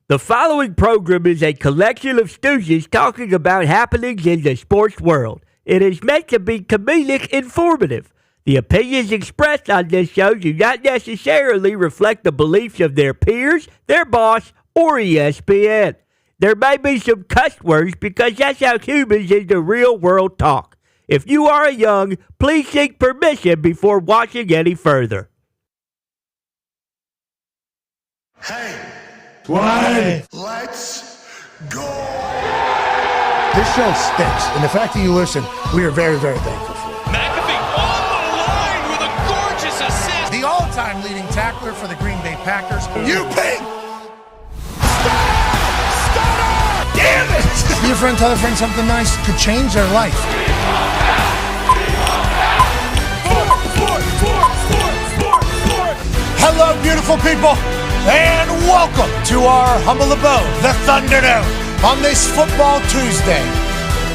The following program is a collection of stooges talking about happenings in the sports world. It is meant to be comedic informative. The opinions expressed on this show do not necessarily reflect the beliefs of their peers, their boss, or ESPN. There may be some cuss words because that's how humans in the real world talk. If you are young, please seek permission before watching any further. Hey, 20. let's go. This show stinks, and the fact that you listen, we are very, very thankful for. McAfee on the line with a gorgeous assist. The all-time leading tackler for the Green Bay Packers. You ping. Damn it! Be a friend, tell a friend something nice could change their life. Hello, beautiful people, and welcome to our humble abode, the Thunderdome, on this Football Tuesday,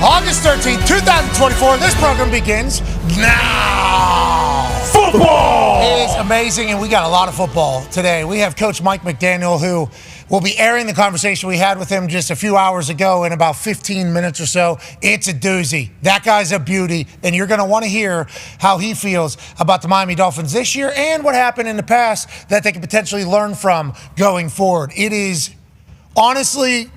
August 13th, 2024. This program begins now. Football is amazing, and we got a lot of football today. We have Coach Mike McDaniel, who will be airing the conversation we had with him just a few hours ago in about 15 minutes or so. It's a doozy. That guy's a beauty, and you're going to want to hear how he feels about the Miami Dolphins this year and what happened in the past that they could potentially learn from going forward. It is, honestly,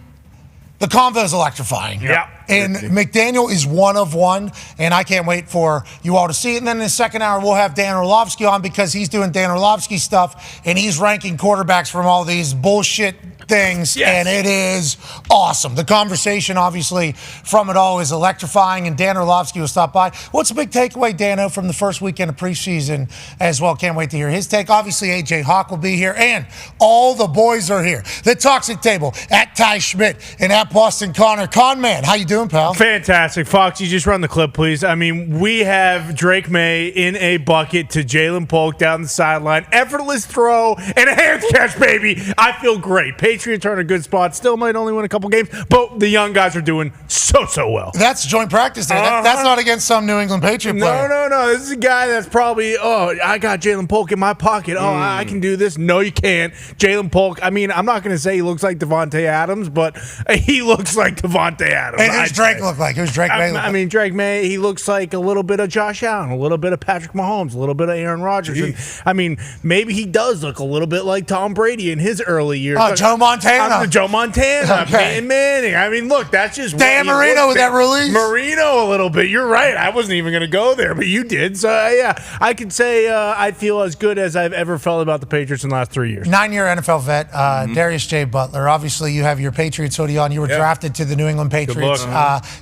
the convo is electrifying. Yeah. And McDaniel is one of one, and I can't wait for you all to see it. And then in the second hour, we'll have Dahn Orlovsky on because he's doing Dahn Orlovsky stuff, and he's ranking quarterbacks from all these bullshit things, and it is awesome. The conversation, obviously, from it all is electrifying, and Dahn Orlovsky will stop by. What's a big takeaway, Dano, from the first weekend of preseason as well? Can't wait to hear his take. Obviously, A.J. Hawk will be here, and all the boys are here. The Toxic Table, at Ty Schmidt and at Boston Connor. Conman, how you doing, pal? Fantastic. Fox, you just run the clip, please. I mean, we have Drake May in a bucket to Jalen Polk down the sideline. Effortless throw and a hand catch, baby. I feel great. Patriots are in a good spot. Still might only win a couple games, but the young guys are doing so well. That's joint practice there. That's not against some New England Patriot player. No. This is a guy that's probably, I got Jalen Polk in my pocket. I can do this. No, you can't. Jalen Polk, I mean, I'm not going to say he looks like Devontae Adams, but he looks like Devontae Adams. And who's Drake look like? Who's Drake May look like? I mean, Drake May, he looks like a little bit of Josh Allen, a little bit of Patrick Mahomes, a little bit of Aaron Rodgers. And, I mean, maybe he does look a little bit like Tom Brady in his early years. Oh, Joe Montana. Joe Montana, Okay. Peyton Manning. I mean, look, that's just Dan Marino with that release. Marino a little bit. You're right. I wasn't even going to go there, but you did. So, yeah, I could say I feel as good as I've ever felt about the Patriots in the last 3 years. 9-year NFL vet, Darius J. Butler. Obviously, you have your Patriots hoodie on. You were drafted to the New England Patriots.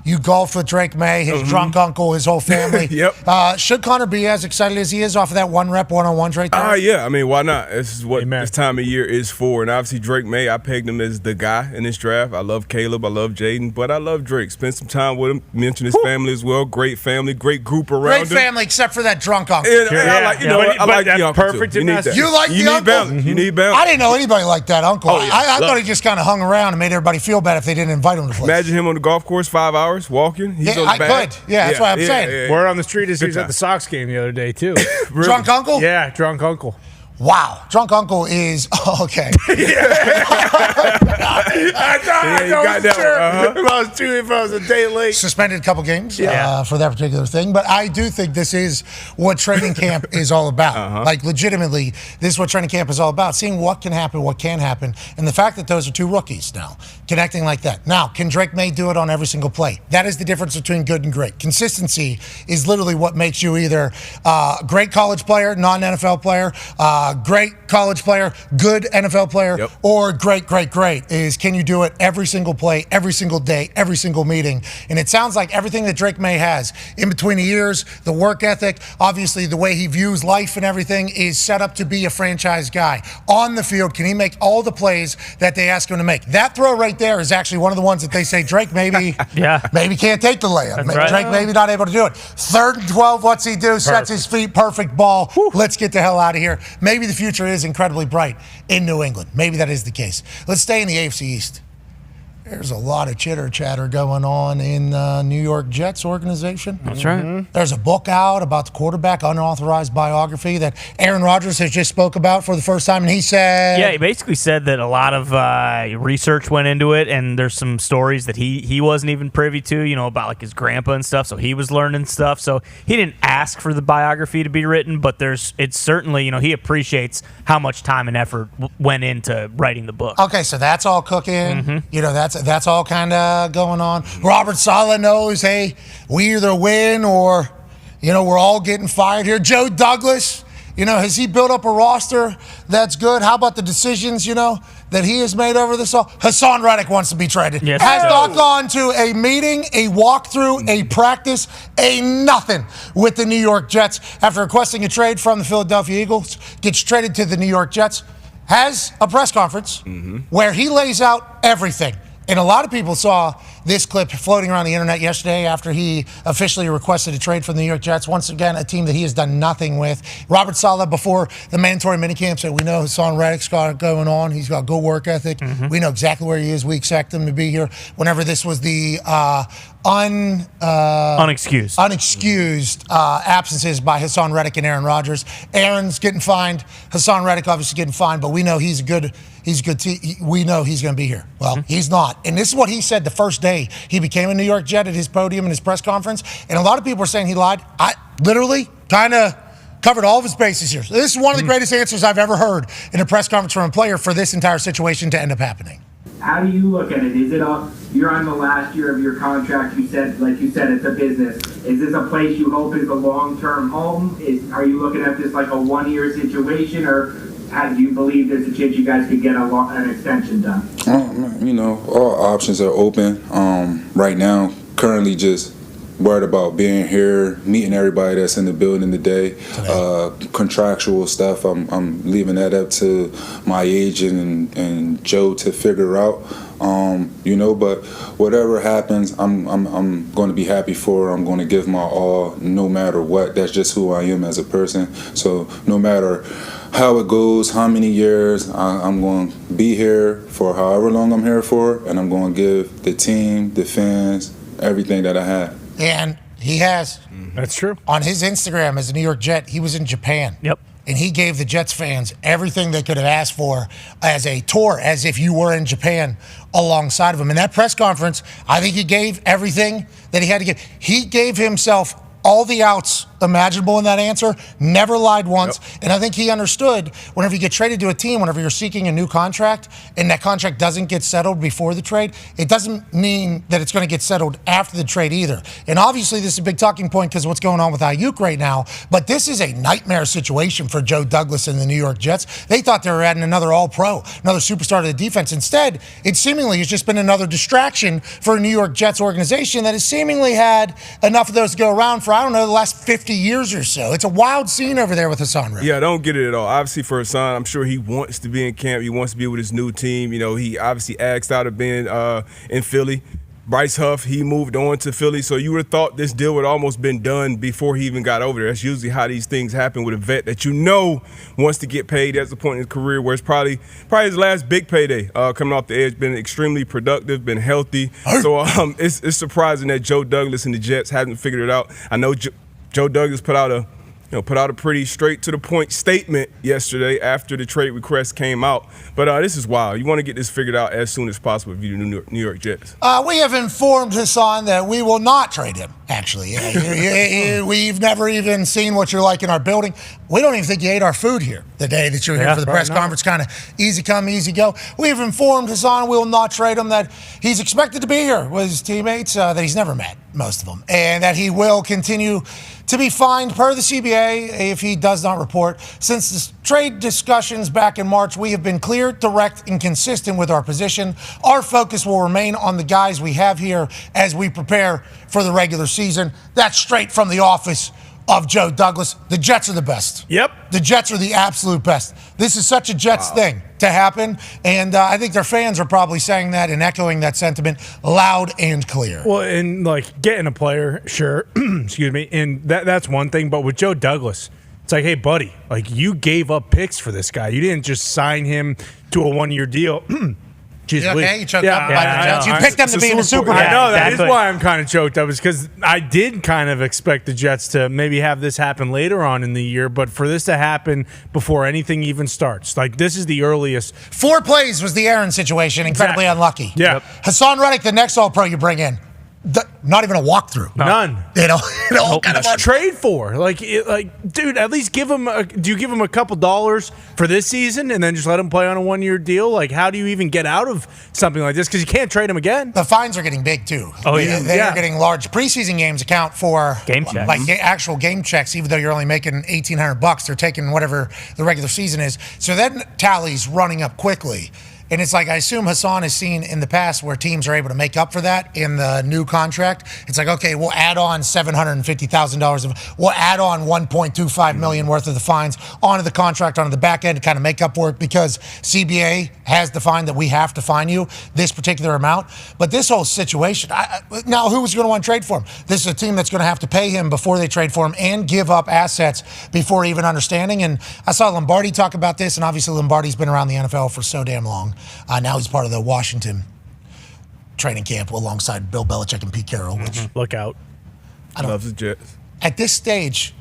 You golfed with Drake May, his drunk uncle, his whole family. Should Connor be as excited as he is off of that one rep one-on-ones right there? Yeah. I mean, why not? This is what this time of year is for. And obviously, Drake May, I pegged him as the guy in this draft. I love Caleb. I love Jaden. But I love Drake. Spent some time with him. Mentioned his family as well. Great family. Great group around him. Great family, except for that drunk uncle. And I like, I like the uncle, perfect too. You need that. You like the uncle? Balance. You need balance. I didn't know anybody like that uncle. Oh, yeah. I thought he just kind of hung around and made everybody feel bad if they didn't invite him to play. Imagine him on the golf course 5 hours walking. He's on the bag. Could. Yeah, that's what I'm saying. Word on the street is he was at the Sox game the other day, too. Really? Drunk uncle? Yeah, drunk uncle. Wow. Drunk uncle is okay. I wasn't sure if I was a day late. Suspended a couple games for that particular thing. But I do think this is what training camp is all about. Like, legitimately, this is what training camp is all about. Seeing what can happen, what can happen. And the fact that those are two rookies now, connecting like that. Now, can Drake May do it on every single play? That is the difference between good and great. Consistency is literally what makes you either a great college player, non-NFL player, great college player, good NFL player, or great is can you do it every single play, every single day, every single meeting. And it sounds like everything that Drake May has in between the ears, the work ethic, obviously the way he views life and everything is set up to be a franchise guy. On the field, can he make all the plays that they ask him to make? That throw right there is actually one of the ones that they say Drake maybe maybe can't take the layup. Right. Drake maybe not able to do it. 3rd and 12, what's he do? Sets his feet, perfect ball. Let's get the hell out of here. Maybe the future is incredibly bright in New England. Maybe that is the case. Let's stay in the AFC East. There's a lot of chitter-chatter going on in New York Jets organization. That's right. There's a book out about the quarterback, unauthorized biography that Aaron Rodgers has just spoke about for the first time, and he said... Yeah, he basically said that a lot of research went into it, and there's some stories that he wasn't even privy to, about like his grandpa and stuff, so he was learning stuff. So he didn't ask for the biography to be written, but it's certainly, he appreciates how much time and effort went into writing the book. Okay, so that's all cooking. That's all kind of going on. Robert Saleh knows, hey, we either win or, we're all getting fired here. Joe Douglas, has he built up a roster that's good? How about the decisions, that he has made over this all? Hassan Reddick wants to be traded. Yes, has not gone to a meeting, a walkthrough, a practice, a nothing with the New York Jets after requesting a trade from the Philadelphia Eagles. Gets traded to the New York Jets. Has a press conference where he lays out everything. And a lot of people saw this clip floating around the internet yesterday after he officially requested a trade from the New York Jets. Once again, a team that he has done nothing with. Robert Saleh, before the mandatory minicamp, said, we know Hassan Reddick's got it going on. He's got good work ethic. We know exactly where he is. We expect him to be here. Whenever this was the unexcused absences by Hassan Reddick and Aaron Rodgers. Aaron's getting fined. Hassan Reddick obviously getting fined, but we know he's a good we know he's going to be here. Well, he's not. And this is what he said the first day he became a New York Jet at his podium in his press conference. And a lot of people are saying he lied. I literally kind of covered all of his bases here. So this is one of the greatest answers I've ever heard in a press conference from a player for this entire situation to end up happening. How do you look at it? Is it you're on the last year of your contract? You said it's a business. Is this a place you hope is a long-term home? Are you looking at this like a one-year situation, or do you believe there's a chance you guys could get an extension done? All options are open. Right now, currently just worried about being here, meeting everybody that's in the building today. Contractual stuff, I'm leaving that up to my agent and Joe to figure out. But whatever happens, I'm going to be happy for. I'm going to give my all, no matter what. That's just who I am as a person. So no matter how it goes, how many years, I'm going to be here for however long I'm here for, and I'm going to give the team, the fans, everything that I have. And he has. That's true. On his Instagram as a New York Jet, he was in Japan. Yep. And he gave the Jets fans everything they could have asked for as a tour, as if you were in Japan alongside of him. In that press conference, I think he gave everything that he had to give. He gave himself all the outs imaginable in that answer, never lied once. Yep. And I think he understood whenever you get traded to a team, whenever you're seeking a new contract and that contract doesn't get settled before the trade, it doesn't mean that it's going to get settled after the trade either. And obviously this is a big talking point because of what's going on with Ayuk right now, but this is a nightmare situation for Joe Douglas and the New York Jets. They thought they were adding another all-pro, another superstar to the defense. Instead, it seemingly has just been another distraction for a New York Jets organization that has seemingly had enough of those to go around for, the last 50 years or so. It's a wild scene over there with Hassan Reddick. Yeah, I don't get it at all. Obviously, for Hassan, I'm sure he wants to be in camp. He wants to be with his new team. He obviously asked out of being in Philly. Bryce Huff, he moved on to Philly, so you would have thought this deal would almost been done before he even got over there. That's usually how these things happen with a vet that wants to get paid. That's the point in his career where it's probably his last big payday coming off the edge. Been extremely productive, been healthy. So it's surprising that Joe Douglas and the Jets haven't figured it out. I know Joe Douglas put out a pretty straight to the point statement yesterday after the trade request came out. But this is wild. You want to get this figured out as soon as possible if you're the New York Jets. We have informed Hassan that we will not trade him, actually. We've never even seen what you're like in our building. We don't even think you ate our food here the day that you were here for the press conference. Kind of easy come, easy go. We've informed Hassan we will not trade him, that he's expected to be here with his teammates, that he's never met most of them, and that he will continue to be fined per the CBA if he does not report. Since the trade discussions back in March, we have been clear, direct, and consistent with our position. Our focus will remain on the guys we have here as we prepare for the regular season. That's straight from the office of Joe Douglas. The Jets are the best. Yep. The Jets are the absolute best. This is such a Jets thing to happen, and I think their fans are probably saying that and echoing that sentiment loud and clear. Well, and getting a player, sure, excuse me, and that's one thing, but with Joe Douglas, it's like, hey, buddy, you gave up picks for this guy. You didn't just sign him to a one-year deal. Jeez, You okay? You choked Yeah, up yeah, by the I Jets. know. You picked them to be in the Super Bowl. I know that exactly. is why I'm kind of choked up. Is because I did kind of expect the Jets to maybe have this happen later on in the year, but for this to happen before anything even starts, like this is the earliest. 4 plays was the Aaron situation. Incredibly unlucky. Yeah. Hassan Reddick, the next All-Pro you bring in. Not even a walkthrough. None. You know, kind of trade for dude. At least give him. Do you give him a couple dollars for this season and then just let him play on a 1-year deal? Like, how do you even get out of something like this? Because you can't trade him again. The fines are getting big too. Oh, yeah. They are getting large. Preseason games account for Game checks. like actual game checks. Even though you're only making $1,800, they're taking whatever the regular season is. So then tally's running up quickly. And it's like, I assume Hassan has seen in the past where teams are able to make up for that in the new contract. It's like, okay, we'll add on $750,000 we'll add on $1.25 million worth of the fines onto the contract, onto the back end to kind of make up for it, because CBA has defined that we have to fine you this particular amount. But this whole situation, now who's going to want to trade for him? This is a team that's going to have to pay him before they trade for him and give up assets before even understanding. And I saw Lombardi talk about this, and obviously Lombardi's been around the NFL for so damn long. Now he's part of the Washington training camp alongside Bill Belichick and Pete Carroll. Which Look out. Loves the Jets. At this stage,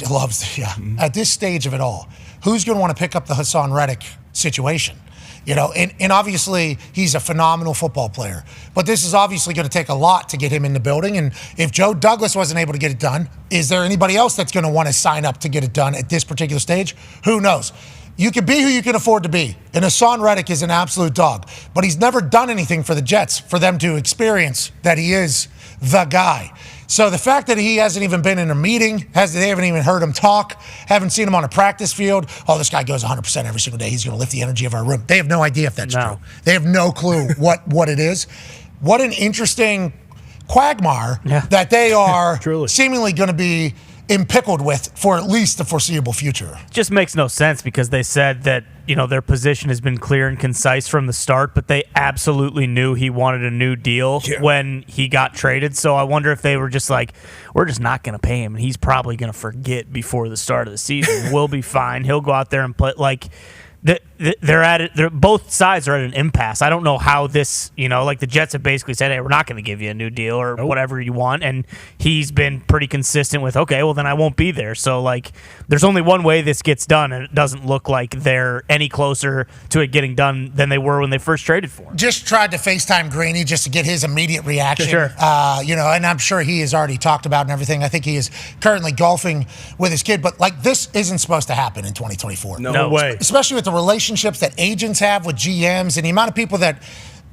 loves. Yeah. At this stage of it all, who's going to want to pick up the Hassan Reddick situation? You know, and obviously he's a phenomenal football player, but this is obviously going to take a lot to get him in the building. And if Joe Douglas wasn't able to get it done, is there anybody else that's going to want to sign up to get it done at this particular stage? Who knows? You can be who you can afford to be. And Hassan Reddick is an absolute dog. But he's never done anything for the Jets for them to experience that he is the guy. So the fact that he hasn't even been in a meeting, they haven't even heard him talk, haven't seen him on a practice field. Oh, this guy goes 100% every single day. He's going to lift the energy of our room. They have no idea if that's true. They have no clue what it is. What an interesting quagmire that they are seemingly going to be impickled with for at least the foreseeable future. Just makes no sense, because they said that, you know, their position has been clear and concise from the start, but they absolutely knew he wanted a new deal when he got traded. So I wonder if they were just like, we're just not going to pay him, and he's probably going to forget before the start of the season. We'll be fine. He'll go out there and play. Like, they're at it. Both sides are at an impasse. I don't know how this, you know, like the Jets have basically said, hey, we're not going to give you a new deal or whatever you want. And he's been pretty consistent with, okay, well, then I won't be there. So, like, there's only one way this gets done, and it doesn't look like they're any closer to it getting done than they were when they first traded for him. Just tried to FaceTime Greeny just to get his immediate reaction. Sure. You know, and I'm sure he has already talked about and everything. I think he is currently golfing with his kid. But, like, this isn't supposed to happen in 2024. No way. Especially with the relationships that agents have with GMs and the amount of people that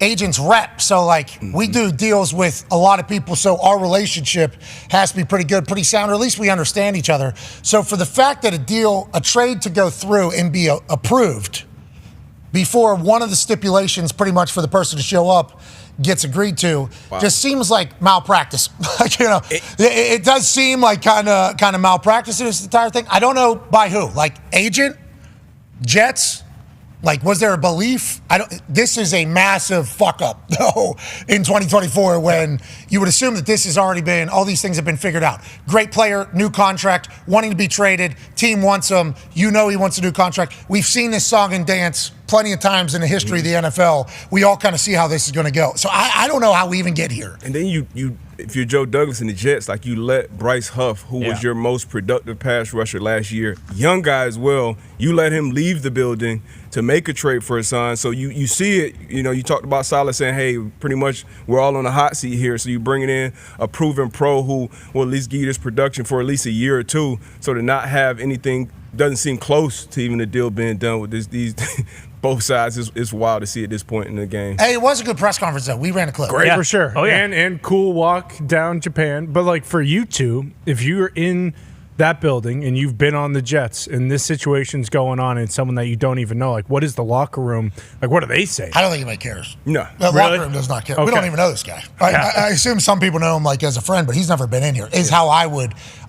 agents rep. So, like, we do deals with a lot of people, so our relationship has to be pretty good, pretty sound, or at least we understand each other. So for the fact that a trade to go through and be approved before one of the stipulations pretty much for the person to show up gets agreed to, just seems like malpractice. Like, you know, it does seem like kind of malpractice in this entire thing. I don't know by who. Like, agent, Jets. Like, was there a belief? This is a massive fuck up, though, in 2024, when you would assume that this has already been, all these things have been figured out. Great player, new contract, wanting to be traded, team wants him, you know he wants a new contract. We've seen this song and dance plenty of times in the history of the NFL. We all kind of see how this is going to go. So I don't know how we even get here. And then you if you're Joe Douglas and the Jets, like, you let Bryce Huff, who was your most productive pass rusher last year, young guy as well, you let him leave the building to make a trade for his son. So you see it, you know, you talked about Saleh saying, hey, pretty much we're all on the hot seat here. So you bringing in a proven pro who will at least give you this production for at least a year or two. So to not have anything doesn't seem close to even the deal being done with these both sides is wild to see at this point in the game. Hey, it was a good press conference, though. We ran a clip. Great, for sure. Oh, yeah. And cool walk down Japan. But, like, for you two, if you're in that building and you've been on the Jets and this situation's going on and someone that you don't even know, like, what is the locker room? Like, what do they say? I don't think anybody cares. No. The locker room does not care. We don't even know this guy. I assume some people know him, like, as a friend, but he's never been in here, is how I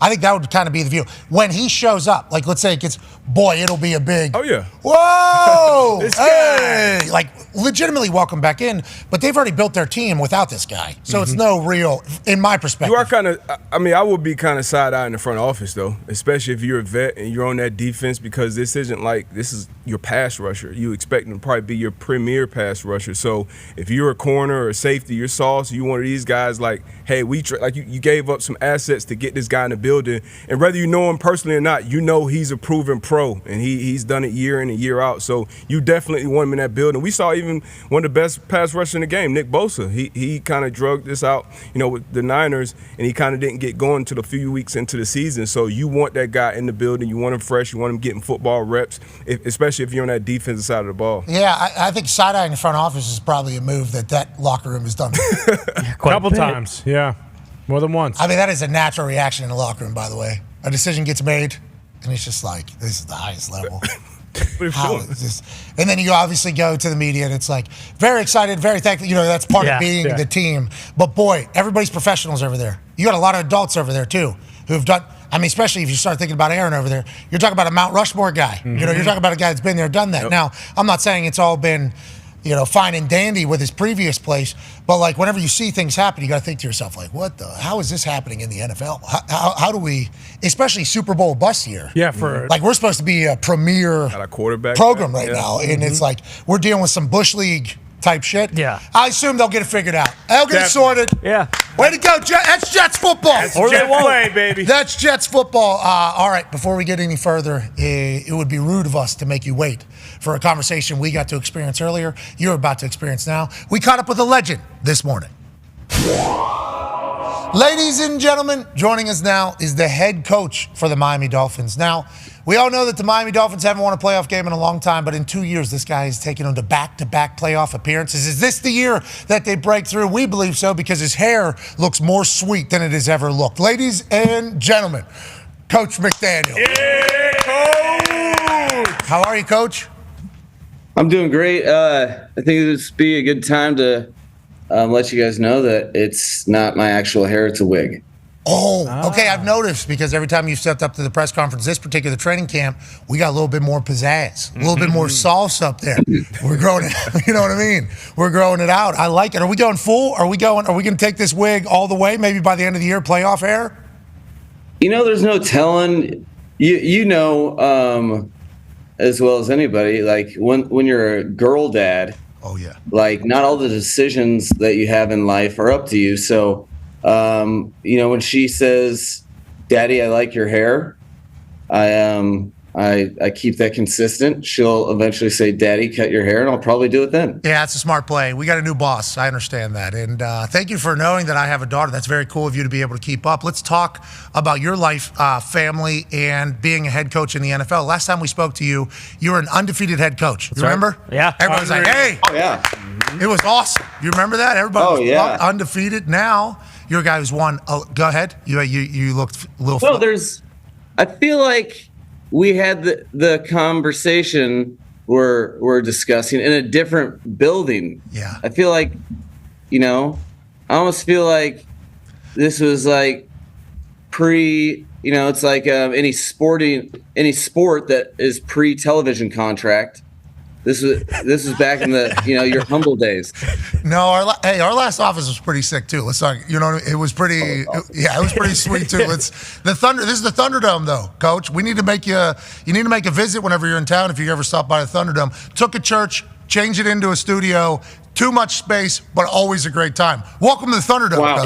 think that would kind of be the view. When he shows up, like, let's say it gets, it'll be a big, whoa, this guy. Hey, like, legitimately welcome back in, but they've already built their team without this guy. So it's no real, in my perspective. You are kind of, I mean, I would be kind of side-eye in the front office, though, especially if you're a vet and you're on that defense, because this is your pass rusher. You expect him to probably be your premier pass rusher. So if you're a corner or a safety, you're sauce, you're one of these guys like, hey, you gave up some assets to get this guy in the building. And whether you know him personally or not, you know he's a proven pro, and he's done it year in and year out. So you definitely want him in that building. We saw even one of the best pass rushers in the game, Nick Bosa. He kind of drugged this out, with the Niners, and he kind of didn't get going until a few weeks into the season. So you want that guy in the building. You want him fresh. You want him getting football reps, especially if you're on that defensive side of the ball. Yeah, I think side-eyeing the front office is probably a move that locker room has done. A couple times, yeah. More than once. I mean, that is a natural reaction in the locker room, by the way. A decision gets made, and it's just like, this is the highest level. How is this? And then you obviously go to the media, and it's like, very excited, very thankful. That's part of being the team. But, boy, everybody's professionals over there. You got a lot of adults over there, too, who've done – I mean, especially if you start thinking about Aaron over there. You're talking about a Mount Rushmore guy. Mm-hmm. You're talking about a guy that's been there, done that. Yep. Now, I'm not saying it's all been – fine and dandy with his previous place. But, like, whenever you see things happen, you got to think to yourself, like, how is this happening in the NFL? How do we, especially Super Bowl bust year? Yeah, like, we're supposed to be a premier quarterback program right now. And it's like, we're dealing with some Bush League type shit. Yeah. I assume they'll get it figured out. They'll get it sorted. Yeah. Way to go, That's Jets football. That's Jets play, baby. That's Jets football. All right, before we get any further, it would be rude of us to make you wait for a conversation we got to experience earlier. You're about to experience now. We caught up with a legend this morning. Ladies and gentlemen, joining us now is the head coach for the Miami Dolphins. Now, we all know that the Miami Dolphins haven't won a playoff game in a long time, but in 2 years, this guy has taken them to back-to-back playoff appearances. Is this the year that they break through? We believe so, because his hair looks more sweet than it has ever looked. Ladies and gentlemen, Coach McDaniel. Yeah, Coach! How are you, Coach? I'm doing great. I think this would be a good time to let you guys know that it's not my actual hair, it's a wig. Oh, okay. I've noticed, because every time you've stepped up to the press conference, this particular training camp, we got a little bit more pizzazz, a little bit more sauce up there. We're growing it. You know what I mean? We're growing it out. I like it. Are we going full? Are we going to take this wig all the way? Maybe by the end of the year, playoff hair? There's no telling. As well as anybody, like when you're a girl dad. Oh yeah. Like, not all the decisions that you have in life are up to you. So, when she says, "Daddy, I like your hair," I keep that consistent. She'll eventually say, "Daddy, cut your hair," and I'll probably do it then. Yeah, it's a smart play. We got a new boss. I understand that. And thank you for knowing that I have a daughter. That's very cool of you to be able to keep up. Let's talk about your life, family, and being a head coach in the NFL. Last time we spoke to you, you were an undefeated head coach. You remember? Yeah. Everybody was like, hey. Oh, yeah. It was awesome. You remember that? Everybody was undefeated. Now, you're a guy who's won. Go ahead. You looked a little. No, I feel like we had the conversation we're discussing in a different building. Yeah. I feel like, I almost feel like this was like it's like any sport that is pre-television contract. This was back in the your humble days. No, our last office was pretty sick too. Let's talk. It was pretty. It was pretty sweet too. This is the Thunderdome though, Coach. We need to make you need to make a visit whenever you're in town. If you ever stop by the Thunderdome, took a church, changed it into a studio. Too much space, but always a great time. Welcome to the Thunderdome. Wow.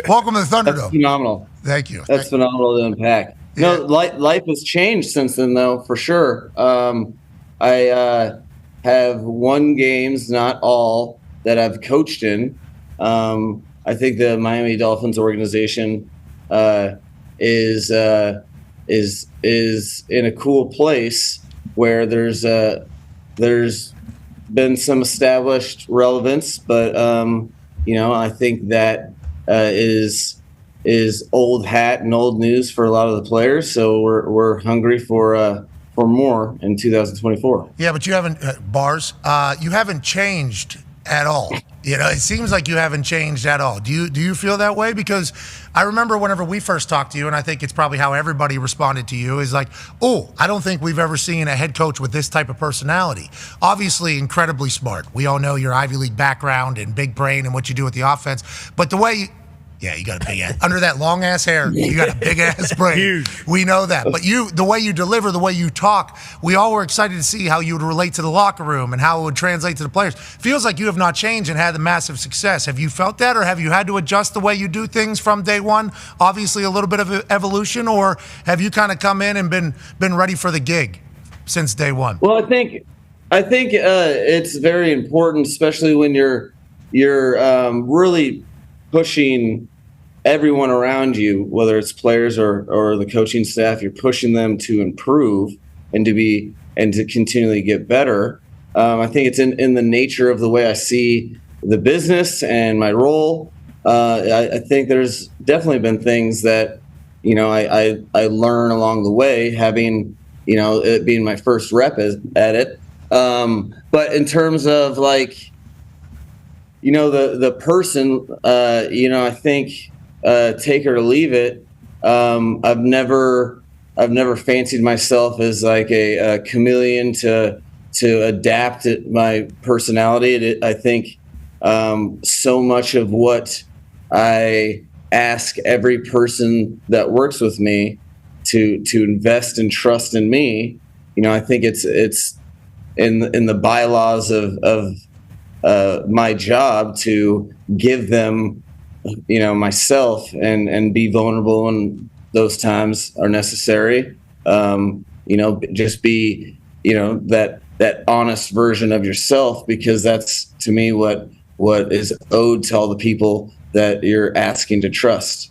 Welcome to the Thunderdome. That's phenomenal. Thank you. That's phenomenal to unpack. Yeah. No, life has changed since then though, for sure. I have won games, not all, that I've coached in. I think the Miami Dolphins organization is in a cool place where there's been some established relevance, but I think that is old hat and old news for a lot of the players. So we're hungry for more in 2024. Yeah, but you haven't you haven't changed at all. It seems like you haven't changed at all. Do you feel that way? Because I remember whenever we first talked to you, and I think it's probably how everybody responded to you, is like, oh, I don't think we've ever seen a head coach with this type of personality. Obviously, incredibly smart. We all know your Ivy League background and big brain and what you do with the offense. But the way Yeah, you got a big ass. Under that long ass hair, you got a big ass brain. Huge. We know that. But the way you deliver, the way you talk, we all were excited to see how you would relate to the locker room and how it would translate to the players. Feels like you have not changed and had the massive success. Have you felt that, or have you had to adjust the way you do things from day one? Obviously, a little bit of evolution, or have you kind of come in and been ready for the gig since day one? Well, I think it's very important, especially when you're really pushing everyone around you, whether it's players or the coaching staff. You're pushing them to improve and to continually get better. I think it's in the nature of the way I see the business and my role. I think there's definitely been things that I learn along the way, having it being my first rep at it. But in terms of the person, I think take it or leave it. I've never fancied myself as like a chameleon to adapt my personality. I think so much of what I ask every person that works with me to invest and trust in me, I think it's in the bylaws of my job to give them myself and be vulnerable when those times are necessary. Just be that honest version of yourself, because that's to me what is owed to all the people that you're asking to trust.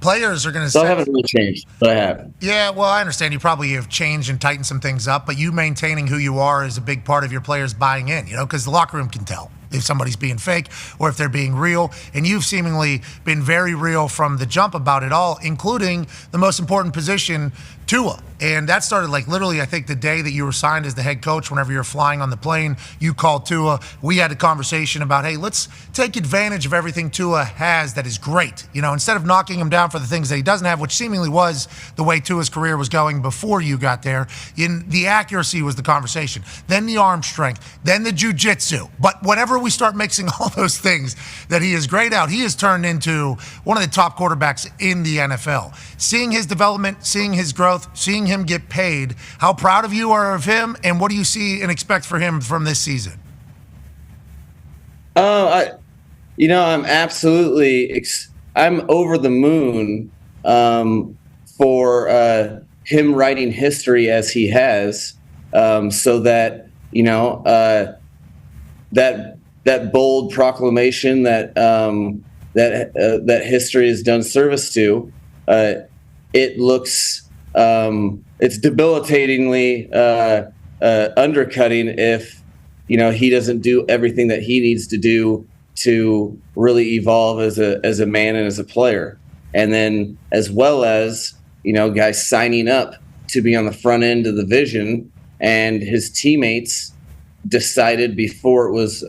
Players are going to So I haven't really changed, but I have. Yeah, well, I understand you probably have changed and tightened some things up, but you maintaining who you are is a big part of your players buying in, because the locker room can tell if somebody's being fake or if they're being real. And you've seemingly been very real from the jump about it all, including the most important position, Tua. And that started literally, I think, the day that you were signed as the head coach. Whenever you were flying on the plane, you called Tua. We had a conversation about, hey, let's take advantage of everything Tua has that is great. Instead of knocking him down for the things that he doesn't have, which seemingly was the way Tua's career was going before you got there. The accuracy was the conversation. Then the arm strength. Then the jiu-jitsu. But whenever we start mixing all those things that he is great at, he has turned into one of the top quarterbacks in the NFL. Seeing his development, seeing his growth, seeing him get paid, how proud of you are of him, and what do you see and expect for him from this season? I'm absolutely I'm over the moon for him writing history as he has, so that that bold proclamation that history has done service to, it looks it's debilitatingly undercutting if he doesn't do everything that he needs to do to really evolve as a man and as a player. And then as well as guys signing up to be on the front end of the vision, and his teammates decided before it was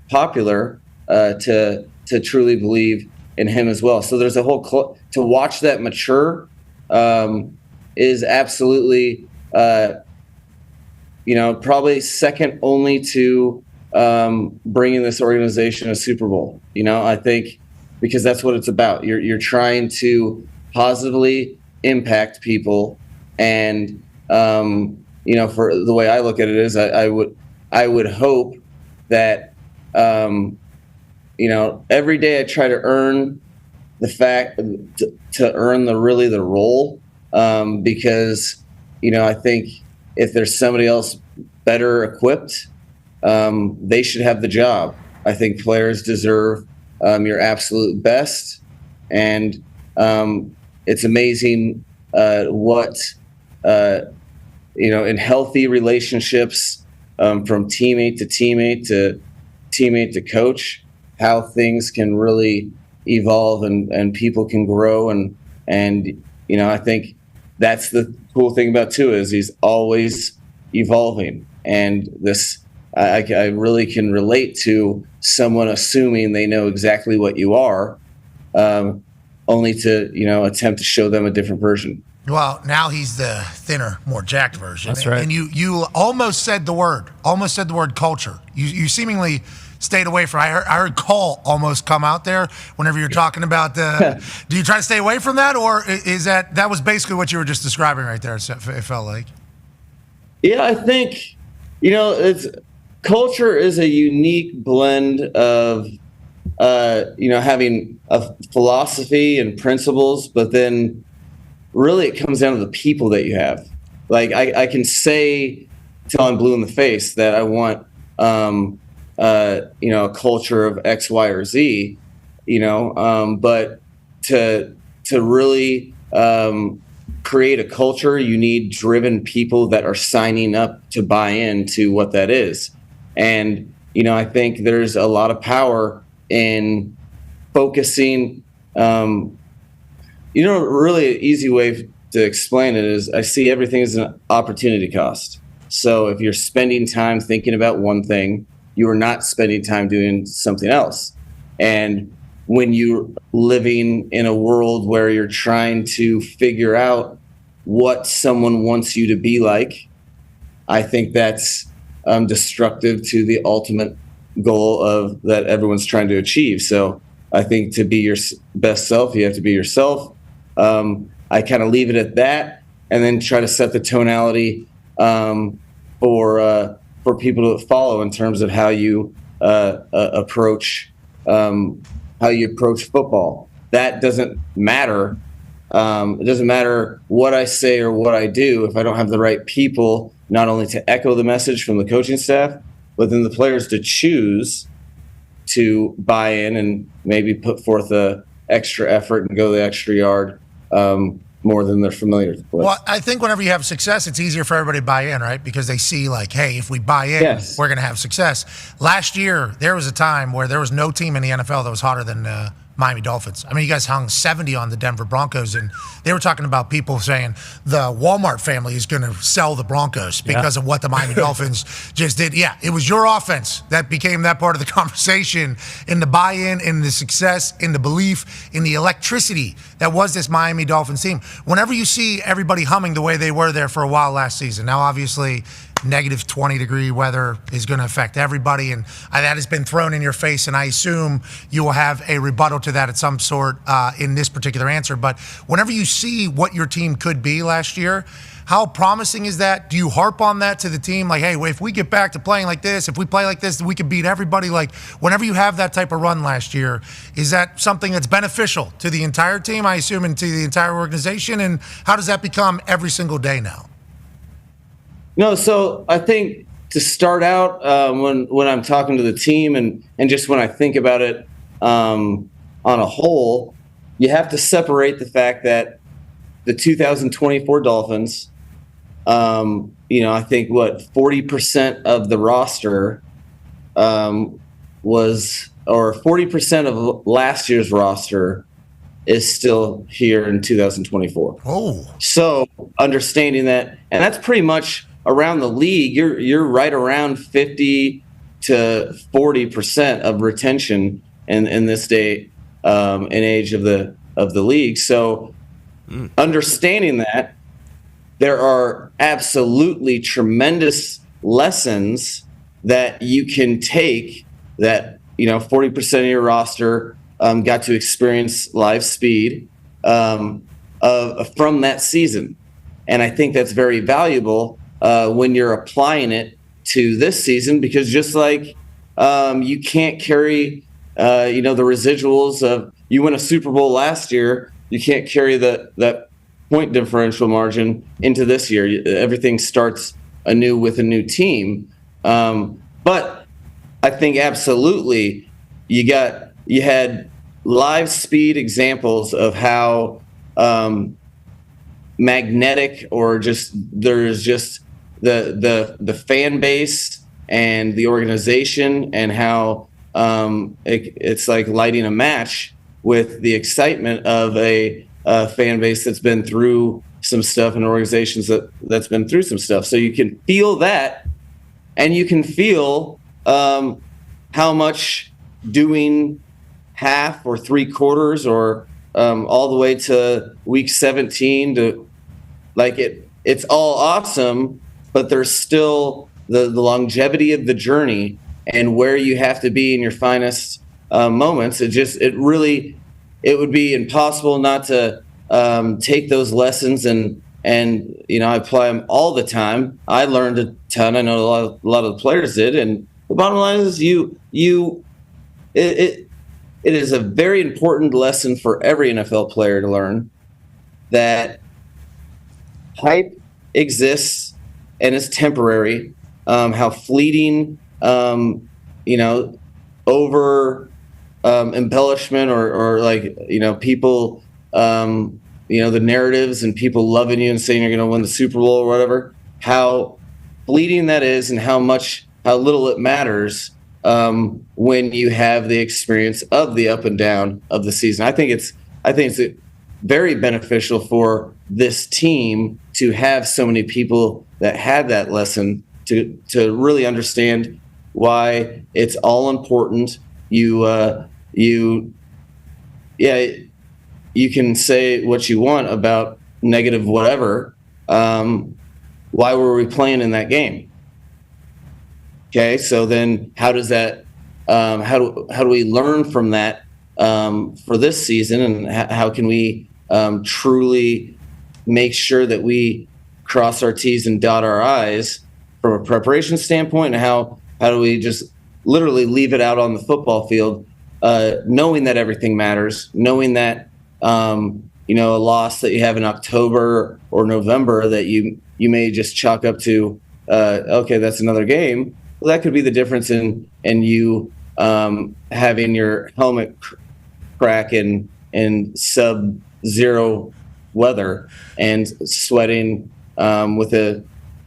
popular to truly believe in him as well. So there's a whole to watch that mature is absolutely probably second only to bringing this organization a Super Bowl. I think because that's what it's about. You're trying to positively impact people, and for the way I look at it is I would hope that every day I try to earn the fact to earn the role, because I think if there's somebody else better equipped, they should have the job. I think players deserve your absolute best, and it's amazing what in healthy relationships, from teammate to teammate to teammate to coach, how things can really evolve and people can grow, and I think that's the cool thing about Tua is he's always evolving, and this I really can relate to someone assuming they know exactly what you are, only to attempt to show them a different version. Well, now he's the thinner, more jacked version. That's right. And you almost said the word culture. You seemingly stayed away from? I heard Cole almost come out there whenever you're talking about the. Do you try to stay away from that, or is that was basically what you were just describing right there? It felt like. Yeah, I think it's culture is a unique blend of having a philosophy and principles, but then really it comes down to the people that you have. Like I can say till I'm blue in the face that I want a culture of X, Y, or Z, but to really create a culture, you need driven people that are signing up to buy into what that is. And, I think there's a lot of power in focusing, really an easy way to explain it is I see everything as an opportunity cost. So if you're spending time thinking about one thing, you are not spending time doing something else. And when you're living in a world where you're trying to figure out what someone wants you to be like, I think that's destructive to the ultimate goal of that everyone's trying to achieve. So I think to be your best self, you have to be yourself. I kind of leave it at that, and then try to set the tonality for people to follow in terms of how you approach football. That doesn't matter. It doesn't matter what I say or what I do if I don't have the right people, not only to echo the message from the coaching staff, but then the players to choose to buy in and maybe put forth a extra effort and go the extra yard more than they're familiar with. Well, I think whenever you have success, it's easier for everybody to buy in, right? Because they see like, hey, if we buy in, we're going to have success. Last year, there was a time where there was no team in the NFL that was hotter than Miami Dolphins. I mean, you guys hung 70 on the Denver Broncos, and they were talking about people saying the Walmart family is going to sell the Broncos because of what the Miami Dolphins just did. Yeah, it was your offense that became that part of the conversation, in the buy-in, in the success, in the belief, in the electricity that was this Miami Dolphins team. Whenever you see everybody humming the way they were there for a while last season, now obviously negative 20-degree weather is going to affect everybody, and that has been thrown in your face, and I assume you will have a rebuttal to that at some sort in this particular answer. But whenever you see what your team could be last year, how promising is that? Do you harp on that to the team? Like, hey, if we get back to playing like this, if we play like this, we could beat everybody. Like, whenever you have that type of run last year, is that something that's beneficial to the entire team, I assume, and to the entire organization? And how does that become every single day now? No, so I think to start out, when I'm talking to the team and just when I think about it on a whole, you have to separate the fact that the 2024 Dolphins, I think 40% of the roster was, or 40% of last year's roster is still here in 2024. Oh, so understanding that, and that's pretty much around the league, you're right around 50 to 40% of retention in this day and age of the league. So understanding that, there are absolutely tremendous lessons that you can take that 40% of your roster got to experience live speed from that season, and I think that's very valuable when you're applying it to this season, because just like you can't carry the residuals of you win a Super Bowl last year, you can't carry that point differential margin into this year. Everything starts anew with a new team. But I think absolutely you had live speed examples of how magnetic or there's the fan base and the organization, and how it's like lighting a match with the excitement of a fan base that's been through some stuff and organizations that's been through some stuff. So you can feel that, and you can feel how much doing half or three quarters or all the way to week 17 to it's all awesome, but there's still the longevity of the journey and where you have to be in your finest moments. It would be impossible not to take those lessons and I apply them all the time. I learned a ton. I know a lot of the players did, and the bottom line is it is a very important lesson for every NFL player to learn that hype exists and is temporary. How fleeting, over embellishment or people, the narratives and people loving you and saying you're going to win the Super Bowl or whatever, how fleeting that is and how little it matters when you have the experience of the up and down of the season. I think it's very beneficial for this team to have so many people that had that lesson to really understand why it's all important. You can say what you want about negative whatever. Why were we playing in that game? Okay, so then how does that? How do we learn from that for this season, and how can we truly make sure that we cross our T's and dot our I's from a preparation standpoint? And how do we just literally leave it out on the football field, knowing that everything matters, knowing that a loss that you have in October or November that you may just chalk up to, okay, that's another game. Well, that could be the difference in you having your helmet crack in sub-zero weather and sweating with a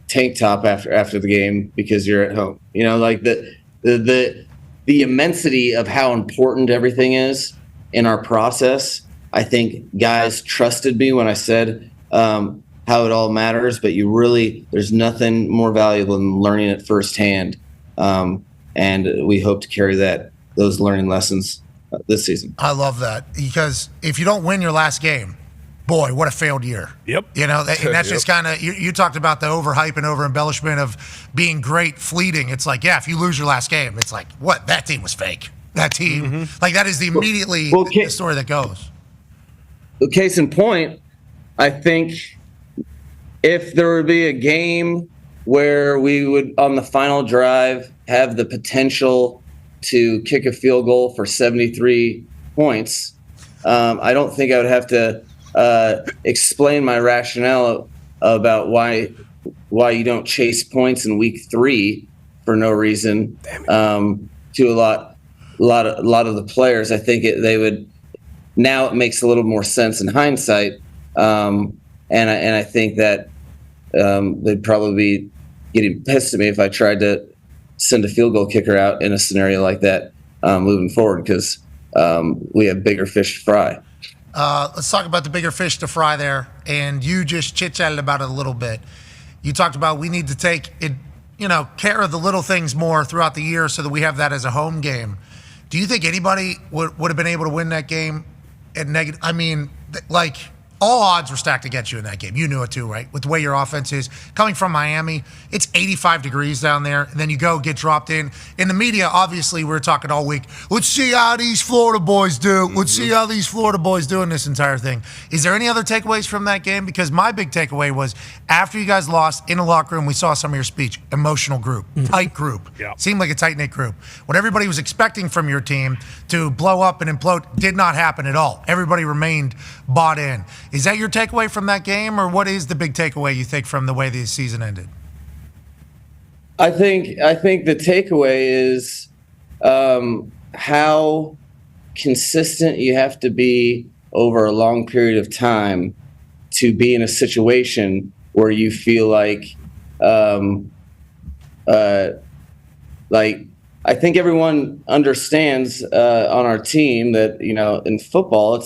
tank top after the game because you're at home. The immensity of how important everything is in our process. I think guys trusted me when I said how it all matters, but there's nothing more valuable than learning it firsthand. And we hope to carry those learning lessons this season. I love that, because if you don't win your last game, boy, what a failed year. Yep. And that's just kind of, you talked about the overhype and over-embellishment of being great, fleeting. It's like, yeah, if you lose your last game, it's like, what? That team was fake. That team, that is the story that goes. Case in point, I think if there would be a game where we would, on the final drive, have the potential to kick a field goal for 73 points, I don't think I would have to explain my rationale about why you don't chase points in week 3 for no reason to a lot of the players. I think they would. Now it makes a little more sense in hindsight, and I think that they'd probably be getting pissed at me if I tried to send a field goal kicker out in a scenario like that moving forward, because we have bigger fish to fry. Let's talk about the bigger fish to fry there, and you just chit-chatted about it a little bit. You talked about we need to take it, care of the little things more throughout the year so that we have that as a home game. Do you think anybody would have been able to win that game at negative? I mean, all odds were stacked against you in that game. You knew it too, right? With the way your offense is. Coming from Miami, it's 85 degrees down there, and then you get dropped in. In the media, obviously, we were talking all week, let's see how these Florida boys do. Let's see how these Florida boys do in this entire thing. Is there any other takeaways from that game? Because my big takeaway was, after you guys lost, in the locker room, we saw some of your speech. Emotional group, tight group. Yeah. Seemed like a tight-knit group. What everybody was expecting from your team to blow up and implode did not happen at all. Everybody remained bought in. Is that your takeaway from that game, or what is the big takeaway you think from the way the season ended? I think the takeaway is how consistent you have to be over a long period of time to be in a situation where you feel like I think everyone understands on our team that, in football,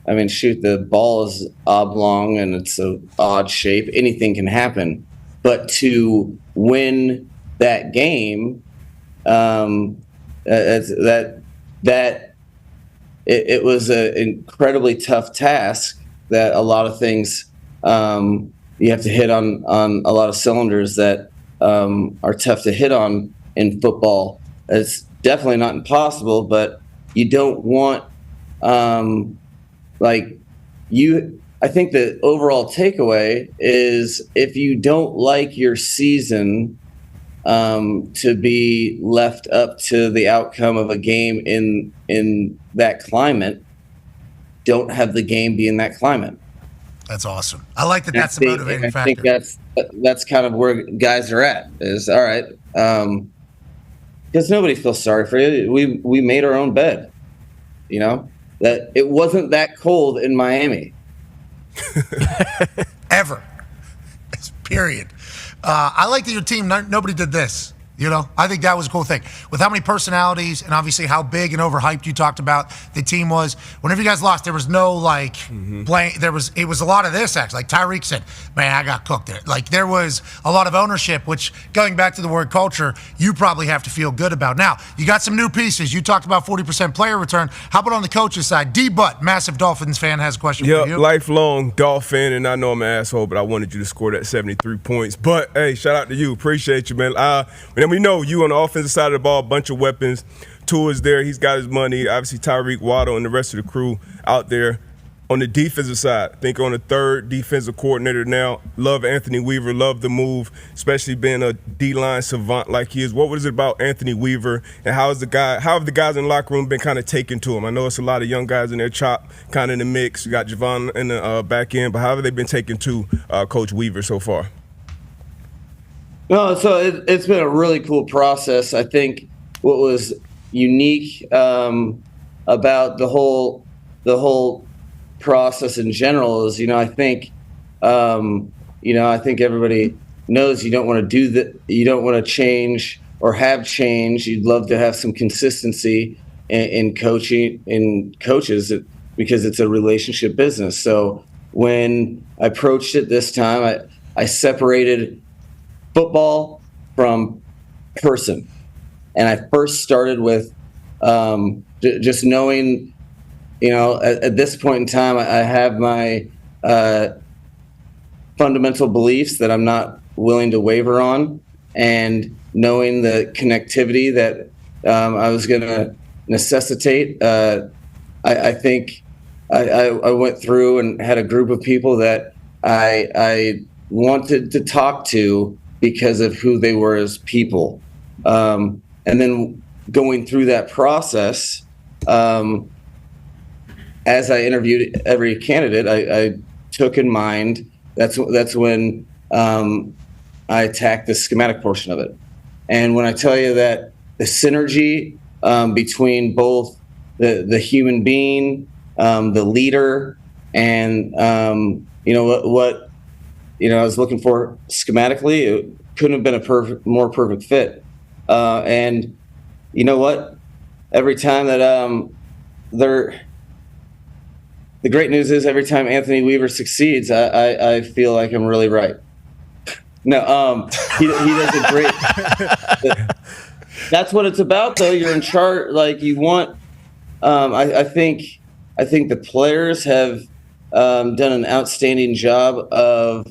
the ball is oblong and it's an odd shape. Anything can happen. But to win that game, it was an incredibly tough task. That a lot of things you have to hit on a lot of cylinders that are tough to hit on in football. It's definitely not impossible, but you don't want I think the overall takeaway is if you don't like your season to be left up to the outcome of a game in that climate, don't have the game be in that climate. That's awesome. I like that. That's the motivating factor. I think that's kind of where guys are at. Is all right, because nobody feels sorry for you. We made our own bed. You know that it wasn't that cold in Miami. Ever. Period. I like that your team, nobody did this. You know, I think that was a cool thing. With how many personalities and obviously how big and overhyped you talked about the team was. Whenever you guys lost, there was no blame. It was a lot of this actually. Like Tyreek said, man, I got cooked there. Like there was a lot of ownership, which going back to the word culture, you probably have to feel good about. Now, you got some new pieces. You talked about 40% player return. How about on the coach's side? D-Butt, massive Dolphins fan, has a question for you. Lifelong Dolphin, and I know I'm an asshole, but I wanted you to score that 73 points. But, hey, shout out to you. Appreciate you, man. And we know you on the offensive side of the ball, a bunch of weapons. Tua's there. He's got his money. Obviously, Tyreek, Waddle, and the rest of the crew out there. On the defensive side, I think on the third defensive coordinator now. Love Anthony Weaver. Love the move, especially being a D-line savant like he is. What was it about Anthony Weaver, and how have the guys in the locker room been kind of taken to him? I know it's a lot of young guys in there, Chop kind of in the mix. You got Javon in the back end, but how have they been taken to Coach Weaver so far? No, so it's been a really cool process. I think what was unique about the whole process in general is, I think everybody knows you don't want to do that. You don't want to change or have change. You'd love to have some consistency in coaching, in coaches, because it's a relationship business. So when I approached it this time, I separated football from person. And I first started with just knowing, at this point in time, I have my fundamental beliefs that I'm not willing to waver on, and knowing the connectivity that I was going to necessitate. I think I went through and had a group of people that I wanted to talk to because of who they were as people. And then going through that process, as I interviewed every candidate, I took in mind, that's when I attacked the schematic portion of it. And when I tell you that the synergy between both the human being, the leader, and what I was looking for schematically, it couldn't have been a more perfect fit. And you know what? Every time that the great news is every time Anthony Weaver succeeds, I feel like I'm really right. No, he does a great. That's what it's about, though. You're in charge. Like you want. I think the players have done an outstanding job of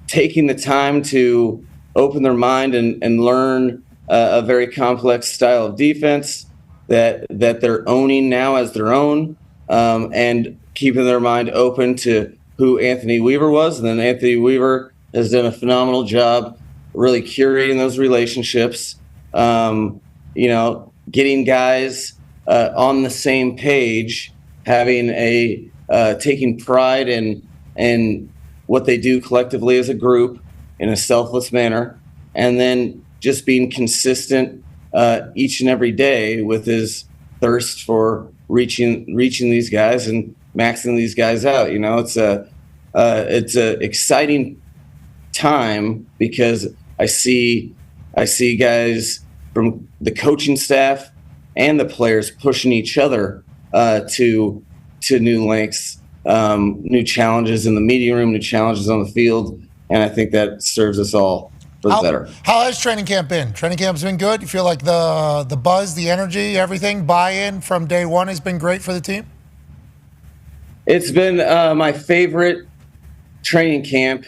taking the time to open their mind and learn a very complex style of defense that they're owning now as their own, and keeping their mind open to who Anthony Weaver was. And then Anthony Weaver has done a phenomenal job really curating those relationships, getting guys on the same page, having taking pride in what they do collectively as a group in a selfless manner, and then just being consistent each and every day with his thirst for reaching these guys and maxing these guys out. It's a exciting time because I see guys from the coaching staff and the players pushing each other to new lengths, new challenges in the media room, new challenges on the field, and I think that serves us all for the better. How has training camp been? Training camp's been good? You feel like the buzz, the energy, everything, buy-in from day one has been great for the team? It's been my favorite training camp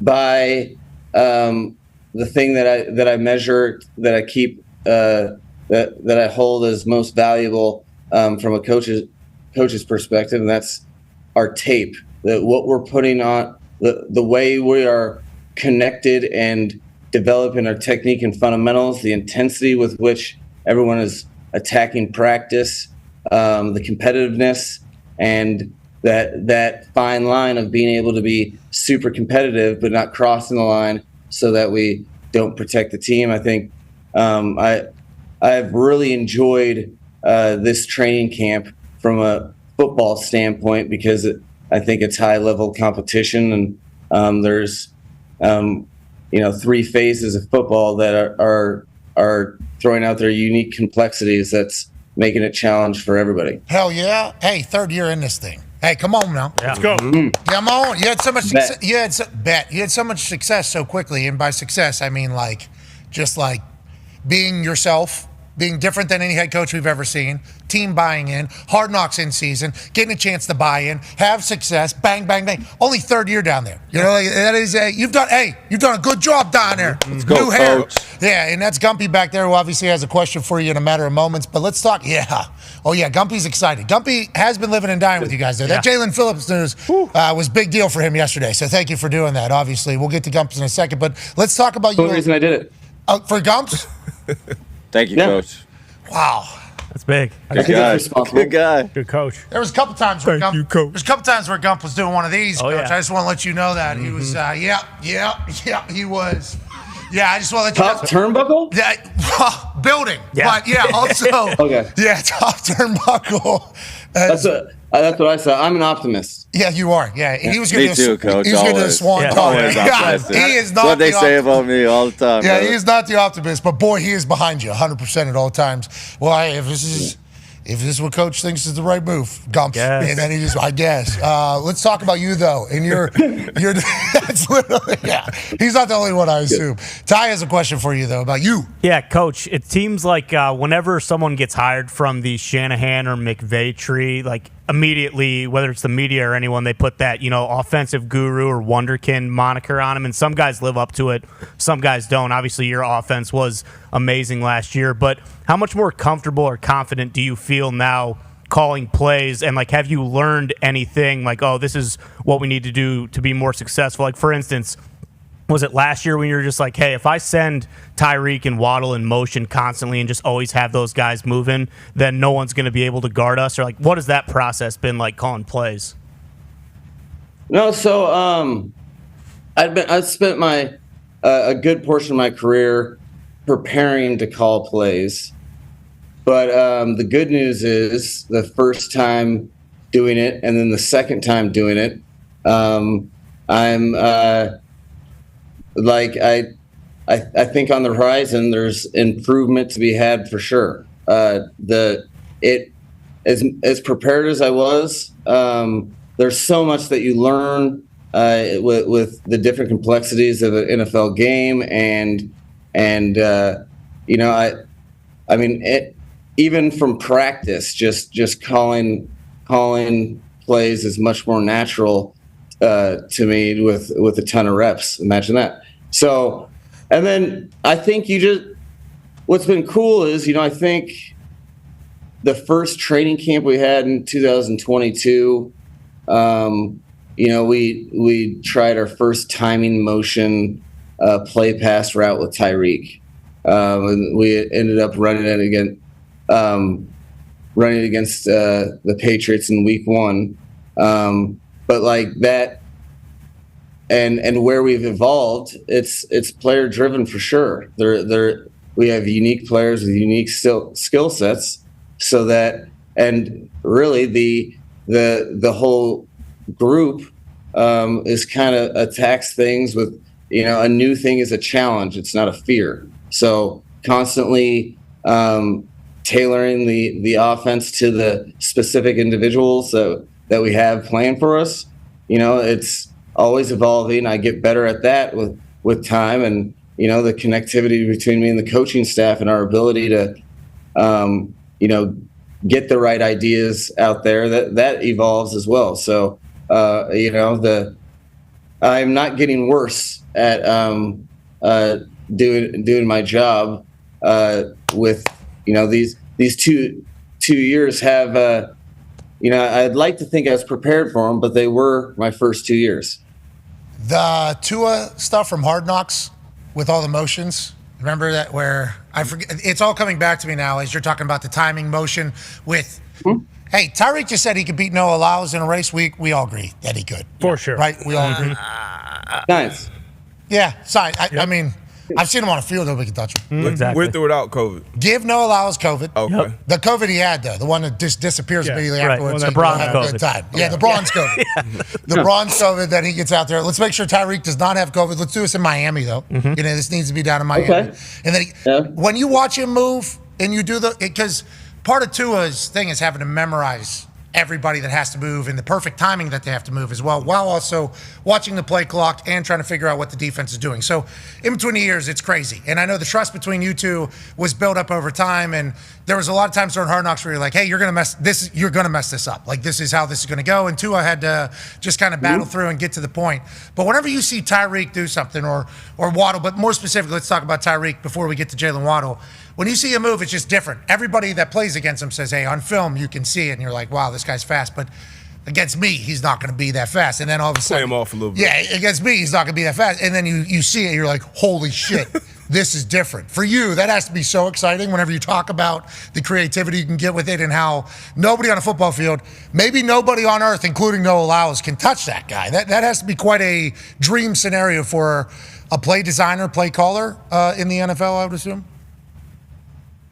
by the thing that I measure, that I keep that I hold as most valuable from a coach's perspective, and that's our tape. That what we're putting on, the way we are connected and developing our technique and fundamentals, the intensity with which everyone is attacking practice, the competitiveness, and that fine line of being able to be super competitive but not crossing the line so that we don't protect the team. I think I've really enjoyed this training camp from a football standpoint because I think it's high level competition, and there's 3 phases of football that are throwing out their unique complexities. That's making it a challenge for everybody. Hell yeah! Hey, 3rd year in this thing. Hey, come on now. Let's go. Come on. You had so much success. You had so much success so quickly, and by success I mean just being yourself, being different than any head coach we've ever seen, team buying in, Hard Knocks in season, getting a chance to buy in, have success, bang, bang, bang. Only 3rd year down there. You know, that is you've done a good job down there. Let's go, New hair. Coach. Yeah, and that's Gumpy back there, who obviously has a question for you in a matter of moments. But let's talk. Yeah. Oh yeah, Gumpy's excited. Gumpy has been living and dying with you guys there. That Jalen Phillips news was big deal for him yesterday. So thank you for doing that. Obviously, we'll get to Gumps in a second, but let's talk about you. The reason I did it. For Gumps. Thank you, Coach. Wow. That's big. Good guy. Good guy. Good coach. There was a couple times where Thank you, Coach. There's a couple times where Gump was doing one of these, Coach. yeah. I just want to let you know that he was. He was. Yeah, I just want to let you know. Turnbuckle? Yeah, building. Yeah. But yeah, also. Okay. Yeah, top turnbuckle. That's what I said. I'm an optimist. Yeah, you are. Yeah, he was going Me too, Coach. He was going to do the Always. swan Yeah, talk. always Yeah, optimistic. he is That's not what they the say optimist. about me all the time. Yeah, brother. he is not the optimist, but boy, he is behind you 100% at all times. Well, hey, if this is what Coach thinks is the right move, Gump, Guess. and then he just, I guess. Let's talk about you though, and you're that's literally He's not the only one, I assume. Ty has a question for you though about you. Yeah, Coach, it seems like whenever someone gets hired from the Shanahan or McVay tree, like immediately, whether it's the media or anyone, they put that, offensive guru or wonderkin moniker on him, and some guys live up to it, some guys don't. Obviously, your offense was amazing last year, but how much more comfortable or confident do you feel now calling plays, and have you learned anything this is what we need to do to be more successful? For instance, was it last year when you were just like, hey, if I send Tyreek and Waddle in motion constantly and just always have those guys moving, then no one's going to be able to guard us? Or what has that process been like calling plays? No, so I've spent my a good portion of my career preparing to call plays, but the good news is the first time doing it and then the second time doing it, I think on the horizon there's improvement to be had for sure. As prepared as I was, there's so much that you learn with the different complexities of an NFL game, even from practice, just calling plays is much more natural to me with a ton of reps. Imagine that. So, and then I think what's been cool is, I think the first training camp we had in 2022, we tried our first timing motion play pass route with Tyreek. And we ended up running it against the Patriots in week 1. But that, and where we've evolved, it's player driven for sure. We have unique players with unique skill sets, so that, and really the whole group is kind of attacks things with, a new thing is a challenge. It's not a fear. So constantly tailoring the offense to the specific individuals that we have playing for us. It's always evolving. I get better at that with time, and the connectivity between me and the coaching staff and our ability to get the right ideas out there, that evolves as well. So I'm not getting worse at doing my job. with these two years have I'd like to think I was prepared for them, but they were my first 2 years. The Tua stuff from Hard Knocks with all the motions. Remember that where I forget? It's all coming back to me now as you're talking about the timing motion with. Hey, Tyreek just said he could beat Noah Lyles in a race. We all agree that he could. For sure. Right? We all agree. Nice. Yeah. Sorry. I mean, I've seen him on a field. Nobody can touch him. Exactly. With or without COVID? Give Noah Lyles COVID. Okay. Yep. The COVID he had, though, the one that just disappears immediately afterwards. Well, the bronze COVID. Good time. Yeah, the bronze COVID. The bronze COVID that he gets out there. Let's make sure Tyreek does not have COVID. Let's do this in Miami, though. This needs to be down in Miami. Okay. And then when you watch him move and you do because part of Tua's thing is having to memorize everybody that has to move and the perfect timing that they have to move as well, while also watching the play clock and trying to figure out what the defense is doing. So in between the years, it's crazy. And I know the trust between you two was built up over time. And there was a lot of times during Hard Knocks where you're like, hey, you're going to mess this up. Like, this is how this is going to go. And Tua had to just kind of battle through and get to the point. But whenever you see Tyreek do something or Waddle, but more specifically, let's talk about Tyreek before we get to Jalen Waddle. When you see a move, it's just different. Everybody that plays against him says, hey, on film, you can see it. And you're like, wow, this guy's fast. But against me, he's not going to be that fast. And then all of a sudden. Play him off a little bit. Yeah, against me, he's not going to be that fast. And then you see it, you're like, holy shit, this is different. For you, that has to be so exciting whenever you talk about the creativity you can get with it and how nobody on a football field, maybe nobody on earth, including Noah Lyles, can touch that guy. That has to be quite a dream scenario for a play designer, play caller in the NFL, I would assume.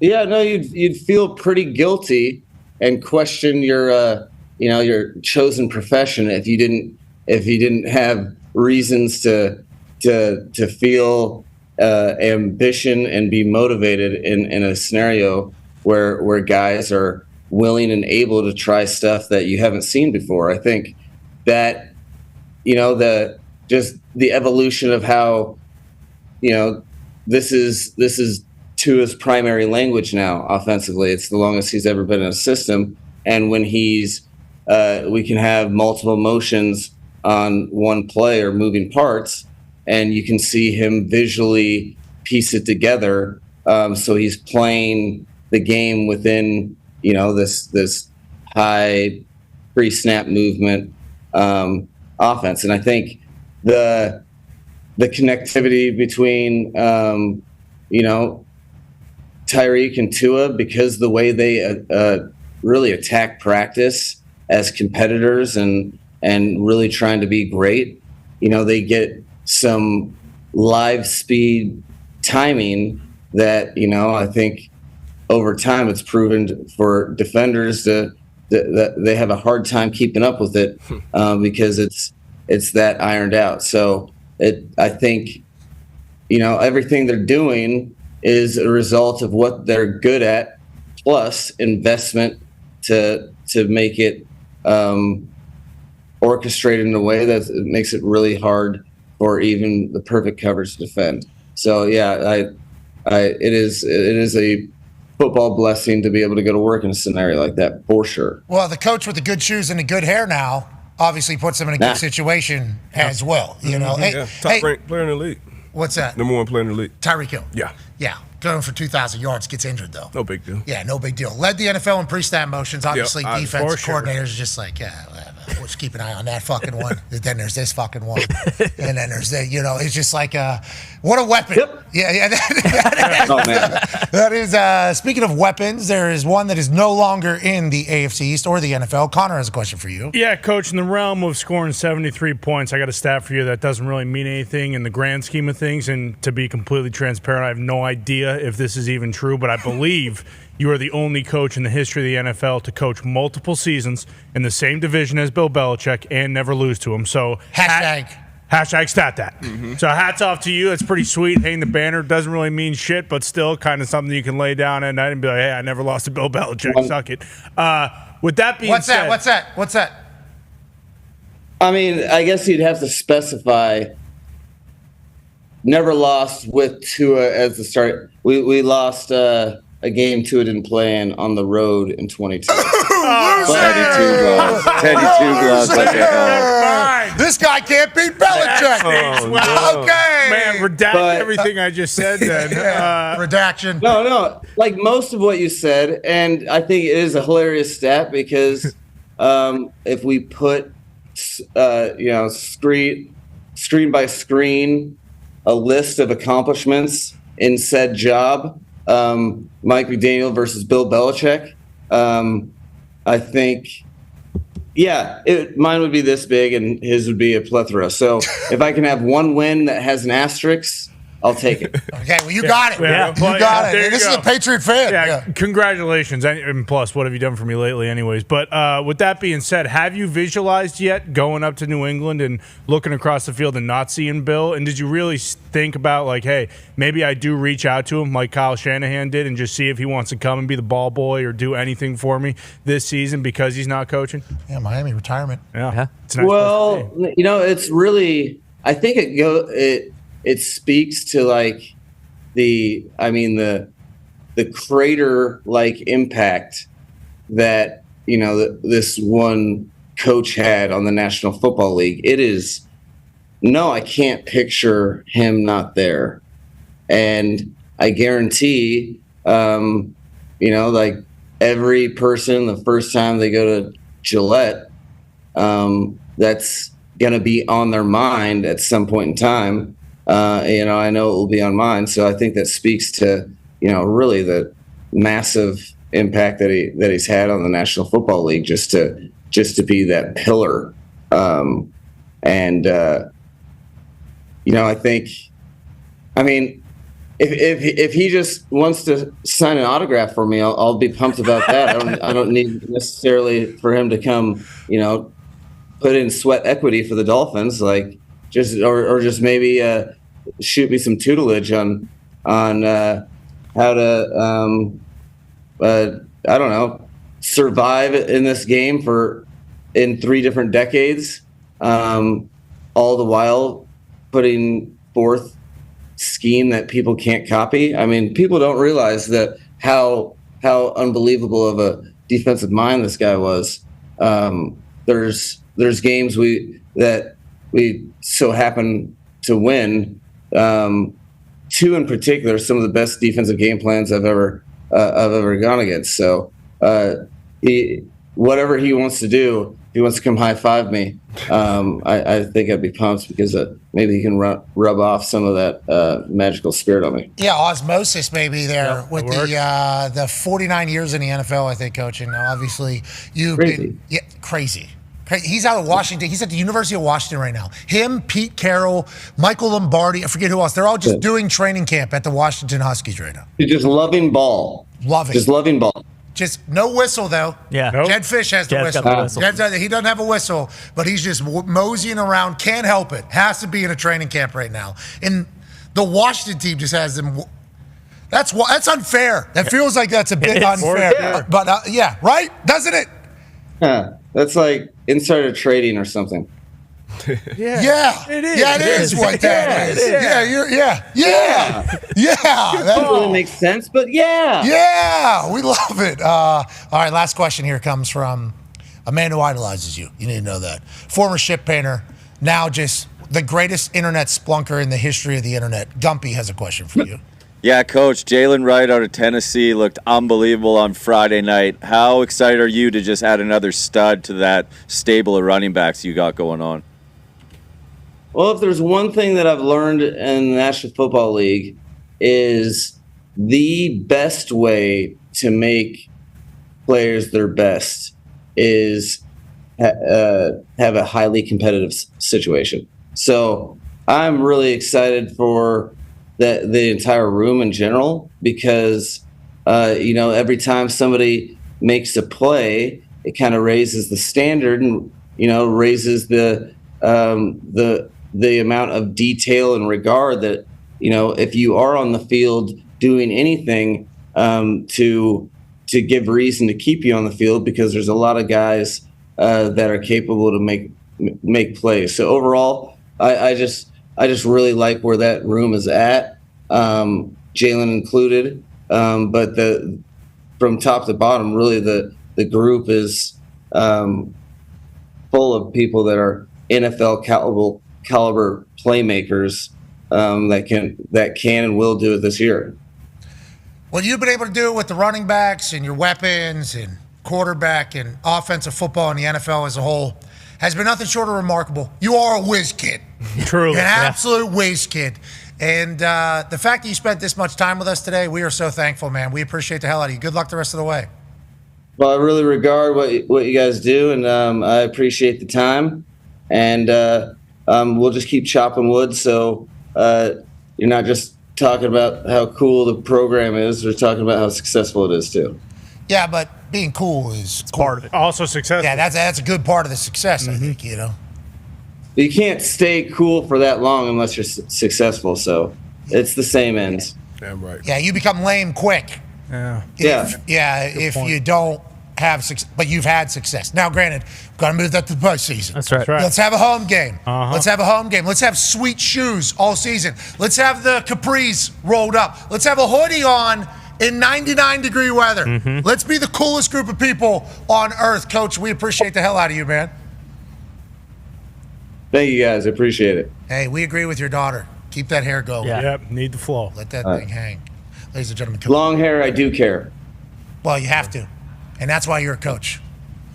Yeah, no, you'd feel pretty guilty and question your chosen profession if you didn't have reasons to feel ambition and be motivated in a scenario where guys are willing and able to try stuff that you haven't seen before. I think that the evolution of how this is Tua's primary language now offensively. It's the longest he's ever been in a system. And when we can have multiple motions on one play or moving parts, and you can see him visually piece it together. So he's playing the game within, this high pre-snap movement offense. And I think the connectivity between, Tyreek and Tua, because the way they really attack practice as competitors and really trying to be great, they get some live speed timing that, I think over time it's proven for defenders that they have a hard time keeping up with it because it's that ironed out. So I think, everything they're doing is a result of what they're good at, plus investment to make it orchestrated in a way that makes it really hard for even the perfect coverage to defend. So yeah, it is a football blessing to be able to go to work in a scenario like that for sure. Well, the coach with the good shoes and the good hair now obviously puts them in a good situation as well. Top ranked player in the league. What's that? Number one player in the league. Tyreek Hill. Yeah. Yeah. Going for 2,000 yards, gets injured, though. No big deal. Yeah, no big deal. Led the NFL in pre-snap motions. Obviously, defense coordinators are just like, yeah, whatever. We'll just keep an eye on that fucking one. Then there's this fucking one. And then there's that, it's just like, what a weapon. Yep. Yeah. That is, speaking of weapons, there is one that is no longer in the AFC East or the NFL. Connor has a question for you. Yeah, Coach, in the realm of scoring 73 points, I got a stat for you that doesn't really mean anything in the grand scheme of things. And to be completely transparent, I have no idea if this is even true, but I believe you are the only coach in the history of the NFL to coach multiple seasons in the same division as Bill Belichick and never lose to him. So hashtag stat that. Mm-hmm. So hats off to you. That's pretty sweet. Hang the banner doesn't really mean shit, but still kind of something you can lay down at night and be like, hey, I never lost to Bill Belichick. Suck it. With that being said. What's that? I mean, I guess you'd have to specify never lost with Tua as the start. We lost a game Tua didn't play in on the road in 22. 22 gloves. 22 gloves. This guy can't beat Belichick. Okay. Man, redact everything I just said then. Redaction. No. Like most of what you said, and I think it is a hilarious stat because if we put, screen by screen, a list of accomplishments in said job, Mike McDaniel versus Bill Belichick, I think, mine would be this big and his would be a plethora. So if I can have one win that has an asterisk, I'll take it. Okay, well, you got it. Yeah. You got it. This is a Patriot fan. Yeah, congratulations. And plus, what have you done for me lately anyways? But with that being said, have you visualized yet going up to New England and looking across the field and not seeing Bill? And did you really think about, like, hey, maybe I do reach out to him like Kyle Shanahan did and just see if he wants to come and be the ball boy or do anything for me this season because he's not coaching? Yeah, Miami retirement. Yeah. It's a nice it's really, I think it speaks to like the crater like impact that this one coach had on the National Football League. I can't picture him not there, and I guarantee like every person the first time they go to Gillette, that's gonna be on their mind at some point in time. I know it will be on mine. So I think that speaks to, really the massive impact that he's had on the National Football League just to be that pillar. I think, if he just wants to sign an autograph for me, I'll be pumped about that. I don't need necessarily for him to come, put in sweat equity for the Dolphins, like just maybe shoot me some tutelage on how to survive in this game in 3 different decades, all the while putting forth scheme that people can't copy. I mean, people don't realize that how unbelievable of a defensive mind this guy was. There's games that we so happen to win. 2 in particular, some of the best defensive game plans I've ever gone against. So whatever he wants to do, if he wants to come high five me, I think I'd be pumped because maybe he can rub off some of that magical spirit on me. Yeah, osmosis maybe there with the 49 years in the NFL, I think, coaching. Now, obviously, you've been crazy. He's out of Washington. He's at the University of Washington right now. Him, Pete Carroll, Michael Lombardi, I forget who else. They're all just doing training camp at the Washington Huskies right now. He's just loving ball. Just loving ball. Just no whistle, though. Yeah. Nope. Jed Fish has the whistle. He doesn't have a whistle, but he's just moseying around. Can't help it. Has to be in a training camp right now. And the Washington team just has them. That's unfair. That feels like that's a bit unfair. Yeah. But right? Doesn't it? Yeah. That's like insider trading or something. Yeah, it is. Yeah, it is what that is. Yeah. That doesn't make sense, but yeah, we love it. All right, last question here comes from a man who idolizes you. You need to know that. Former ship painter, now just the greatest internet splunker in the history of the internet. Gumpy has a question for you. Yeah, Coach, Jalen Wright out of Tennessee looked unbelievable on Friday night. How excited are you to just add another stud to that stable of running backs you got going on? Well, if there's one thing that I've learned in the National Football League is the best way to make players their best is have a highly competitive situation. So I'm really excited for the entire room in general because, every time somebody makes a play, it kind of raises the standard and, raises the amount of detail and regard that, if you are on the field doing anything to give reason to keep you on the field, because there's a lot of guys that are capable to make plays. So overall, I just really like where that room is at, Jalen included. But from top to bottom, really the group is full of people that are NFL caliber playmakers that can and will do it this year. Well, you've been able to do it with the running backs and your weapons and quarterback and offensive football in the NFL as a whole has been nothing short of remarkable. You are a whiz kid. Truly. An absolute whiz kid. And the fact that you spent this much time with us today, we are so thankful, man. We appreciate the hell out of you. Good luck the rest of the way. Well, I really regard what you guys do, and I appreciate the time. And we'll just keep chopping wood, so you're not just talking about how cool the program is, we're talking about how successful it is, too. Yeah, but being cool is cool. Part of it. Also successful. Yeah, that's a good part of the success, I think, you know. You can't stay cool for that long unless you're successful, so it's the same ends. Damn right. Yeah, you become lame quick. Yeah. If you don't have success, but you've had success. Now, granted, we've got to move that to the postseason. That's right. Let's have a home game. Let's have a home game. Let's have sweet shoes all season. Let's have the capris rolled up. Let's have a hoodie on in 99-degree weather. Let's be the coolest group of people on earth. Coach, we appreciate the hell out of you, man. Thank you, guys. I appreciate it. Hey, we agree with your daughter. Keep that hair going. Yeah. Yep, need the flow. Let that thing hang. Ladies and gentlemen. Long hair, I do care. Well, you have to. And that's why you're a coach.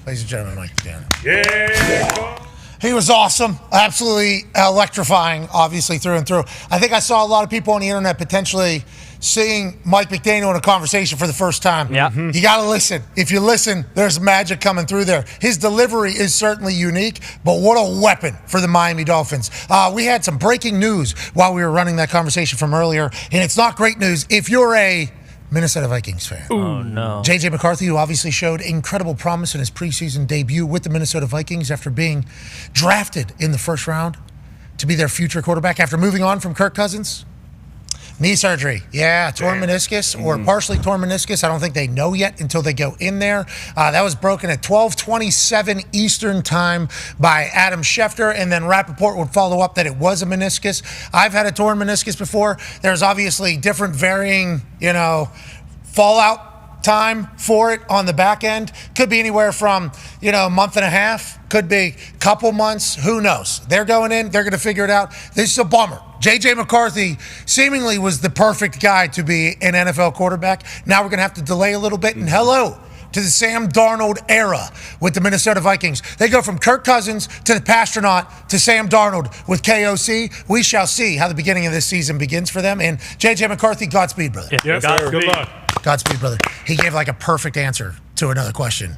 Ladies and gentlemen, Mike McDaniel. Yeah. He was awesome. Absolutely electrifying, obviously, through and through. I think I saw a lot of people on the internet potentially seeing Mike McDaniel in a conversation for the first time. Yeah. You got to listen. If you listen, there's magic coming through there. His delivery is certainly unique, but what a weapon for the Miami Dolphins. We had some breaking news while we were running that conversation from earlier, and it's not great news if you're a Minnesota Vikings fan. Oh, no. J.J. McCarthy, who obviously showed incredible promise in his preseason debut with the Minnesota Vikings after being drafted in the first round to be their future quarterback after moving on from Kirk Cousins. Knee surgery. Yeah, torn meniscus or partially torn meniscus. I don't think they know yet until they go in there. That was broken at 12:27 Eastern time by Adam Schefter, and then Rappaport would follow up that it was a meniscus. I've had a torn meniscus before. There's obviously different varying, fallout time for it on the back end. Could be anywhere from, a month and a half. Could be a couple months. Who knows? They're going in. They're going to figure it out. This is a bummer. J.J. McCarthy seemingly was the perfect guy to be an NFL quarterback. Now we're going to have to delay a little bit. And hello to the Sam Darnold era with the Minnesota Vikings. They go from Kirk Cousins to the Pastronaut to Sam Darnold with KOC. We shall see how the beginning of this season begins for them. And J.J. McCarthy, Godspeed, brother. Yes, sir. Good luck. Godspeed, brother. He gave like a perfect answer to another question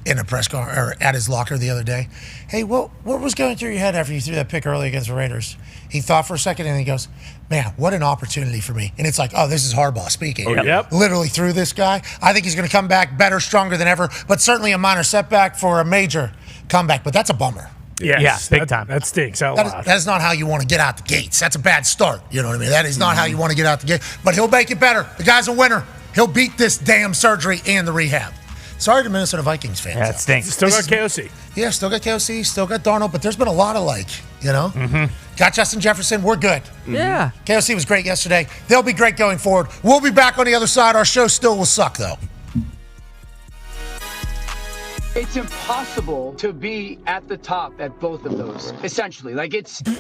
in a press conference or at his locker the other day. Hey, what was going through your head after you threw that pick early against the Raiders? He thought for a second and he goes, man, what an opportunity for me. And it's like, oh, this is Harbaugh speaking. Yep. Literally through this guy. I think he's going to come back better, stronger than ever, but certainly a minor setback for a major comeback. But that's a bummer. Yes, yeah, big time. That stinks out loud. That is not how you want to get out the gates. That's a bad start. You know what I mean? That is not how you want to get out the gate. But he'll make it better. The guy's a winner. He'll beat this damn surgery and the rehab. Sorry to Minnesota Vikings fans. Yeah, it stinks. Still got KOC. Yeah, still got KOC, still got Darnold, but there's been a lot of got Justin Jefferson, we're good. Yeah. KOC was great yesterday. They'll be great going forward. We'll be back on the other side. Our show still will suck, though. It's impossible to be at the top at both of those, essentially. Like, it's Dan.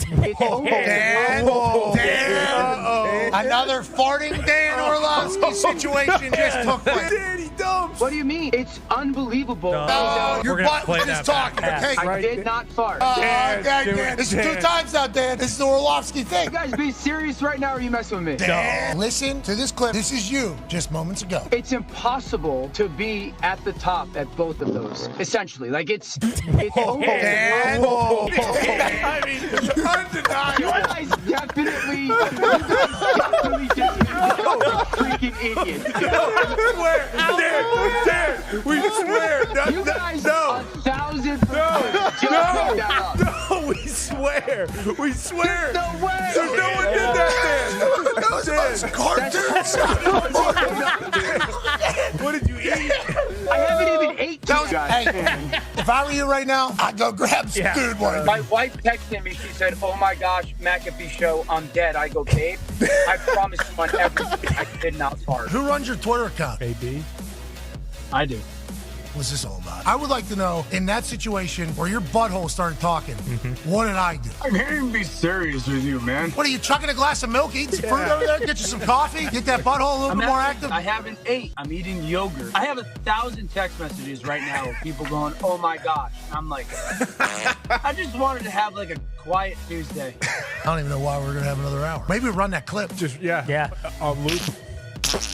Another farting Dan Orlovsky situation just took place. Danny Dumps. What do you mean? It's unbelievable. Your butt is talking. Okay. I did not fart. Dan. This is 2 times now, Dan. This is the Orlovsky thing. You guys be serious right now, or are you messing with me? Dan, listen to this clip. This is you just moments ago. It's impossible to be at the top at both of those, essentially. Like, it's Dan. I mean, undeniable. You guys definitely just freaking idiots. We swear. You guys 1,000% No, we swear. We swear. No way. No one did that, Dan. Those cartoons. What did you eat? I haven't even ate two guys. Hey, if I were you right now, I'd go grab some food. My wife texted me. She said, "Oh my gosh, McAfee Show, I'm dead." I go, "Babe, I promise you on everything, I did not fart." Who runs your Twitter account? AB. I do. What's this all about? I would like to know, in that situation where your butthole started talking, what did I do? I can't even be serious with you, man. What are you, chucking a glass of milk, eating some fruit over there, get you some coffee, get that butthole a little bit more active? I haven't ate. I'm eating yogurt. I have 1,000 text messages right now of people going, oh my gosh. I'm like, I just wanted to have like a quiet Tuesday. I don't even know why we're going to have another hour. Maybe we run that clip. Yeah. On loop.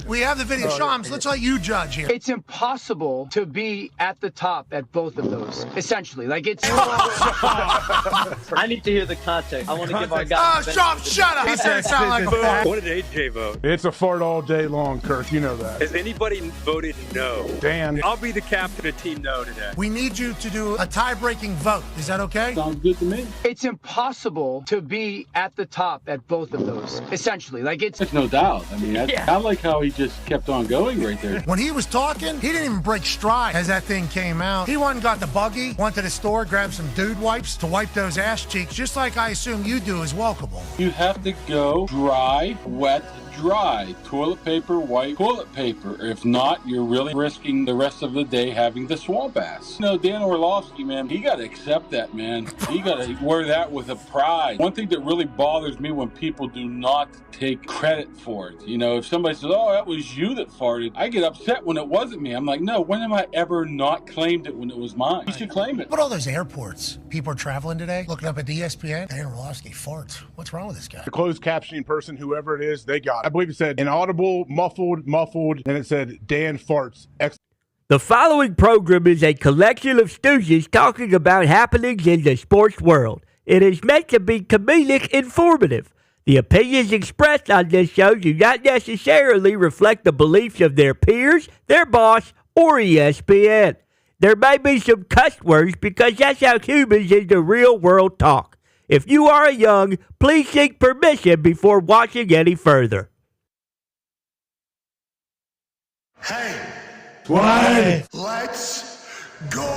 We have the video. Shams, let's let you judge here. It's impossible to be at the top at both of those, essentially. Like, it's... I need to hear the context. I want to give our guy... Oh, Shams, shut up. He said it sounded like a fart. What did AJ vote? It's a fart all day long, Kirk. You know that. Has anybody voted no? Dan. I'll be the captain of Team No today. We need you to do a tie-breaking vote. Is that okay? Sounds good to me. It's impossible to be at the top at both of those, essentially. Like, it's... There's no doubt. I mean, I like how he just kept on going right there. When he was talking, he didn't even break stride as that thing came out. He went and got the buggy, went to the store, grabbed some dude wipes to wipe those ass cheeks, just like I assume you do as well, Cabal. You have to go dry, wet, dry. Toilet paper, white toilet paper. If not, you're really risking the rest of the day having the swamp ass. You know, Dan Orlovsky, man, he got to accept that, man. He got to wear that with a pride. One thing that really bothers me when people do not take credit for it. You know, if somebody says, oh, that was you that farted, I get upset when it wasn't me. I'm like, no, when have I ever not claimed it when it was mine? You should claim it. But all those airports, people are traveling today, looking up at the ESPN, Dan Orlovsky farts. What's wrong with this guy? The closed captioning person, whoever it is, they got it. I believe it said inaudible, muffled, and it said Dan farts. The following program is a collection of stooges talking about happenings in the sports world. It is meant to be comedic informative. The opinions expressed on this show do not necessarily reflect the beliefs of their peers, their boss, or ESPN. There may be some cuss words because that's how humans in the real world talk. If you are young, please seek permission before watching any further. Hey, Why? let's go.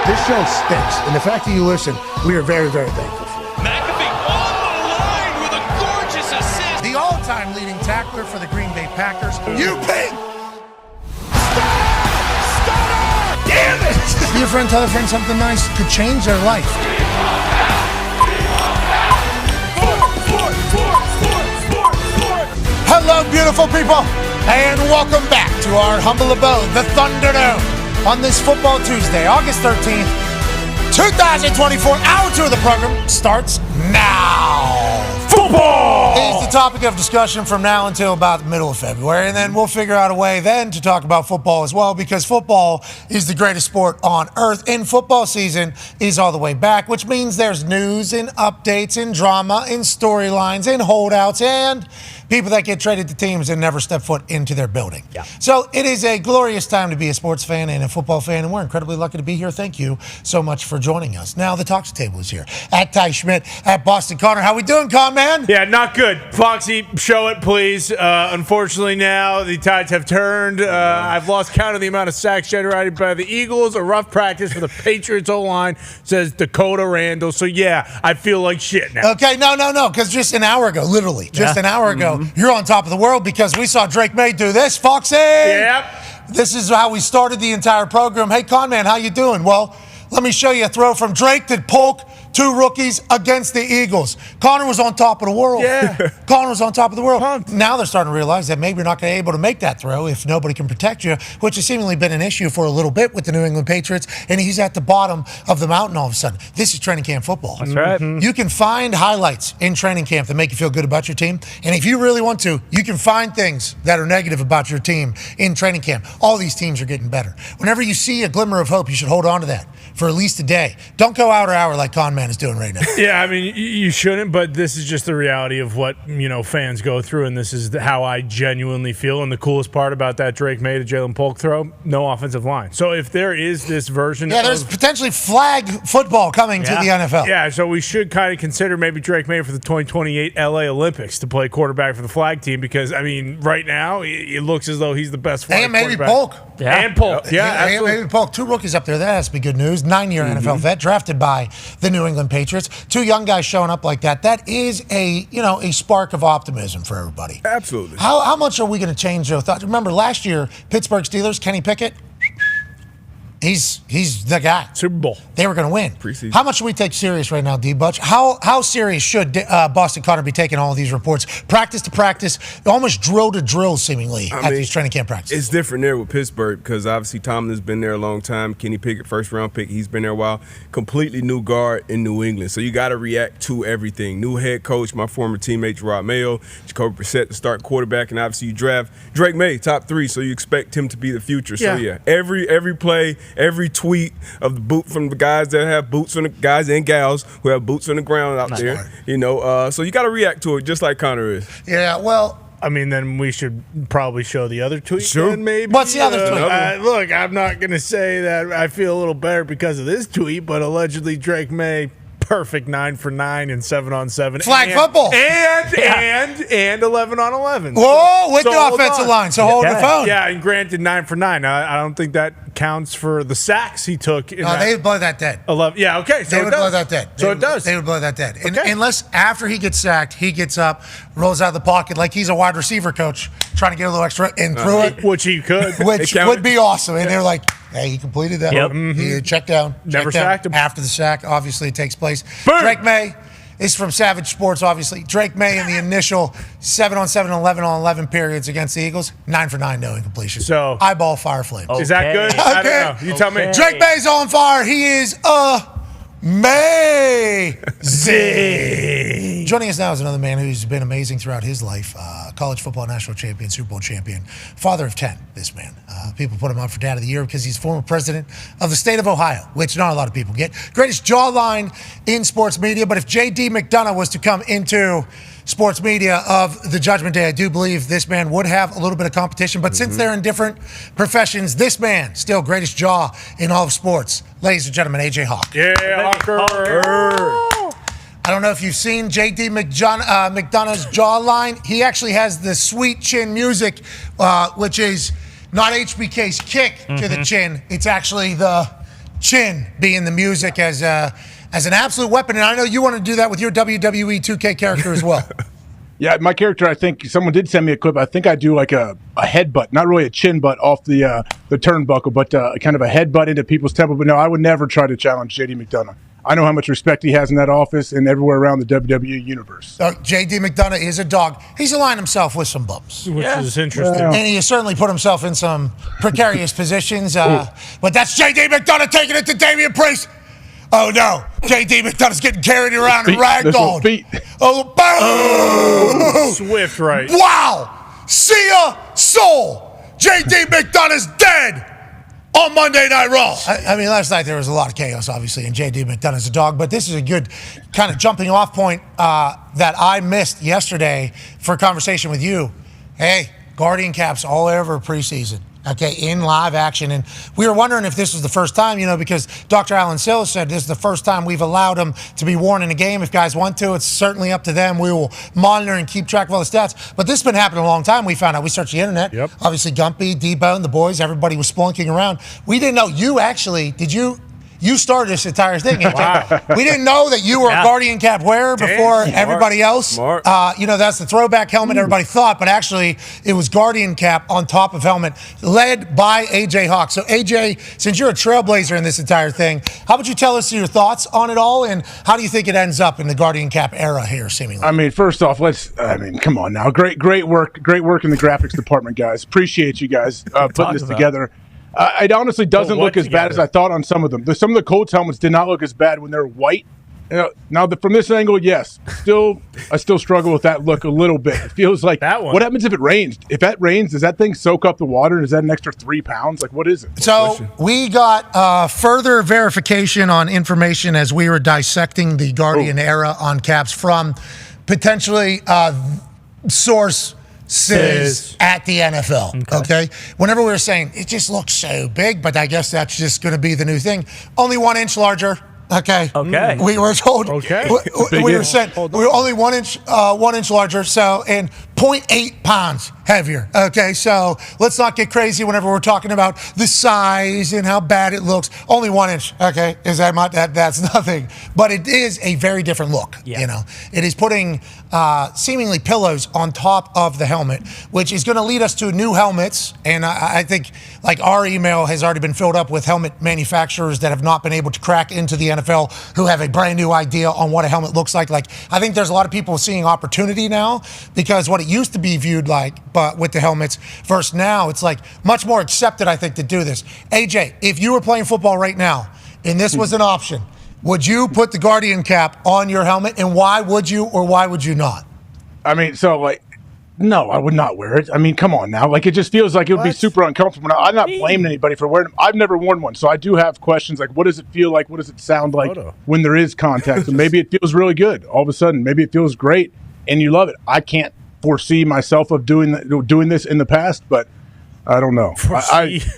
This show stinks, and the fact that you listen, we are very, very thankful for. McAfee on the line with a gorgeous assist. The all-time leading tackler for the Green Bay Packers, You pink. damn it! Your friend tell a friend something nice could change their life. Hello, beautiful people, and welcome back to our humble abode, the Thunderdome, on this Football Tuesday, August 13th, 2024. Hour 2 of the program starts now. Football is the topic of discussion from now until about the middle of February, and then we'll figure out a way then to talk about football as well, because football is the greatest sport on earth, and football season is all the way back, which means there's news and updates and drama and storylines and holdouts and people that get traded to teams and never step foot into their building. Yeah. So it is a glorious time to be a sports fan and a football fan, and we're incredibly lucky to be here. Thank you so much for joining us. Now the talks table is here. At Ty Schmidt, at Boston Connor. How we doing, Con Man? Yeah, not good. Foxy, show it, please. Unfortunately, now the tides have turned. I've lost count of the amount of sacks generated by the Eagles. A rough practice for the Patriots O-line, says Dakota Randall. So, yeah, I feel like shit now. Okay, no, because just an hour ago, literally, just an hour ago, you're on top of the world because we saw Drake May do this. Foxy! Yep. This is how we started the entire program. Hey, Con Man, how you doing? Well, let me show you a throw from Drake to Polk. 2 rookies against the Eagles. Connor was on top of the world. Yeah. Connor was on top of the world. Pumped. Now they're starting to realize that maybe you're not going to be able to make that throw if nobody can protect you, which has seemingly been an issue for a little bit with the New England Patriots, and he's at the bottom of the mountain all of a sudden. This is training camp football. That's right. You can find highlights in training camp that make you feel good about your team, and if you really want to, you can find things that are negative about your team in training camp. All these teams are getting better. Whenever you see a glimmer of hope, you should hold on to that for at least a day. Don't go hour like Con Man is doing right now. Yeah, I mean, you shouldn't, but this is just the reality of what, fans go through, and this is how I genuinely feel. And the coolest part about that Drake May to Jalen Polk throw, no offensive line. So if there is this version there's potentially flag football coming to the NFL. Yeah, so we should kind of consider maybe Drake May for the 2028 LA Olympics to play quarterback for the flag team, because, I mean, right now, it looks as though he's the best flag And maybe quarterback. Polk. Yeah. And Polk, absolutely. Maybe Polk. 2 rookies up there. That has to be good news. 9-year NFL vet drafted by the New England Patriots. 2 young guys showing up like that. That is a spark of optimism for everybody. Absolutely. How much are we going to change their thoughts? Remember last year, Pittsburgh Steelers, Kenny Pickett, he's the guy. Super Bowl. They were going to win. Preseason. How much should we take serious right now, D-Butch? How serious should Boston Connor be taking all of these reports? Practice to practice, almost drill to drill, seemingly, at these training camp practices. It's different there with Pittsburgh because obviously Tomlin's been there a long time. Kenny Pickett, first-round pick, he's been there a while. Completely new guard in New England. So you got to react to everything. New head coach, my former teammate Gerard Mayo, Jacoby Brissett, the start quarterback, and obviously you draft Drake May, top 3, so you expect him to be the future. So yeah, every play, every tweet of the boot from the guys that have boots on the guys and gals who have boots on the ground out there, so you got to react to it just like Connor is. Yeah, well, I mean, then we should probably show the other tweet. Sure. Then maybe. What's the other tweet? Look, I'm not going to say that I feel a little better because of this tweet, but allegedly Drake May, perfect 9 for 9 and 7 on 7. Flag football. And 11 on 11. Whoa, with the offensive line. So hold the phone. Yeah, and granted 9 for 9. I don't think that counts for the sacks he took. No, they would blow that dead. 11. Yeah, okay. So they would blow that dead. It does. They would blow that dead. Unless after he gets sacked, he gets up, rolls out of the pocket like he's a wide receiver coach, trying to get a little extra and through it. Which he could. Which would be awesome. And they're like, hey, he completed that. Yep. He checked down. Never sacked him. After the sack, obviously, it takes place. Boom. Drake May is from Savage Sports, obviously. Drake May in the initial 7 on 7 and 11 on 11 periods against the Eagles, 9 for 9, no incompletion. So eyeball fire flames. Is that good? Okay. I don't know. You tell me. Drake May's on fire. He is amazing. Joining us now is another man who's been amazing throughout his life. College football national champion, Super Bowl champion, father of 10, this man. People put him up for Dad of the Year because he's former president of the state of Ohio, which not a lot of people get. Greatest jawline in sports media. But if J.D. McDonough was to come into sports media of the Judgment Day, I do believe this man would have a little bit of competition. But since they're in different professions, this man, still greatest jaw in all of sports. Ladies and gentlemen, A.J. Hawk. Yeah, Hawker. I don't know if you've seen J.D. McDonough's jawline. He actually has the sweet chin music, which is not HBK's kick to the chin. It's actually the chin being the music as an absolute weapon. And I know you want to do that with your WWE 2K character as well. Yeah, my character, I think someone did send me a clip. I think I do like a headbutt, not really a chin butt off the turnbuckle, but kind of a headbutt into people's temple. But no, I would never try to challenge J.D. McDonough. I know how much respect he has in that office and everywhere around the WWE universe. J.D. McDonough is a dog. He's aligned himself with some bumps. Which is interesting. And he has certainly put himself in some precarious positions. But that's J.D. McDonough taking it to Damian Priest. Oh, no. J.D. McDonough's getting carried around and ragdolled. Oh, boom! Swift, right. Wow. See ya, soul. J.D. McDonough's dead. On Monday Night Raw. I mean, last night there was a lot of chaos, obviously, and J.D. McDonough's a dog, but this is a good kind of jumping off point that I missed yesterday for a conversation with you. Hey, Guardian Caps all over preseason, okay, in live action. And we were wondering if this was the first time, because Dr. Alan Sills said this is the first time we've allowed them to be worn in a game. If guys want to, it's certainly up to them. We will monitor and keep track of all the stats. But this has been happening a long time. We found out. We searched the internet. Yep. Obviously, Gumpy, D-Bone, the boys, everybody was splunking around. We didn't know. You actually, you started this entire thing. Wow. We didn't know that you were a Guardian Cap wearer before everybody else. Smart. That's the throwback helmet everybody thought, but actually it was Guardian Cap on top of helmet, led by A.J. Hawk. So, A.J., since you're a trailblazer in this entire thing, how would you tell us your thoughts on it all, and how do you think it ends up in the Guardian Cap era here, seemingly? I mean, first off, come on now. Great work in the graphics department, guys. Appreciate you guys putting this together. It honestly doesn't look as bad as I thought on some of them. Some of the Colts helmets did not look as bad when they're white. Now, from this angle, yes. I still struggle with that look a little bit. It feels like, that one. What happens if it rains? If that rains, does that thing soak up the water? Is that an extra 3 pounds? Like, what is it? So we got further verification on information as we were dissecting the Guardian era on caps from potentially source at the NFL, okay? Whenever we were saying, it just looks so big, but I guess that's just going to be the new thing. Only 1 inch larger, okay? Okay. We were told, okay. we were sent, we were only 1 inch larger, so, and 0.8 pounds heavier. Okay, so let's not get crazy whenever we're talking about the size and how bad it looks. Only 1 inch. Okay, is that much? That's nothing. But it is a very different look. Yeah. You know, it is putting seemingly pillows on top of the helmet, which is going to lead us to new helmets. And I think like our email has already been filled up with helmet manufacturers that have not been able to crack into the NFL, who have a brand new idea on what a helmet looks like. Like, I think there's a lot of people seeing opportunity now, because what it used to be viewed like, but with the helmets, versus now, it's like much more accepted, I think, to do this. AJ, if you were playing football right now and this was an option, would you put the Guardian cap on your helmet, and why would you or why would you not? I mean, so like, no, I would not wear it. I mean, come on now. Like, it just feels like it would be super uncomfortable. Now, I'm not blaming anybody for wearing them. I've never worn one, so I do have questions like, what does it feel like? What does it sound like when there is contact? And maybe it feels really good. All of a sudden, maybe it feels great, and you love it. I foresee myself of doing this in the past, but I don't know.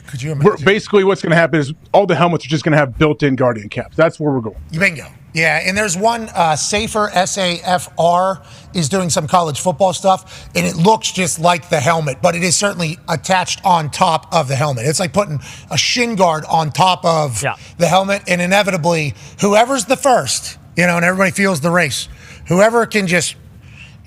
Could you imagine? Basically, what's going to happen is all the helmets are just going to have built-in Guardian caps. That's where we're going. Bingo. Yeah, and there's one, Safer, SAFR, is doing some college football stuff, and it looks just like the helmet, but it is certainly attached on top of the helmet. It's like putting a shin guard on top of the helmet, and inevitably, whoever's the first, and everybody feels the race, whoever can just,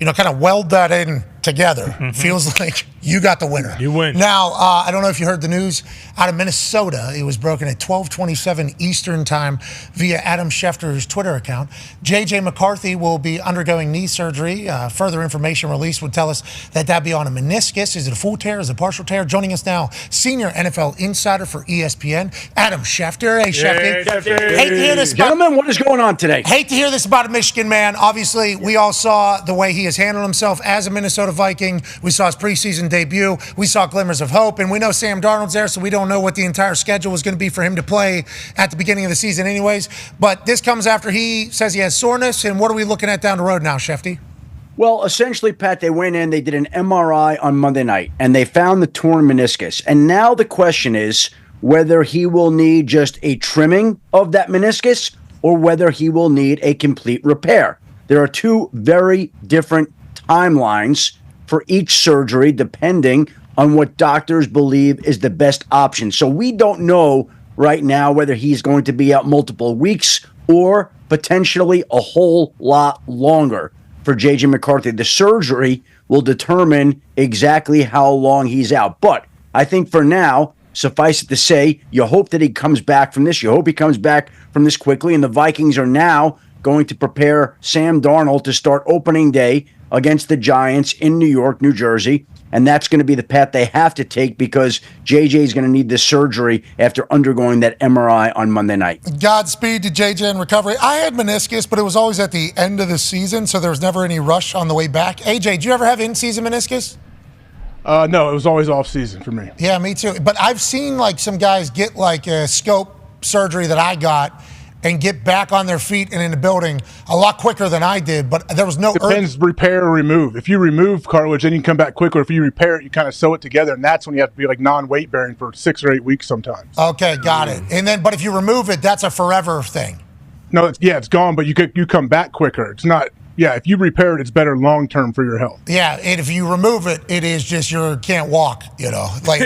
kind of weld that in together, feels like you got the winner. You win. Now, I don't know if you heard the news out of Minnesota. It was broken at 12:27 Eastern time via Adam Schefter's Twitter account. J.J. McCarthy will be undergoing knee surgery. Further information released would tell us that that'd be on a meniscus. Is it a full tear? Is it a partial tear? Joining us now, senior NFL insider for ESPN, Adam Schefter. Hey, Schefter. Hate to hear this. Gentlemen, what is going on today? Hate to hear this about a Michigan man. Obviously, we all saw the way he has handled himself as a Minnesota Viking. We saw his preseason debut. We saw glimmers of hope, and we know Sam Darnold's there, so we don't know what the entire schedule is going to be for him to play at the beginning of the season anyways. But this comes after he says he has soreness, and what are we looking at down the road now, Shefty? Well, essentially, Pat, they went in, they did an MRI on Monday night, and they found the torn meniscus. And now the question is whether he will need just a trimming of that meniscus or whether he will need a complete repair. There are two very different timelines for each surgery, depending on what doctors believe is the best option. So we don't know right now whether he's going to be out multiple weeks or potentially a whole lot longer for J.J. McCarthy. The surgery will determine exactly how long he's out. But I think for now, suffice it to say, you hope that he comes back from this. You hope he comes back from this quickly. And the Vikings are now going to prepare Sam Darnold to start opening day against the Giants in New York, New Jersey. And that's going to be the path they have to take because JJ is going to need this surgery after undergoing that MRI on Monday night. Godspeed to JJ in recovery. I had meniscus, but it was always at the end of the season, so there was never any rush on the way back. AJ, did you ever have in-season meniscus? No, it was always off-season for me. Yeah, me too. But I've seen like some guys get like a scope surgery that I got and get back on their feet and in the building a lot quicker than I did, but there was no Depends, repair or remove. If you remove cartilage, then you can come back quicker. If you repair it, you kind of sew it together, and that's when you have to be like non-weight bearing for 6 or 8 weeks sometimes. Okay, got it. And then, but if you remove it, that's a forever thing. No, it's gone, but you come back quicker. It's not. Yeah, if you repair it, it's better long-term for your health. Yeah, and if you remove it, it is just you can't walk, like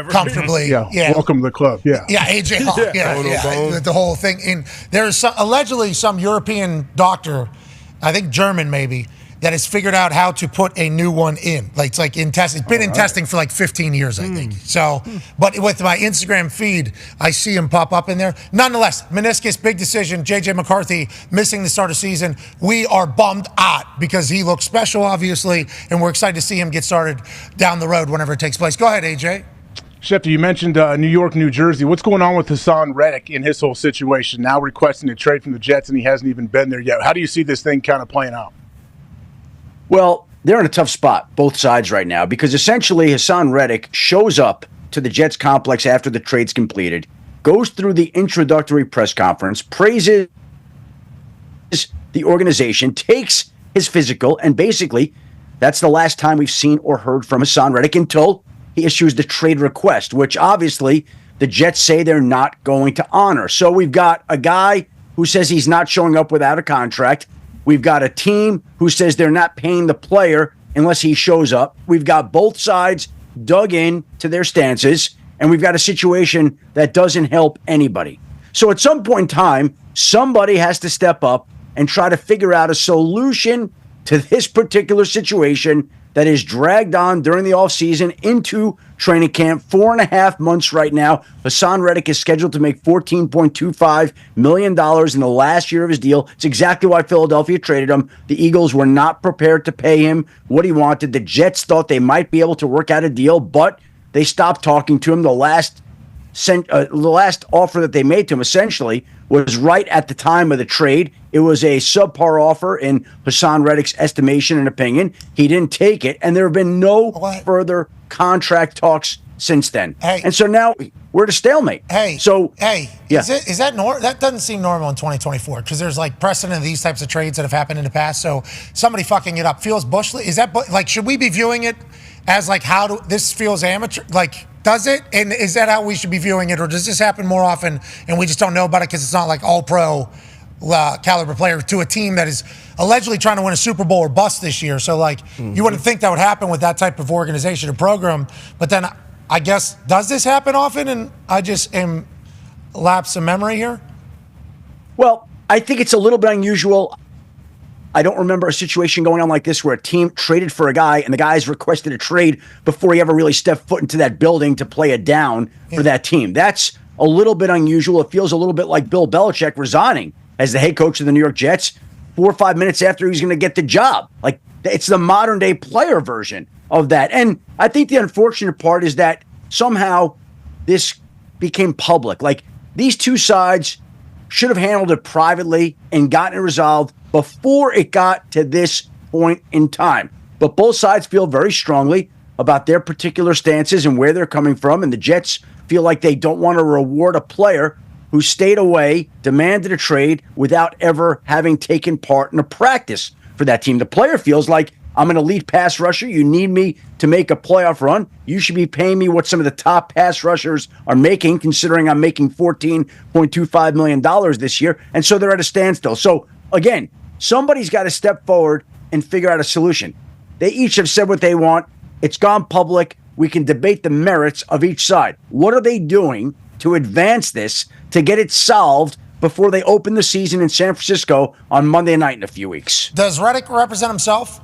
comfortably. Yeah, welcome to the club. Yeah, AJ Hawk. The whole thing. And there's allegedly some European doctor, I think German maybe, that has figured out how to put a new one in. Like it's like in testing. It's been in testing for like 15 years, I think. So, but with my Instagram feed, I see him pop up in there. Nonetheless, meniscus, big decision. J.J. McCarthy missing the start of season. We are bummed out because he looks special, obviously, and we're excited to see him get started down the road whenever it takes place. Go ahead, AJ. Schefter, you mentioned New York, New Jersey. What's going on with Hassan Reddick in his whole situation? Now requesting a trade from the Jets, and he hasn't even been there yet. How do you see this thing kind of playing out? Well, they're in a tough spot, both sides right now, because essentially Hassan Reddick shows up to the Jets complex after the trade's completed, goes through the introductory press conference, praises the organization, takes his physical, and basically that's the last time we've seen or heard from Hassan Reddick until he issues the trade request, which obviously the Jets say they're not going to honor. So we've got a guy who says he's not showing up without a contract, We've got a team who says they're not paying the player unless he shows up. We've got both sides dug in to their stances, and we've got a situation that doesn't help anybody. So at some point in time, somebody has to step up and try to figure out a solution to this particular situation that is dragged on during the offseason into training camp. 4.5 months right now. Hassan Reddick is scheduled to make $14.25 million in the last year of his deal. It's exactly why Philadelphia traded him. The Eagles were not prepared to pay him what he wanted. The Jets thought they might be able to work out a deal, but they stopped talking to him. The last offer that they made to him essentially was right at the time of the trade. It was a subpar offer in Hassan Reddick's estimation and opinion. He didn't take it, and there have been no further contract talks since then. Hey. And so now we're at a stalemate. Hey, yeah. is that normal? That doesn't seem normal in 2024 because there's like precedent of these types of trades that have happened in the past. So somebody fucking it up feels Bush. Is that like, should we be viewing it as like this feels amateur? Like, does it? And is that how we should be viewing it, or does this happen more often and we just don't know about it because it's not like all pro caliber player to a team that is allegedly trying to win a Super Bowl or bust this year? So like, you wouldn't think that would happen with that type of organization or program, but then I guess, does this happen often? And I just am lapse of memory here. Well, I think it's a little bit unusual. I don't remember a situation going on like this where a team traded for a guy and the guy's requested a trade before he ever really stepped foot into that building to play a down for that team. That's a little bit unusual. It feels a little bit like Bill Belichick resigning as the head coach of the New York Jets 4 or 5 minutes after he's going to get the job. Like, it's the modern day player version of that. And I think the unfortunate part is that somehow this became public. Like, these two sides should have handled it privately and gotten it resolved before it got to this point in time. But both sides feel very strongly about their particular stances and where they're coming from. And the Jets feel like they don't want to reward a player who stayed away, demanded a trade without ever having taken part in a practice for that team. The player feels like, I'm an elite pass rusher. You need me to make a playoff run. You should be paying me what some of the top pass rushers are making, considering I'm making $14.25 million this year. And so they're at a standstill. So, again, somebody's got to step forward and figure out a solution. They each have said what they want. It's gone public. We can debate the merits of each side. What are they doing to advance this, to get it solved before they open the season in San Francisco on Monday night in a few weeks? Does Reddick represent himself?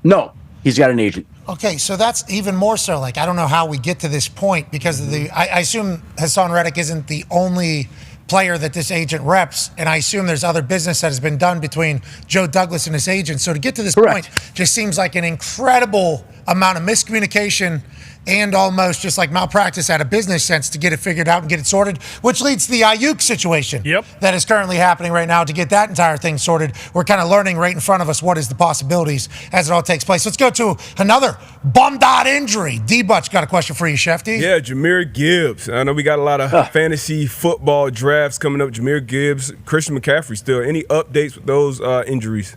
No, he's got an agent. Okay, so that's even more so. Like, I don't know how we get to this point because of I assume Hassan Reddick isn't the only player that this agent reps, and I assume there's other business that has been done between Joe Douglas and his agent. So to get to this point just seems like an incredible amount of miscommunication and almost just like malpractice out of business sense to get it figured out and get it sorted, which leads to the Ayuk situation that is currently happening right now. To get that entire thing sorted, we're kind of learning right in front of us what is the possibilities as it all takes place. Let's go to another bummed-out injury. D-Butch got a question for you, Schefter. Yeah, Jahmyr Gibbs. I know we got a lot of fantasy football drafts coming up. Jahmyr Gibbs, Christian McCaffrey still. Any updates with those injuries?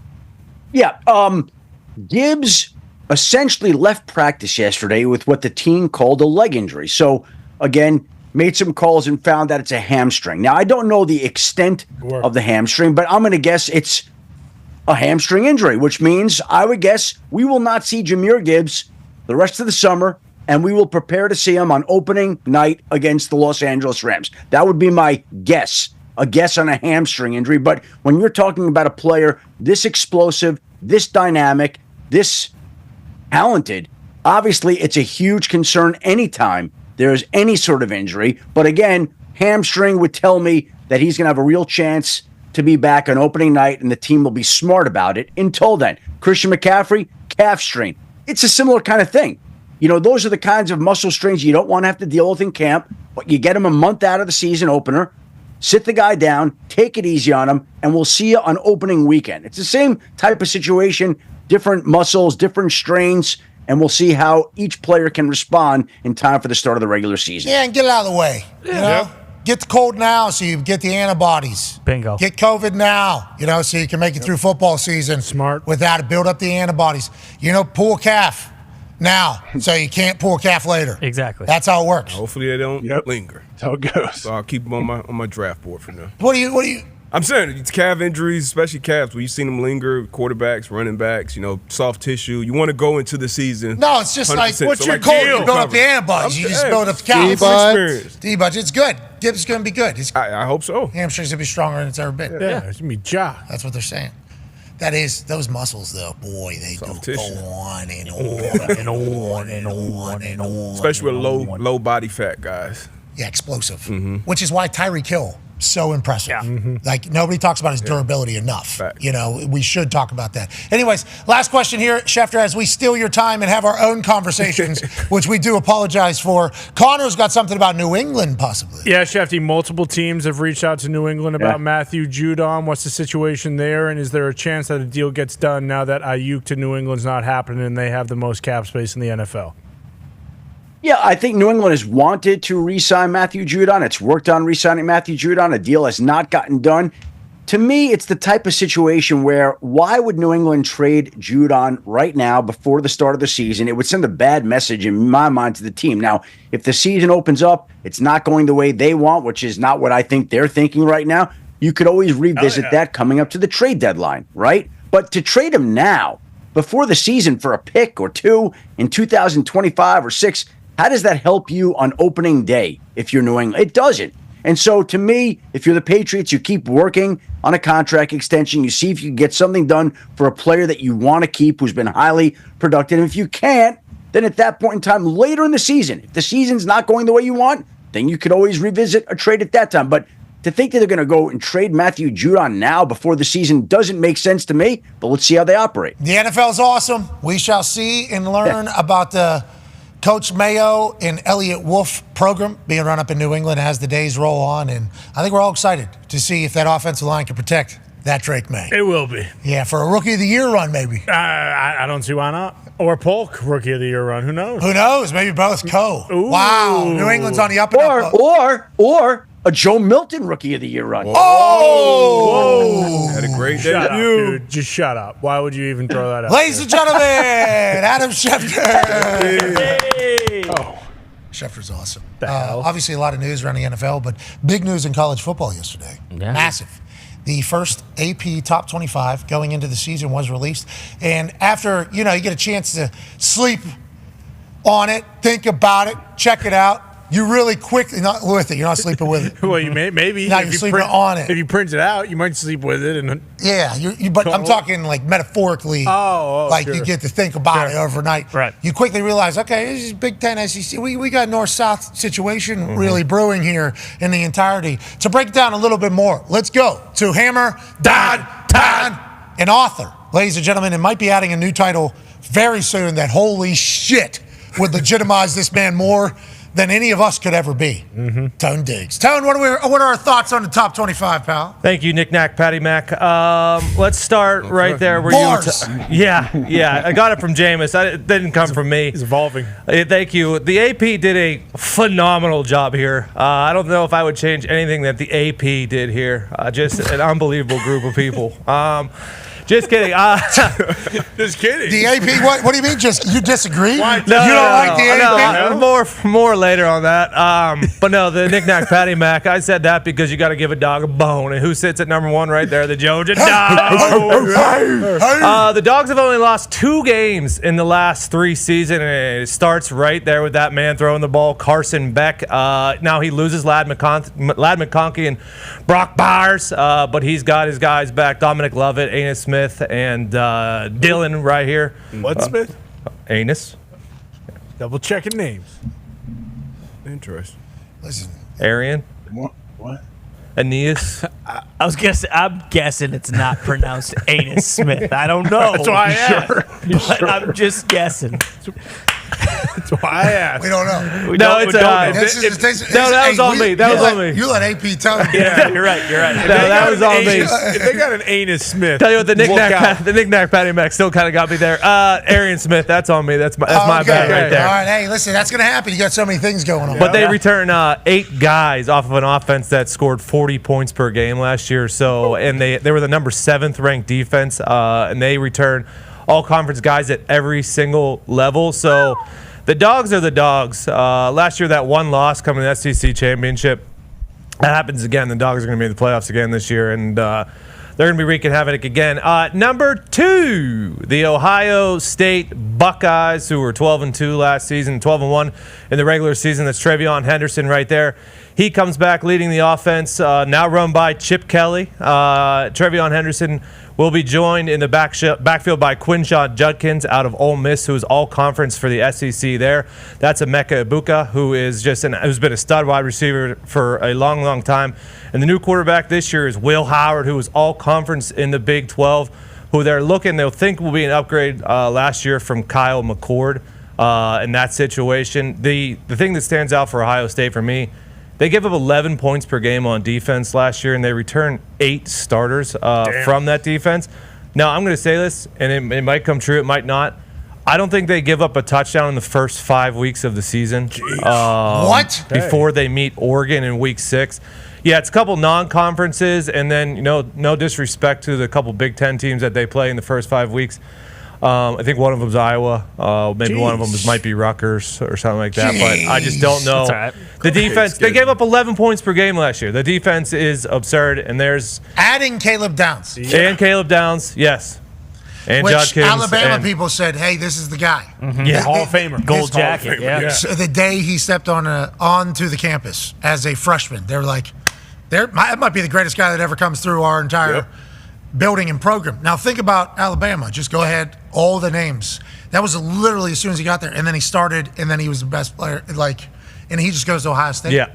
Yeah, Gibbs essentially left practice yesterday with what the team called a leg injury. So, again, made some calls and found that it's a hamstring. Now, I don't know the extent of the hamstring, but I'm going to guess it's a hamstring injury, which means I would guess we will not see Jahmyr Gibbs the rest of the summer, and we will prepare to see him on opening night against the Los Angeles Rams. That would be my guess, a guess on a hamstring injury. But when you're talking about a player this explosive, this dynamic, this talented, obviously it's a huge concern anytime there's any sort of injury. But again, hamstring would tell me that he's going to have a real chance to be back on opening night, and the team will be smart about it. Until then, Christian McCaffrey, calf strain. It's a similar kind of thing. You know, those are the kinds of muscle strains you don't want to have to deal with in camp, but you get him a month out of the season opener, sit the guy down, take it easy on him, and we'll see you on opening weekend. It's the same type of situation, different muscles, different strains, and we'll see how each player can respond in time for the start of the regular season. Yeah, and get it out of the way. You know? Get the cold now so you get the antibodies. Bingo. Get COVID now, you know, so you can make it through football season. Smart. Without it, build up the antibodies. You know, pull a calf now so you can't pull a calf later. Exactly. That's how it works. Hopefully they don't linger. That's how it goes. So I'll keep them on my draft board for now. What do you I'm saying it's calf injuries, especially calves, where you've seen them linger, quarterbacks, running backs, soft tissue. You want to go into the season. No, it's just like, 100%. what's So your like cold? Gio You build up the antibodies. You just build up the calves. D-Buds. It's good. Gibbs is going to be good. I hope so. Hamstring's going to be stronger than it's ever been. Yeah, it's going to be jaw. That's what they're saying. That is, those muscles, though, boy, they do go on and on and on and on and on. Especially with low body fat guys. Yeah, explosive. Which is why Tyreek Hill so impressive. Yeah. Like, nobody talks about his durability enough. We should talk about that. Anyways, last question here, Schefter, as we steal your time and have our own conversations, which we do apologize for. Connor's got something about New England, possibly. Yeah, Shefty, multiple teams have reached out to New England about Matthew Judon. What's the situation there, and is there a chance that a deal gets done now that Ayuk to New England's not happening and they have the most cap space in the NFL? Yeah, I think New England has wanted to re-sign Matthew Judon. It's worked on re-signing Matthew Judon. A deal has not gotten done. To me, it's the type of situation where why would New England trade Judon right now before the start of the season? It would send a bad message in my mind to the team. Now, if the season opens up, it's not going the way they want, which is not what I think they're thinking right now. You could always revisit that coming up to the trade deadline, right? But to trade him now, before the season for a pick or two in 2025 or 6, how does that help you on opening day if you're New England? It doesn't. And so to me, if you're the Patriots, you keep working on a contract extension. You see if you can get something done for a player that you want to keep who's been highly productive. And if you can't, then at that point in time, later in the season, if the season's not going the way you want, then you could always revisit a trade at that time. But to think that they're going to go and trade Matthew Judon now before the season doesn't make sense to me, but let's see how they operate. The NFL's awesome. We shall see and learn about the Coach Mayo and Elliott Wolf program being run up in New England as the days roll on. And I think we're all excited to see if that offensive line can protect that Drake May. It will be. Yeah, for a Rookie of the Year run, maybe. I don't see why not. Or Polk, Rookie of the Year run. Who knows? Who knows? Maybe both co. Ooh. Wow. New England's on the up and up. Or a Joe Milton Rookie of the Year run. Oh! Had a great Shut up, debut. dude. Just shut up. Why would you even throw that out? Ladies and gentlemen, Adam Schefter. Schefter's awesome. Obviously, a lot of news around the NFL, but big news in college football yesterday. Yeah. Massive. The first AP Top 25 going into the season was released. And after, you get a chance to sleep on it, think about it, check it out, you really quickly, not with it, you're not sleeping with it. Well, you maybe. Now you're sleeping on it. If you print it out, you might sleep with it. And yeah, but I'm talking like metaphorically. Like sure. you get to think about it overnight. Right. You quickly realize, okay, this is Big Ten SEC. We got North-South situation really brewing here in the entirety. To break it down a little bit more, let's go to Hammer, Dahn, an author. Ladies and gentlemen, it might be adding a new title very soon that holy shit would legitimize this man more than any of us could ever be. Tone Diggs. Tone, what are our thoughts on the top 25, pal? Thank you, Nick Nack, Patty Mac. Let's start right there where Bars. Yeah. I got it from Jameis. It didn't come from me. It's evolving. Thank you. The AP did a phenomenal job here. I don't know if I would change anything that the AP did here. Just an unbelievable group of people. Just kidding. Just kidding. The AP, what do you mean? Just you disagree? No, you don't like the AP? More later on that. But no, the Nick Nack Patty Mac. I said that because you got to give a dog a bone. And who sits at number 1 right there? The Georgia Dogs. The Dogs have only lost 2 games in the last 3 seasons, and it starts right there with that man throwing the ball, Carson Beck. Now he loses Lad McConkey and Brock Bowers, but he's got his guys back. Dominic Lovett, Anus Smith, and Dylan right here. What Smith? Anus. Double checking names. Interesting. Listen. Arian. What? Aeneas. I'm guessing it's not pronounced Anus Smith. I don't know. That's why I asked. But I'm just guessing. That's why I asked. We don't know. That was on me. That was on me. You let AP tell me. Yeah, you're right. No, that was on me. If they got an Anus Smith, Tell you what, the Nick Nack Patty Mac still kind of got me there. Arian Smith, that's on me. That's my bad right there. All right, hey, listen, that's going to happen. You got so many things going on. But they return 8 guys off of an offense that scored 40 points per game last year. So, and they were the number 7th ranked defense, and they return all conference guys at every single level. So the Dogs are the Dogs. Last year, that one loss coming to the SEC championship, that happens again, the Dogs are going to be in the playoffs again this year, and they're going to be wreaking havoc again. Number 2, the Ohio State Buckeyes, who were 12-2 last season, 12-1 in the regular season. That's Trevion Henderson right there. He comes back leading the offense, now run by Chip Kelly. Trevion Henderson will be joined in the backfield by Quinshon Judkins out of Ole Miss, who is all-conference for the SEC there. That's Emeka Ibuka, who is who's been a stud wide receiver for a long, long time. And the new quarterback this year is Will Howard, who was all-conference in the Big 12, who they'll think will be an upgrade last year from Kyle McCord in that situation. The thing that stands out for Ohio State for me, they gave up 11 points per game on defense last year, and they returned 8 starters from that defense. Now, I'm going to say this, and it might come true, it might not. I don't think they give up a touchdown in the first 5 weeks of the season. What? Before they meet Oregon in Week 6. Yeah, it's a couple non-conferences, and then, no disrespect to the couple Big Ten teams that they play in the first 5 weeks. I think one of them is Iowa. Maybe one of them might be Rutgers or something like that. But I just don't know. Right. The defense, they gave up 11 points per game last year. The defense is absurd, and there's adding Caleb Downs. And Caleb Downs, yes. And Which Judkins, Alabama people said, hey, this is the guy. Mm-hmm. Yeah, Hall of Famer. Gold jacket, yeah. So the day he stepped onto the campus as a freshman, they were like, that might be the greatest guy that ever comes through our entire building and program. Now think about Alabama. Just go ahead, all the names. That was literally as soon as he got there, and then he started, and then he was the best player. And he just goes to Ohio State. Yeah.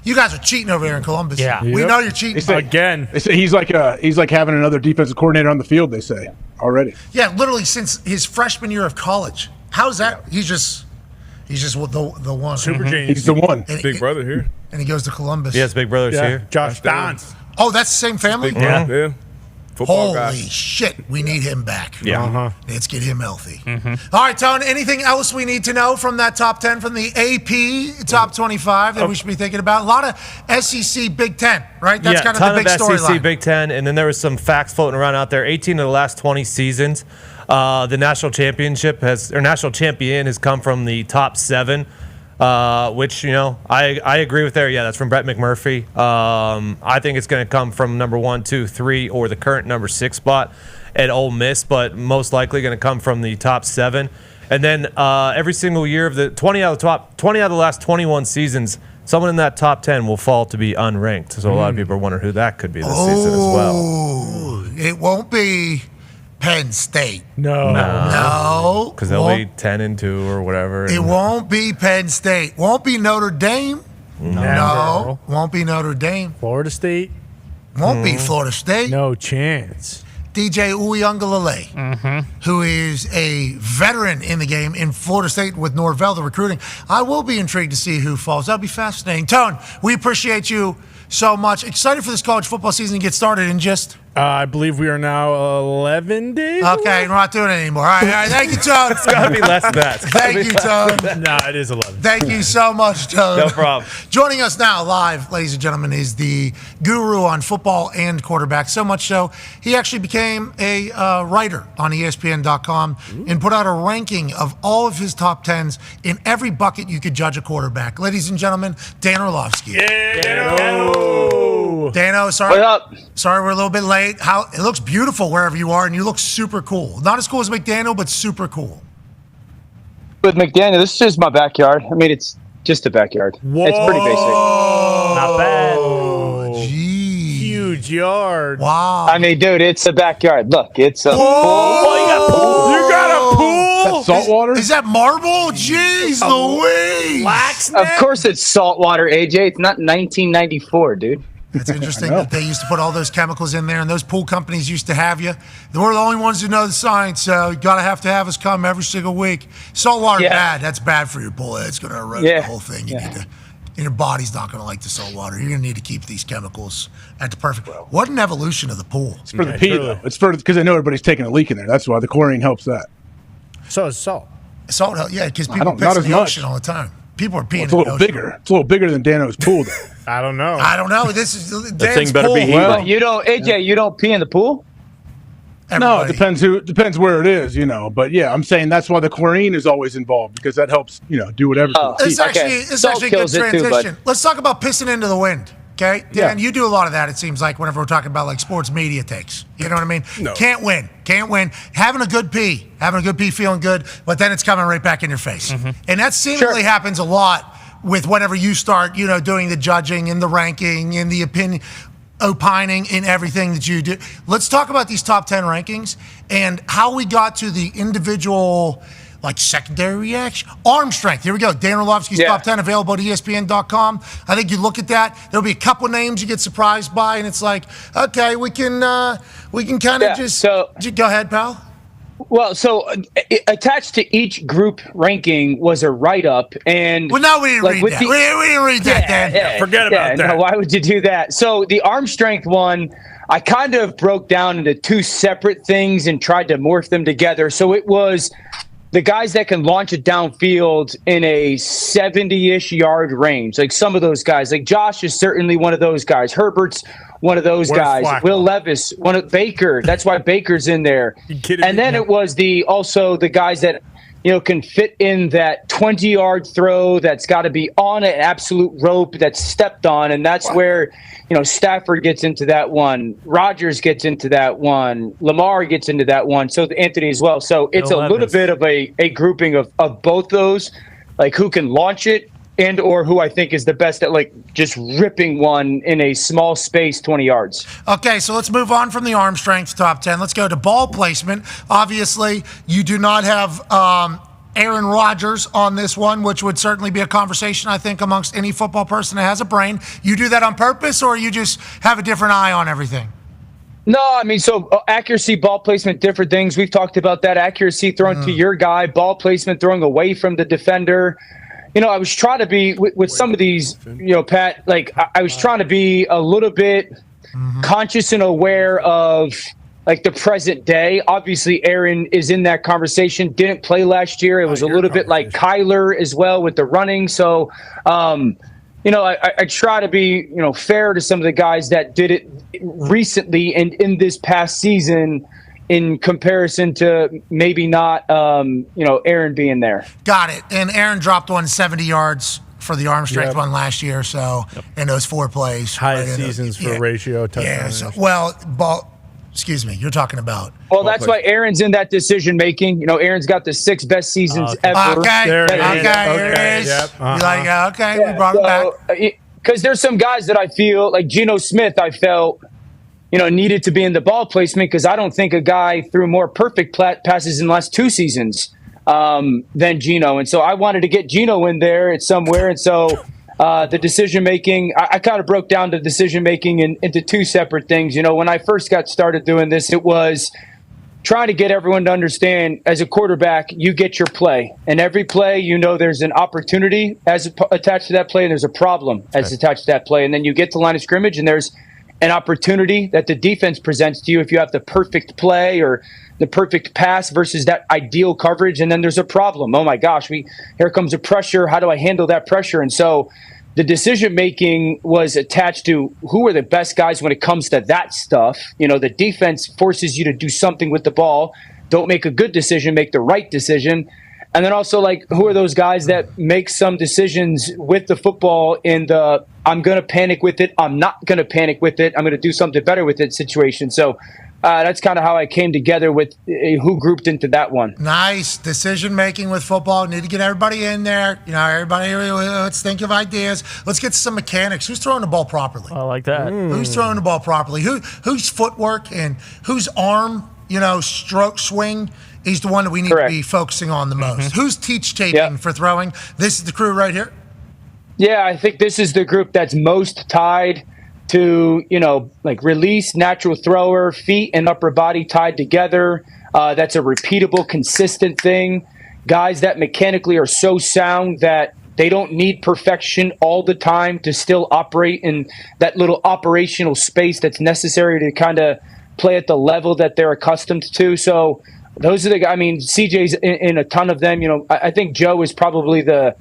You guys are cheating over there in Columbus. Yeah. We know you're cheating. Again. They say he's like having another defensive coordinator on the field, they say, already. Yeah, literally since his freshman year of college. How's that? He's just the one. Super genius. He's the one. Big brother here. And he goes to Columbus. Yes, big brother's here. Josh Dahn. Oh, that's the same family? Yeah. Football Holy guy. shit, we need him back. Yeah. Let's get him healthy. All right, Tone, anything else we need to know from that top 10, from the AP top 25 that we should be thinking about? A lot of SEC Big Ten, right? That's kind of the big ton of SEC storyline. Big Ten, and then there was some facts floating around out there. 18 of the last 20 seasons, the national champion has come from the top 7. Which, I agree with there. Yeah, that's from Brett McMurphy. I think it's going to come from number 1, 2, 3, or the current number 6 spot at Ole Miss, but most likely going to come from the top 7. And then every single year of the 20 out of the last 21 seasons, someone in that top 10 will fall to be unranked. So a lot of people are wondering who that could be this season as well. It won't be Penn State. No. Because they'll be 10-2 or whatever. It won't be Penn State. Won't be Notre Dame. No. Won't be Notre Dame. Florida State. Won't be Florida State. No chance. DJ Uiagalelei, who is a veteran in the game in Florida State with Norvell, the recruiting. I will be intrigued to see who falls. That'll be fascinating. Tone, we appreciate you so much. Excited for this college football season to get started in just... I believe we are now 11 days. Okay, we're not doing it anymore. All right. Thank you, Tone. It's got to be less than that. Thank you, Tone. No, it is 11. Thank you so much, Tone. No problem. Joining us now live, ladies and gentlemen, is the guru on football and quarterback. So much so, he actually became a writer on ESPN.com and put out a ranking of all of his top 10s in every bucket you could judge a quarterback. Ladies and gentlemen, Dan Orlovsky. Yeah, Dano, sorry. What up? Sorry we're a little bit late. It looks beautiful wherever you are, and you look super cool. Not as cool as McDaniel, but super cool. With McDaniel, this is just my backyard. I mean, it's just a backyard. Whoa. It's pretty basic. Not bad. Geez. Huge yard. Wow. I mean, dude, it's a backyard. Look, it's a pool. Oh, you got a pool. You got a pool. Salt water? Is that marble? Jeez Louise. Of course it's saltwater, AJ. It's not 1994, dude. It's interesting that they used to put all those chemicals in there, and those pool companies used to have you. They were the only ones who know the science, so you got to have us come every single week. Salt water, bad. That's bad for your pool. It's going to erode the whole thing. Your body's not going to like the salt water. You're going to need to keep these chemicals at the perfect. What an evolution of the pool. It's for the pee, though. It's for because I know everybody's taking a leak in there. That's why the chlorine helps that. So is salt. Salt, yeah, because people piss in the ocean all the time. People are peeing It's a little bigger. It's a little bigger than Dano's pool, though. I don't know. This is The Dan's thing better pool. be heated. Well, you don't, AJ, you don't pee in the pool? No, it depends where it is, But yeah, I'm saying that's why the chlorine is always involved because that helps, do whatever. It's actually a good transition. Let's talk about pissing into the wind. Okay, Dan, you do a lot of that, it seems like, whenever we're talking about like sports media takes. You know what I mean? No. Can't win. Having a good pee, feeling good, but then it's coming right back in your face. And that seemingly happens a lot with whenever you start, doing the judging and the ranking and the opinion, opining in everything that you do. Let's talk about these top 10 rankings and how we got to the individual secondary reaction. Arm strength. Here we go. Dahn Orlovsky's top 10 available at ESPN.com. I think you look at that. There'll be a couple names you get surprised by, and it's like, okay, we can kind of just go ahead, pal. Well, so attached to each group ranking was a write-up, and no, we didn't read that. We didn't read that, Dan. Forget about that. No, why would you do that? So the arm strength one, I kind of broke down into two separate things and tried to morph them together. So it was the guys that can launch it downfield in a 70-ish yard range, like some of those guys. Like Josh is certainly one of those guys. Herbert's one of those guys. Flacco? Will Levis, Baker. That's why Baker's in there. And then it was also the guys that can fit in that 20-yard throw that's got to be on an absolute rope that's stepped on, and that's where Stafford gets into that one, Rodgers gets into that one, Lamar gets into that one, so Anthony as well. So it's a little bit of a grouping of both those, like who can launch it and or who I think is the best at just ripping one in a small space 20 yards. Okay, so let's move on from the arm strength top 10. Let's go to ball placement. Obviously, you do not have Aaron Rodgers on this one, which would certainly be a conversation, I think, amongst any football person that has a brain. You do that on purpose, or you just have a different eye on everything? No, I mean, so accuracy, ball placement, different things. We've talked about that. Accuracy, throwing to your guy, ball placement, throwing away from the defender. I was trying to be, with some of these, Pat, I was trying to be a little bit conscious and aware of, the present day. Obviously, Aaron is in that conversation, didn't play last year. It was a little bit like Kyler as well with the running. So, I try to be, fair to some of the guys that did it recently and in this past season, in comparison to maybe not, Aaron being there. Got it. And Aaron dropped 170 yards for the arm strength one last year, so in those 4 plays. Highest seasons for ratio touchdown. Excuse me, you're talking about. Well, that's why Aaron's in that decision making. Aaron's got the 6 best seasons ever. Here it is. Yep. We brought him back. Because there's some guys that I feel, like Geno Smith, I felt, needed to be in the ball placement because I don't think a guy threw more perfect passes in the last 2 seasons than Geno. And so I wanted to get Geno in there somewhere. And so the decision-making, I kind of broke down the decision-making into 2 separate things. When I first got started doing this, it was trying to get everyone to understand, as a quarterback, you get your play. And every play, there's an opportunity attached to that play, and there's a problem attached to that play. And then you get to line of scrimmage, and there's an opportunity that the defense presents to you if you have the perfect play or the perfect pass versus that ideal coverage, and then there's a problem. Oh my gosh, here comes a pressure. How do I handle that pressure? And so the decision-making was attached to who are the best guys when it comes to that stuff. The defense forces you to do something with the ball. Don't make a good decision, make the right decision. And then also, who are those guys that make some decisions with the football in the I'm going to panic with it, I'm not going to panic with it, I'm going to do something better with it situation. So that's kind of how I came together with who grouped into that one. Nice decision-making with football. Need to get everybody in there. Everybody, let's think of ideas. Let's get to some mechanics. Who's throwing the ball properly? I like that. Who's throwing the ball properly? Whose footwork and whose arm, stroke swing is the one that we need to be focusing on the most. Who's teach taping for throwing? This is the crew right here? Yeah, I think this is the group that's most tied to, release, natural thrower, feet and upper body tied together. That's a repeatable, consistent thing. Guys that mechanically are so sound that they don't need perfection all the time to still operate in that little operational space that's necessary to kind of play at the level that they're accustomed to. So those are the guys. CJ's in a ton of them. I think Joe is probably the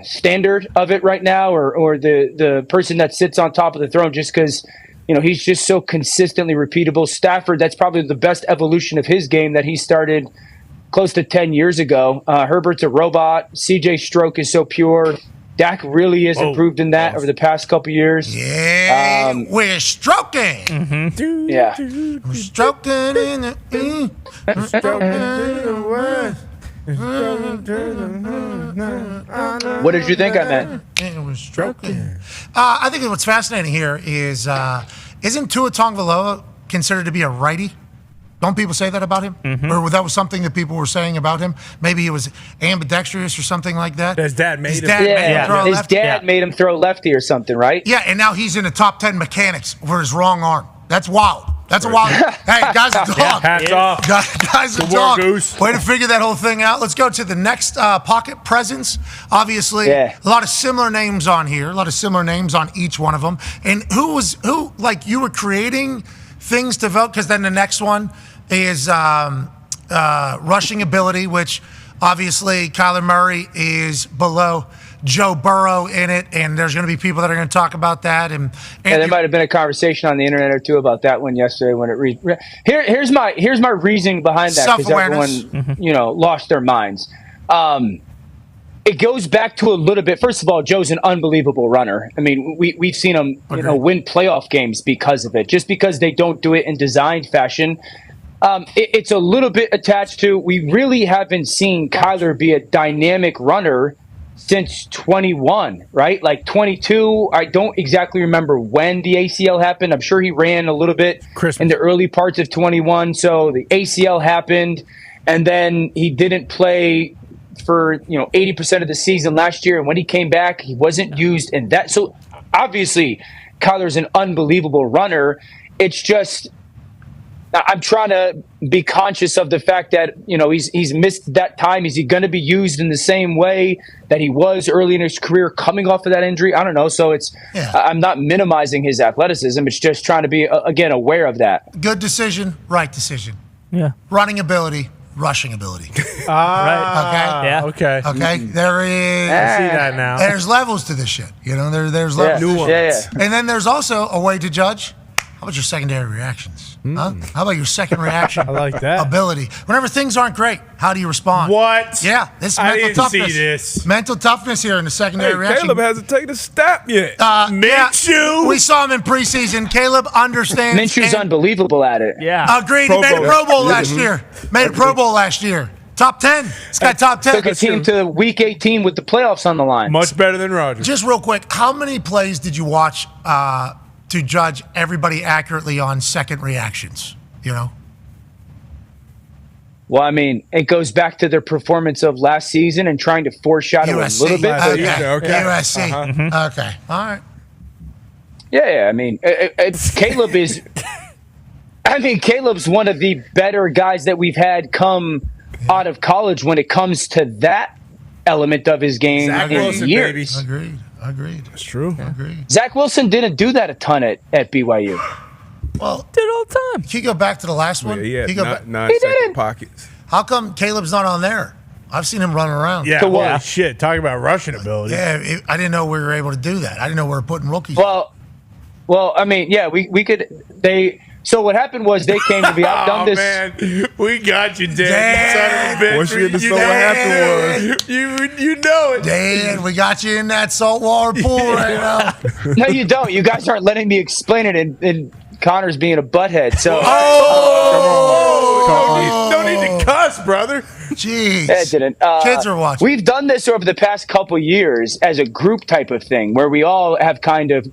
standard of it right now, or the person that sits on top of the throne, just because he's just so consistently repeatable. Stafford, that's probably the best evolution of his game that he started close to 10 years ago. Herbert's a robot. CJ's stroke is so pure. Dak really has improved in that over the past couple years. Yeah, we're stroking. Yeah. We're stroking in the we're stroking in the west. What did you think on that? It was stroking. I think what's fascinating here is isn't Tua Tagovailoa considered to be a righty? Don't people say that about him? Or that was something that people were saying about him? Maybe he was ambidextrous or something like that. His dad made him. Throw His lefty. dad made him throw lefty or something, right? Yeah, and now he's in the top 10 mechanics for his wrong arm. That's wild. That's a wild. Hey, guy's a dog. Hats off. Guy's a Good dog. work, Goose. Way to figure that whole thing out. Let's go to the next pocket presence. Obviously, a lot of similar names on here. A lot of similar names on each one of them. And who, like, you were creating things to vote? Because then the next one is rushing ability, which obviously Kyler Murray is below Joe Burrow in it, and there's going to be people that are going to talk about that. And there might have been a conversation on the internet or two about that one yesterday when it here's my reasoning behind that, because everyone lost their minds. It goes back to a little bit. First of all, Joe's an unbelievable runner. I mean, we've seen him win playoff games because of it. Just because they don't do it in designed fashion, it's a little bit attached to. We really haven't seen Kyler be a dynamic runner since 21, right? Like 22, I don't exactly remember when the ACL happened. I'm sure he ran a little bit in the early parts of 21. So the ACL happened, and then he didn't play for 80% of the season last year. And when he came back, he wasn't used in that. So obviously, Kyler's an unbelievable runner. It's just I'm trying to be conscious of the fact that he's missed that time. Is he going to be used in the same way that he was early in his career, coming off of that injury? I don't know. So I'm not minimizing his athleticism. It's just trying to be again aware of that. Good decision, right decision. Yeah. Running ability, rushing ability. Right. Okay. Yeah. Okay. Okay. There is. I see that now. There's levels to this shit. There's levels. Nuance. And then there's also a way to judge. How about your secondary reactions? Huh? How about your second reaction? I like that. Ability. Whenever things aren't great, how do you respond? What? Yeah, this is I mental didn't toughness. see this. Mental toughness here in the secondary reaction. Caleb hasn't taken a step yet. Minshew. We saw him in preseason. Caleb understands. Minshew's unbelievable at it. Yeah. Agreed. He made a Pro Bowl last year. Made a Pro Bowl last year. Top 10. This guy top 10. Took a team to week 18 with the playoffs on the line. Much better than Rodgers. Just real quick, how many plays did you watch to judge everybody accurately on second reactions? Well, I mean, it goes back to their performance of last season and trying to foreshadow USC. a little bit. Okay. USC. Okay. All right. Yeah. I mean, Caleb is. I mean, Caleb's one of the better guys that we've had come out of college when it comes to that element of his game Zach in Wilson, years. baby. Agreed. That's true. Agreed. Zach Wilson didn't do that a ton at BYU. Well, did all the time. Can you go back to the last one? Yeah, Can you go back? 9-second pockets. How come Caleb's not on there? I've seen him running around. Yeah, holy shit. Talking about rushing ability. Yeah, I didn't know we were able to do that. I didn't know we were putting rookies. Well, I mean, yeah, we could. So what happened was they came to be outdone this. Man, we got you, Dan. You son of a bitch. Once you get to what happened was. You know it. Dan, we got you in that saltwater pool right now. No, you don't. You guys aren't letting me explain it, and Connor's being a butthead. So. Don't need to cuss, brother. Jeez. It didn't. Kids are watching. We've done this over the past couple years as a group type of thing where we all have kind of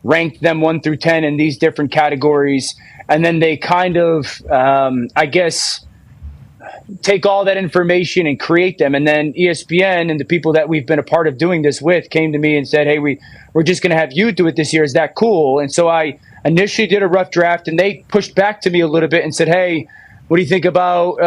ranked them 1 through 10 in these different categories. And then they kind of, I guess, take all that information and create them. And then ESPN and the people that we've been a part of doing this with came to me and said, hey, we're just going to have you do it this year. Is that cool? And so I initially did a rough draft, and they pushed back to me a little bit and said, hey, what do you think about,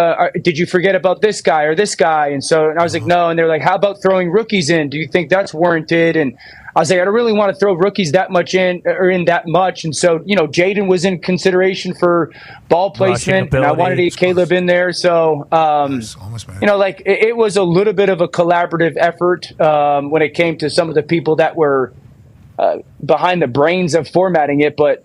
did you forget about this guy or this guy? And I was like, no. And they're like, how about throwing rookies in? Do you think that's warranted? And I was like, I don't really want to throw rookies that much in that much. And so, Jaden was in consideration for ball placement, and I wanted to get Caleb in there. So, it was a little bit of a collaborative effort when it came to some of the people that were behind the brains of formatting it. But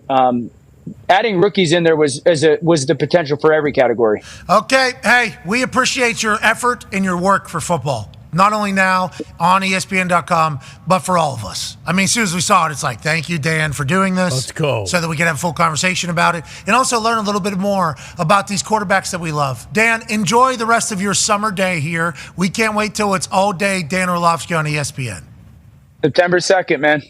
adding rookies in there was the potential for every category. Okay. Hey, we appreciate your effort and your work for football. Not only now on ESPN.com, but for all of us. I mean, as soon as we saw it, it's like, thank you, Dan, for doing this. Let's go. So that we can have a full conversation about it and also learn a little bit more about these quarterbacks that we love. Dan, enjoy the rest of your summer day here. We can't wait till it's all day Dan Orlovsky on ESPN. September 2nd, man.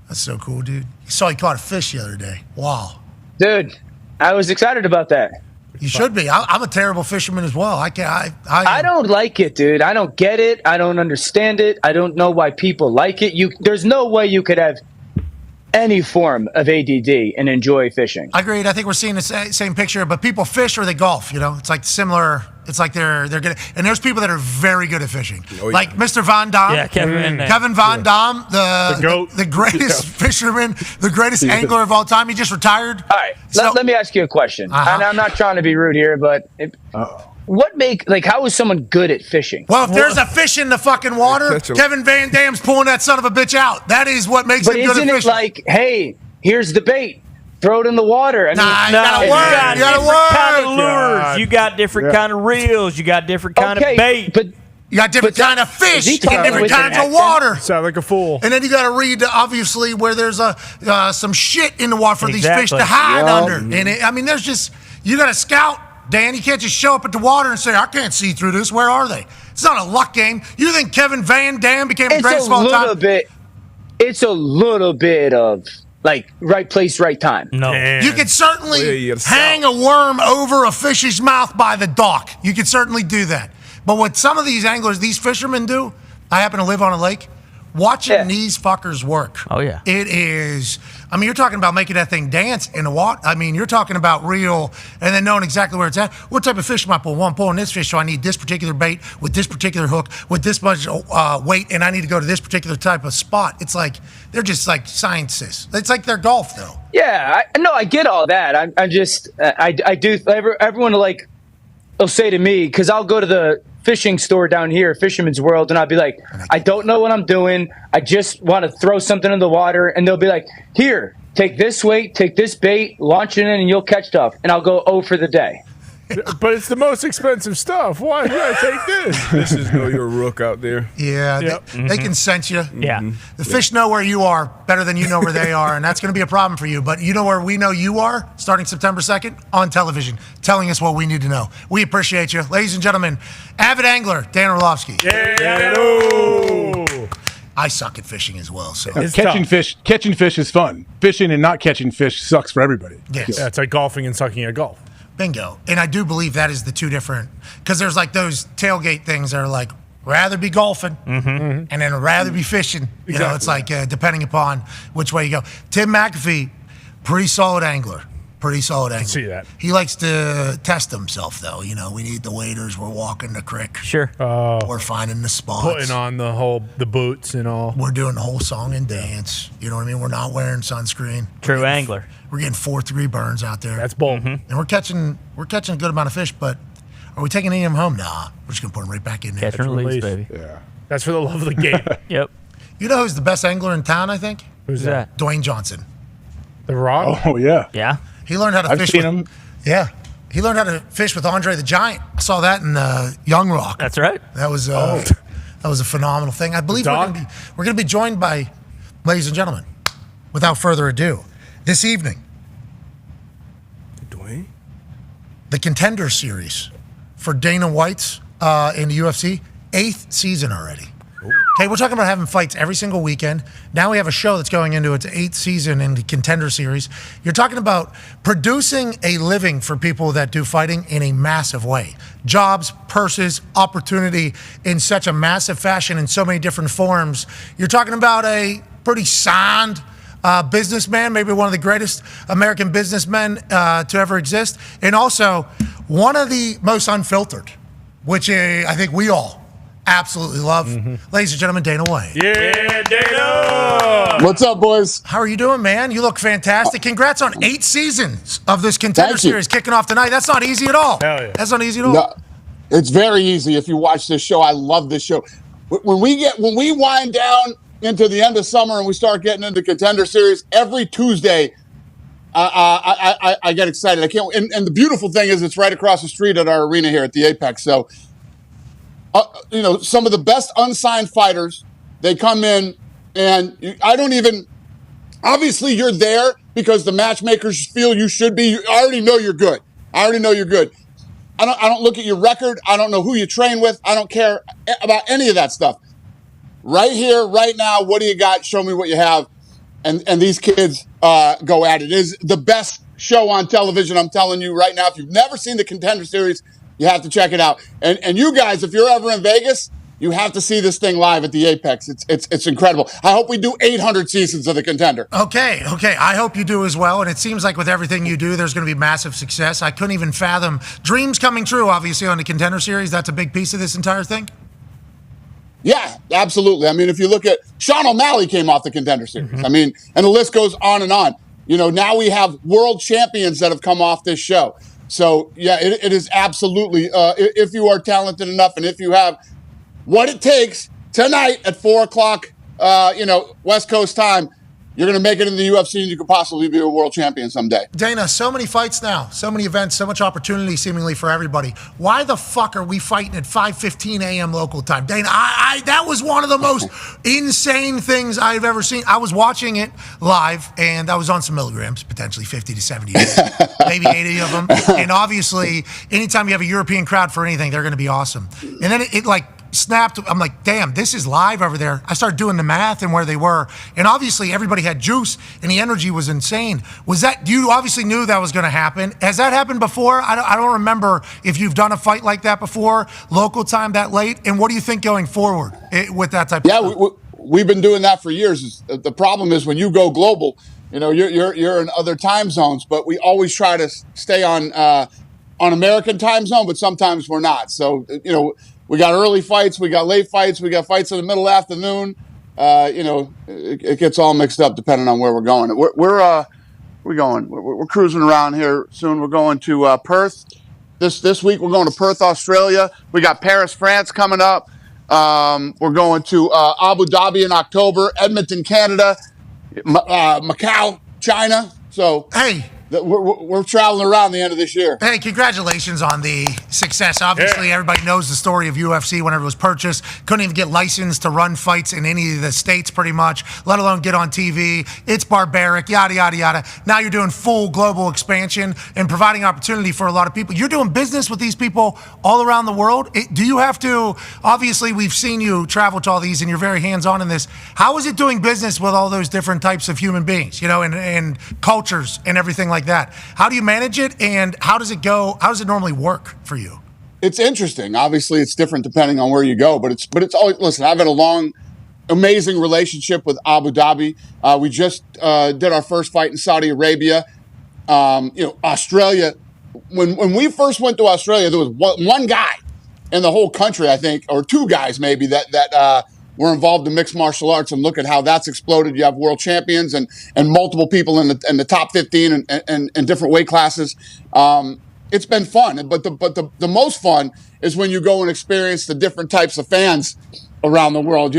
That's so cool, dude. You saw he caught a fish the other day. Wow. Dude, I was excited about that. You should be. I'm a terrible fisherman as well. I don't like it, dude. I don't get it. I don't understand it. I don't know why people like it. There's no way you could have any form of ADD and enjoy fishing. Agreed. I think we're seeing the same picture, but people fish or they golf, it's like similar. It's like they're good. And there's people that are very good at fishing. Oh, yeah. Like Mr. Von Dahn. Yeah, Kevin Von Dahn, the greatest fisherman, the greatest angler of all time. He just retired. All right. Let me ask you a question. And I'm not trying to be rude here, but how is someone good at fishing? Well, if there's a fish in the fucking water, Kevin Van Dam's pulling that son of a bitch out. That is what makes him good at fishing. But isn't it like, hey, here's the bait. Throw it in the water. You gotta work. Kind of lures. You got different kind of reels. You got different kind of bait. But you got different kind of fish. You got different kinds of water. Sound like a fool. And then you got to read, obviously, where there's some shit in the water for these fish to hide under. And there's just, you got to scout, Dan. You can't just show up at the water and say, I can't see through this. Where are they? It's not a luck game. You think Kevin Van Dam became the greatest of all time? It's a little bit of right place, right time. No. You could certainly hang a worm over a fish's mouth by the dock. You could certainly do that. But what some of these anglers, these fishermen do, I happen to live on a lake, watching these fuckers work. Oh, yeah. It is, you're talking about making that thing dance in the water. You're talking about reel and then knowing exactly where it's at. What type of fish am I pulling? Well, I'm pulling this fish, so I need this particular bait with this particular hook with this much weight, and I need to go to this particular type of spot. It's like, they're just like scientists. It's like their golf, though. Yeah, I get all that. I'm just, I do, everyone will say to me, because I'll go to the fishing store down here, Fisherman's World, and I'll be like, I don't know what I'm doing. I just want to throw something in the water. And they'll be like, here, take this weight, take this bait, launch it in, and you'll catch stuff. And I'll go, for the day. But it's the most expensive stuff. Why did I take this? This is know your rook out there. Yeah, they can sense you. Yeah. The fish know where you are better than you know where they are, and that's going to be a problem for you. But you know where we know you are starting September 2nd? On television, telling us what we need to know. We appreciate you. Ladies and gentlemen, avid angler, Dan Orlovsky. Yeah. I suck at fishing as well. So catching fish is fun. Fishing and not catching fish sucks for everybody. Yes. Yeah, it's like golfing and sucking at golf. Bingo. And I do believe that is the two different, because there's like those tailgate things that are like, rather be golfing and then rather be fishing. You know, it's like depending upon which way you go. Tim McAfee, pretty solid angler. Pretty solid angler. See that. He likes to test himself, though. You know, we need the waders. We're walking the creek. Sure. We're finding the spots. Putting on the boots and all. We're doing the whole song and dance. You know what I mean? We're not wearing sunscreen. True angler. We're getting 4-3 burns out there. That's bold. And we're catching a good amount of fish, but are we taking any of them home? Nah. We're just going to put them right back in there. Catch and release, baby. Yeah. That's for the love of the game. Yep. You know who's the best angler in town, I think? Who's that? Dwayne Johnson. The Rock? Oh, yeah. Yeah. He learned how to fish with him. Yeah. He learned how to fish with Andre the Giant. I saw that in Young Rock. That's right. That was a phenomenal thing. I believe we're going to be joined by, ladies and gentlemen, without further ado, this evening, Dwayne? The Contender Series for Dana White's in the UFC, 8th season already. Okay, we're talking about having fights every single weekend. Now we have a show that's going into its 8th season in the Contender Series. You're talking about producing a living for people that do fighting in a massive way. Jobs, purses, opportunity in such a massive fashion in so many different forms. You're talking about a pretty signed businessman, maybe one of the greatest American businessmen to ever exist, and also one of the most unfiltered, which I think we all absolutely love. Ladies and gentlemen, Dana White. Yeah, Dana! What's up, boys? How are you doing, man? You look fantastic. Congrats on 8 seasons of this Contender Series kicking off tonight. That's not easy at all. Hell yeah. That's not easy at all. No, it's very easy if you watch this show. I love this show. When we wind down into the end of summer and we start getting into Contender Series, every Tuesday, I get excited. I can't. And the beautiful thing is, it's right across the street at our arena here at the Apex. So some of the best unsigned fighters. They come in, and obviously you're there because the matchmakers feel you should be. I already know you're good. I don't look at your record. I don't know who you train with. I don't care about any of that stuff. Right here, right now, what do you got? Show me what you have. And these kids go at it. It is the best show on television, I'm telling you right now. If you've never seen the Contender Series, you have to check it out. And you guys, if you're ever in Vegas, you have to see this thing live at the Apex. It's incredible. I hope we do 800 seasons of the Contender. Okay. I hope you do as well. And it seems like with everything you do, there's going to be massive success. I couldn't even fathom dreams coming true, obviously, on the Contender Series. That's a big piece of this entire thing. Yeah, absolutely. I mean, if you look at Sean O'Malley came off the Contender Series. Mm-hmm. I mean, and the list goes on and on. Now we have world champions that have come off this show. So, yeah, it is absolutely, if you are talented enough and if you have what it takes tonight at 4 o'clock, West Coast time, you're going to make it in the UFC and you could possibly be a world champion someday. Dana, so many fights now, so many events, so much opportunity seemingly for everybody. Why the fuck are we fighting at 5:15 a.m. local time? Dana, that was one of the most insane things I've ever seen. I was watching it live, and I was on some milligrams, potentially 50 to 70, maybe 80 of them. And obviously, anytime you have a European crowd for anything, they're going to be awesome. And then it snapped. I'm like, damn, this is live over there. I started doing the math and where they were. And obviously everybody had juice and the energy was insane. You obviously knew that was going to happen. Has that happened before? I don't remember if you've done a fight like that before, local time that late. And what do you think going forward with that type of stuff? Yeah, we've been doing that for years. The problem is when you go global, you're in other time zones, but we always try to stay on American time zone, but sometimes we're not. So, we got early fights, we got late fights, we got fights in the middle afternoon. It gets all mixed up depending on where we're going. We're cruising around here soon. We're going to Perth this week. We're going to Perth, Australia. We got Paris, France coming up. We're going to Abu Dhabi in October, Edmonton, Canada, Macau, China. So hey. We're traveling around the end of this year. Hey, congratulations on the success. Obviously, everybody knows the story of UFC whenever it was purchased. Couldn't even get licensed to run fights in any of the states pretty much, let alone get on TV. It's barbaric, yada, yada, yada. Now you're doing full global expansion and providing opportunity for a lot of people. You're doing business with these people all around the world. Do you have to, obviously, we've seen you travel to all these and you're very hands-on in this. How is it doing business with all those different types of human beings, and cultures and everything like that? How do you manage it, and how does it go? How does it normally work for you? It's interesting. Obviously, it's different depending on where you go, but it's always, listen, I've had a long, amazing relationship with Abu Dhabi. We just did our first fight in Saudi Arabia. Australia. When we first went to Australia, there was one guy in the whole country, I think, or two guys maybe that were involved in mixed martial arts, and look at how that's exploded. You have world champions and multiple people in the top 15 and different weight classes. It's been fun, but the most fun is when you go and experience the different types of fans around the world.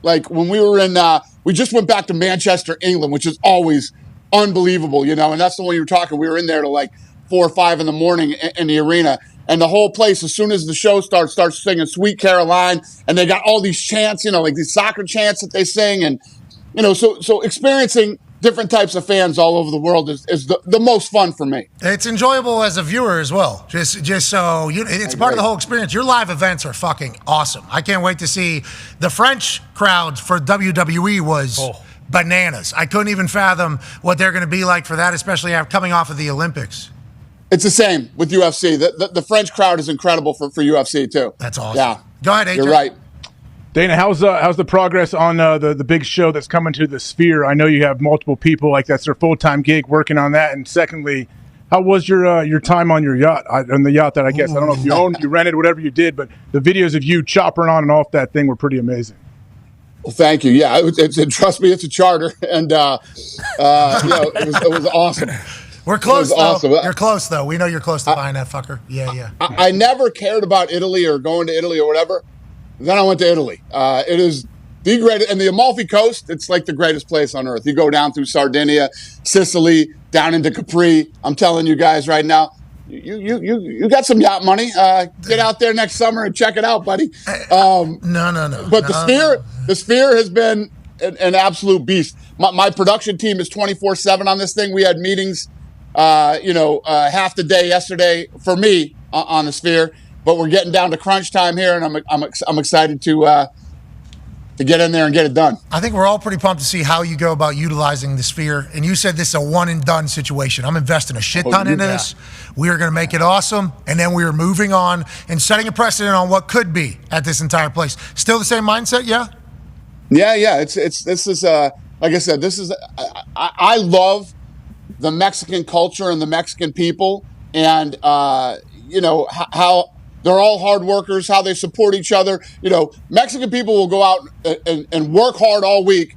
Like when we were we just went back to Manchester, England, which is always unbelievable, and that's the one you were talking. We were in there till like 4 or 5 in the morning in the arena. And the whole place, as soon as the show starts singing Sweet Caroline, and they got all these chants, like these soccer chants that they sing. And, so experiencing different types of fans all over the world is the most fun for me. It's enjoyable as a viewer as well. Just so it's part of the whole experience. Your live events are fucking awesome. I can't wait to see the French crowd for WWE was bananas. I couldn't even fathom what they're going to be like for that, especially coming off of the Olympics. It's the same with UFC. The French crowd is incredible for UFC too. That's awesome. Yeah. Go ahead, AJ. You're right. Dana, how's the progress on the big show that's coming to the Sphere? I know you have multiple people, like that's their full-time gig working on that. And secondly, how was your time on your yacht, on the yacht that I guess, I don't know if you owned, you rented, whatever you did, but the videos of you chopping on and off that thing were pretty amazing. Well, thank you. Yeah, trust me, it's a charter. And, it was awesome. We're close, though. Awesome. You're close, though. We know you're close to buying that fucker. Yeah. I never cared about Italy or going to Italy or whatever. Then I went to Italy. It is the greatest. And the Amalfi Coast, it's like the greatest place on earth. You go down through Sardinia, Sicily, down into Capri. I'm telling you guys right now, you got some yacht money. Get out there next summer and check it out, buddy. No. But the Sphere has been an absolute beast. My production team is 24/7 on this thing. We had meetings, half the day yesterday for me on the Sphere. But we're getting down to crunch time here, and I'm excited to get in there and get it done. I think we're all pretty pumped to see how you go about utilizing the Sphere. And you said this is a one and done situation. I'm investing a shit ton into this. We are going to make it awesome, and then we are moving on and setting a precedent on what could be at this entire place. Still the same mindset, yeah? Yeah. This is like I said. This is I love the Mexican culture and the Mexican people, and how they're all hard workers, how they support each other. Mexican people will go out and work hard all week,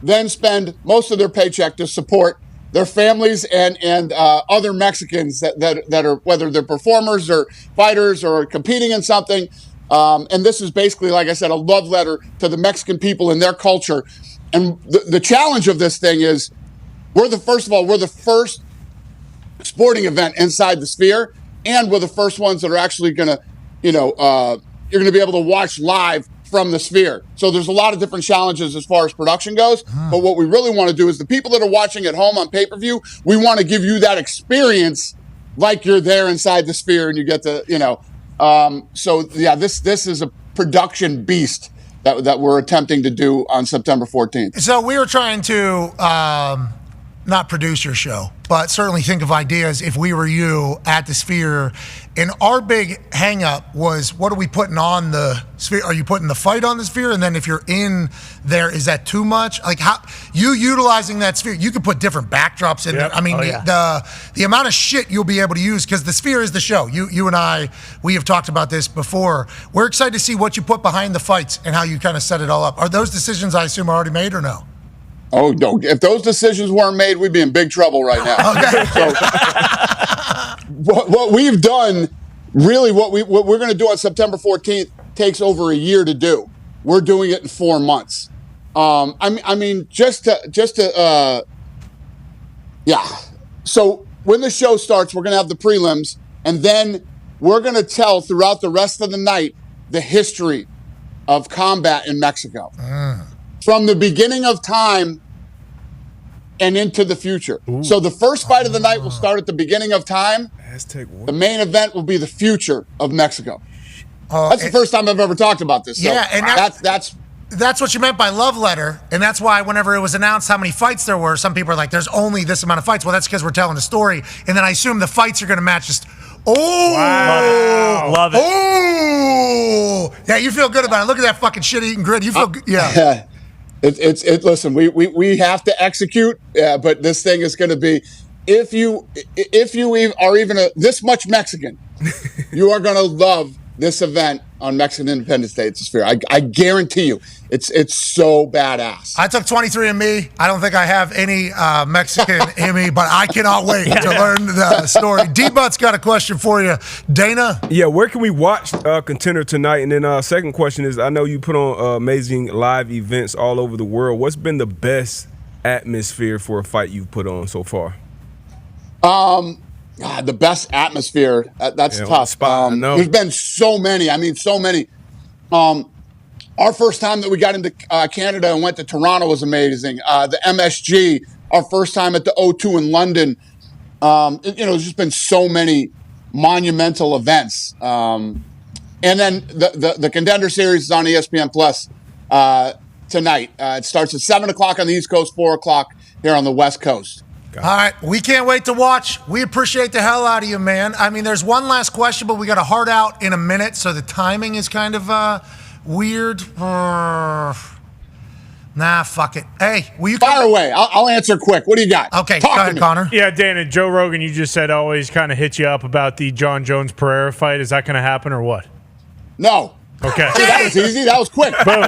then spend most of their paycheck to support their families and other Mexicans that are, whether they're performers or fighters or competing in something. And this is basically, like I said, a love letter to the Mexican people and their culture. And the challenge of this thing is we're the first sporting event inside the Sphere. And we're the first ones that are actually going to, you're going to be able to watch live from the Sphere. So there's a lot of different challenges as far as production goes. But what we really want to do is the people that are watching at home on pay-per-view, we want to give you that experience like you're there inside the Sphere and you get to, this is a production beast that we're attempting to do on September 14th. So we were trying to not produce your show, but certainly think of ideas if we were you at the Sphere. And our big hang up was, what are we putting on the Sphere? Are you putting the fight on the Sphere? And then if you're in there, is that too much? Like, how you utilizing that Sphere, you could put different backdrops in there. I mean, the amount of shit you'll be able to use, because the Sphere is the show. You and I, we have talked about this before. We're excited to see what you put behind the fights and how you kind of set it all up. Are those decisions, I assume, already made or no? Oh, no. If those decisions weren't made, we'd be in big trouble right now. Okay. So, what we've done, really what we're going to do on September 14th takes over a year to do. We're doing it in 4 months. So when the show starts, we're going to have the prelims, and then we're going to tell throughout the rest of the night the history of combat in Mexico. From the beginning of time and into the future. Ooh. So the first fight of the night will start at the beginning of time. The main event will be the future of Mexico. That's the first time I've ever talked about this. So and that's what you meant by love letter. And that's why whenever it was announced how many fights there were, some people are like, there's only this amount of fights. Well, that's because we're telling a story. And then I assume the fights are going to match just... Love it. Oh, yeah, you feel good about it. Look at that fucking shit-eating grid. You feel good. Yeah. Listen, we have to execute, but this thing is going to be, if you are even this much Mexican, you are going to love this event on Mexican Independence Day at the Sphere. I guarantee you, it's so badass. I took 23andMe. I don't think I have any Mexican in me, but I cannot wait to learn the story. D-Butt's got a question for you. Dana? Yeah, where can we watch Contender tonight? And then second question is, I know you put on amazing live events all over the world. What's been the best atmosphere for a fight you've put on so far? The best atmosphere, that's tough. There's been so many. Our first time that we got into Canada and went to Toronto was amazing. The MSG, our first time at the O2 in London. There's just been so many monumental events. And then the Contender Series is on ESPN Plus tonight. It starts at 7 o'clock on the East Coast, 4 o'clock here on the West Coast. All right, we can't wait to watch. We appreciate the hell out of you, man. I mean, there's one last question, but we got a hard out in a minute, so the timing is kind of weird. Nah, fuck it. Hey, will you fire away? I'll answer quick. What do you got? Okay, go ahead, Connor. Yeah, Dana, Joe Rogan, you just said always kind of hit you up about the John Jones-Pereira fight. Is that going to happen or what? No. Okay. See, that was easy. That was quick. Boom.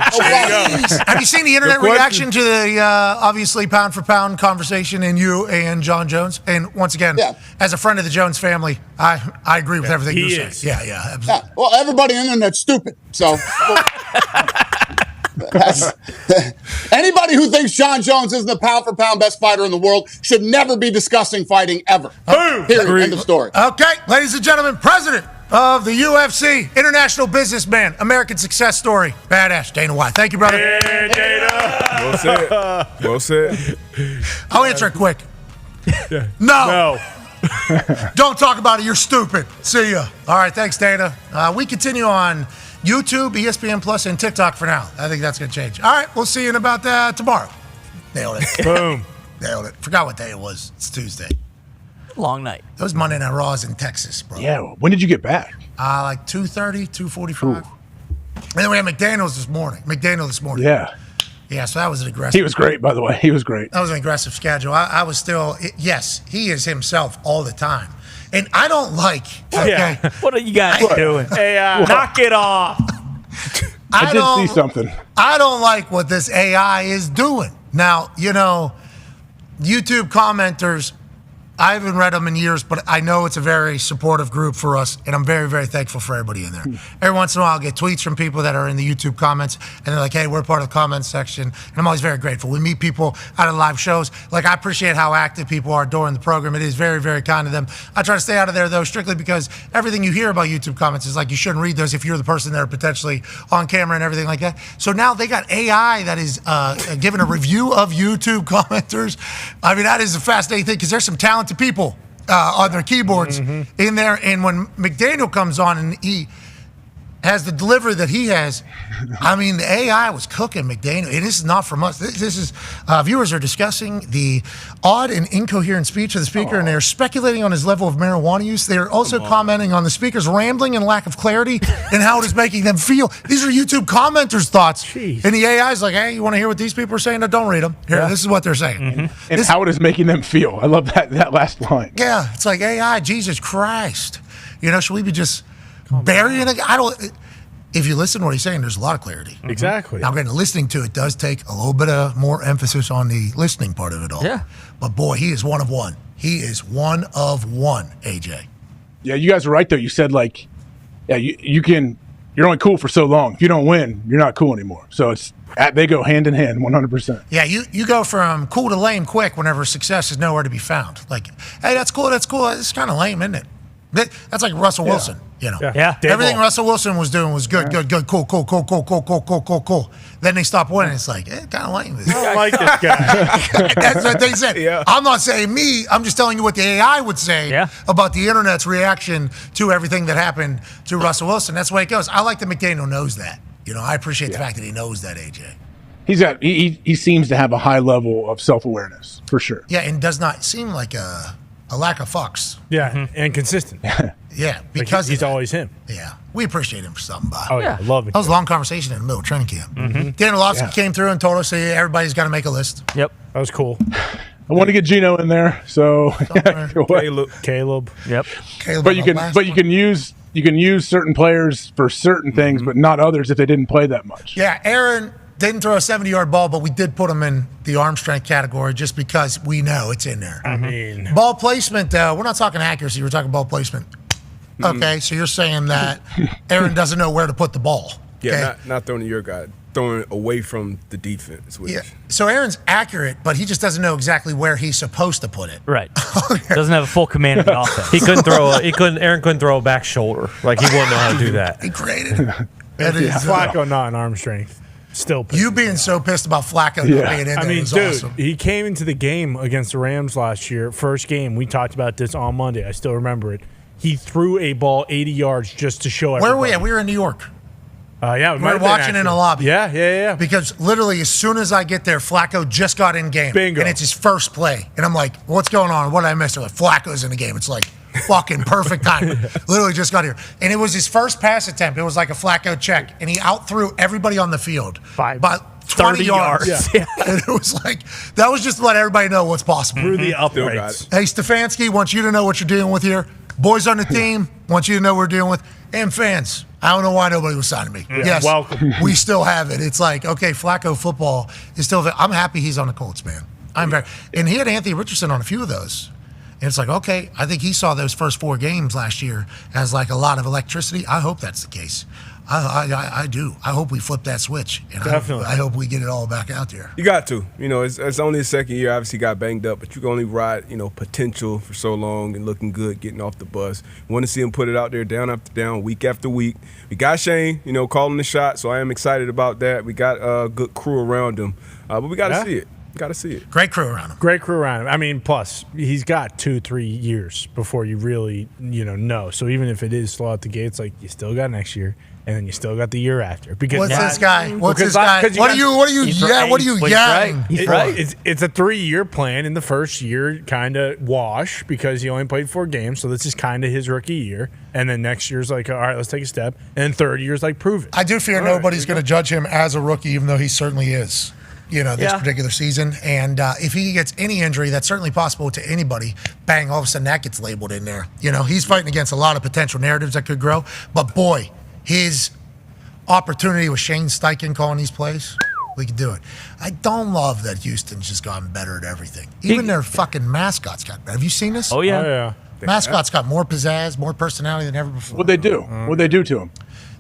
Have you seen the internet reaction to the obviously pound-for-pound conversation in you and John Jones? And once again, as a friend of the Jones family, I agree with everything you're saying. Yeah, absolutely. Well, everybody on the internet's stupid. So Anybody who thinks John Jones isn't the pound-for-pound best fighter in the world should never be discussing fighting ever. Boom. Period. End of story. Okay, ladies and gentlemen, president of the UFC, international businessman, American success story, badass Dana White. Thank you, brother. Yeah, Dana. Well said. Well said. I'll answer it quick. No. Don't talk about it. You're stupid. See ya. All right, thanks, Dana. We continue on YouTube, ESPN Plus, and TikTok for now. I think that's going to change. All right, we'll see you in about tomorrow. Nailed it. Boom. Nailed it. Forgot what day it was. It's Tuesday. Long night. It was Monday Night Raws in Texas, bro. Yeah. When did you get back? Like 2:30, 2:45. And then we had McDaniel this morning. Yeah. Yeah, so that was an aggressive. He was great, by the way. He was great. That was an aggressive schedule. I was still, yes, he is himself all the time. And I don't like, okay. What are you guys doing? Hey, knock it off. I did see something. I don't like what this AI is doing. Now, YouTube commenters, I haven't read them in years, but I know it's a very supportive group for us, and I'm very, very thankful for everybody in there. Every once in a while, I'll get tweets from people that are in the YouTube comments, and they're like, hey, we're part of the comments section, and I'm always very grateful. We meet people out of live shows. Like, I appreciate how active people are during the program. It is very, very kind of them. I try to stay out of there, though, strictly because everything you hear about YouTube comments is like you shouldn't read those if you're the person that are potentially on camera and everything like that. So now they got AI that is giving a review of YouTube commenters. I mean, that is a fascinating thing because there's some talented people on their keyboards in there. And when McDaniel comes on and he has the delivery that he has, I mean, the AI was cooking McDaniel. And this is not from us. This is viewers are discussing the odd and incoherent speech of the speaker, and they're speculating on his level of marijuana use. They're also commenting on the speaker's rambling and lack of clarity and how it is making them feel. These are YouTube commenters' thoughts. Jeez. And the AI is like, hey, you want to hear what these people are saying? No, don't read them. Here, this is what they're saying. And how it is making them feel. I love that last line. Yeah, it's like AI, Jesus Christ. Should we be just burying it? If you listen to what he's saying, there's a lot of clarity. Exactly. Now, granted, listening to it does take a little bit of more emphasis on the listening part of it all. Yeah. But boy, he is one of one. He is one of one, AJ. Yeah, you guys are right, though. You said, you're only cool for so long. If you don't win, you're not cool anymore. So they go hand in hand, 100%. Yeah, you go from cool to lame quick whenever success is nowhere to be found. Like, hey, that's cool. It's kind of lame, isn't it? That's like Russell Wilson, Yeah. Everything Russell Wilson was doing was good, cool. Then they stopped winning. It's like, kind of lame. I don't like this guy. That's what they said. Yeah. I'm not saying me. I'm just telling you what the AI would say about the internet's reaction to everything that happened to Russell Wilson. That's the way it goes. I like that McDaniel knows that. I appreciate the fact that he knows that, AJ. He seems to have a high level of self-awareness, for sure. Yeah, and does not seem like a lack of fucks. Yeah, and consistent. Yeah, because he's always him. Yeah, we appreciate him for something, Bob. Oh, yeah, I love it. That was a long conversation in the middle of training camp. Dan Orlovsky came through and told us everybody's got to make a list. Yep. That was cool. I want to get Gino in there, so Caleb. Yep. Caleb, but you can use certain players for certain things, but not others if they didn't play that much. Yeah, Aaron didn't throw a 70-yard ball, but we did put him in the arm strength category just because we know it's in there. I mean, ball placement, we're not talking accuracy, we're talking ball placement. Okay, so you're saying that Aaron doesn't know where to put the ball. Yeah, not throwing to your guy, throwing away from the defense. Yeah. So Aaron's accurate, but he just doesn't know exactly where he's supposed to put it. Right. Doesn't have a full command of the offense. Aaron couldn't throw a back shoulder. Like, he wouldn't know how to do that. He created it. Flacco not in arm strength. Still you being so pissed about Flacco not being in there is awesome. He came into the game against the Rams last year, first game. We talked about this on Monday. I still remember it. He threw a ball 80 yards just to show everybody. Where were we at? We were in New York. Yeah, we were watching in a lobby. Yeah. Because literally, as soone as I get there, Flacco just got in game. Bingo. And it's his first play. And I'm like, what's going on? What did I miss? They're like, Flacco's in the game. It's like, fucking perfect time. Literally just got here. And it was his first pass attempt. It was like a Flacco check. And he out-threw everybody on the field. By 20 yards. Yeah. And it was like, that was just to let everybody know what's possible. Through the uprights. Hey, Stefanski, wants you to know what you're dealing with here. Boys on the team, want you to know what we're dealing with. And fans, I don't know why nobody was signing me. Yeah, yes, welcome. We still have it. It's like, okay, Flacco football is still. I'm happy he's on the Colts, man. And he had Anthony Richardson on a few of those. And it's like, okay, I think he saw those first 4 games last year as like a lot of electricity. I hope that's the case. I do. I hope we flip that switch. And Definitely. I hope we get it all back out there. You got to. It's only his second year. Obviously got banged up, but you can only ride, potential for so long and looking good, getting off the bus. Want to see him put it out there down after down, week after week. We got Shane, calling the shot, so I am excited about that. We got a good crew around him, but we got to see it. Got to see it. Great crew around him. Great crew around him. I mean, plus, he's got 2-3 years before you really, know. So even if it is slow out the gates, like, you still got next year, and then you still got the year after. Because What's this guy? What's this guy? What are you yelling? He's right. It's a 3-year plan. In the first year, kind of wash because he only played 4 games. So this is kind of his rookie year. And then next year's like, all right, let's take a step. And then third year's like, prove it. I do fear nobody's going to judge him as a rookie, even though he certainly is. This particular season. And if he gets any injury, that's certainly possible to anybody. Bang, all of a sudden that gets labeled in there. He's fighting against a lot of potential narratives that could grow. But boy, his opportunity with Shane Steichen calling these plays, we could do it. I don't love that Houston's just gotten better at everything. Even their fucking mascots got better. Have you seen this? Oh, yeah. Mascot's got more pizzazz, more personality than ever before. What'd they do? What'd they do to him?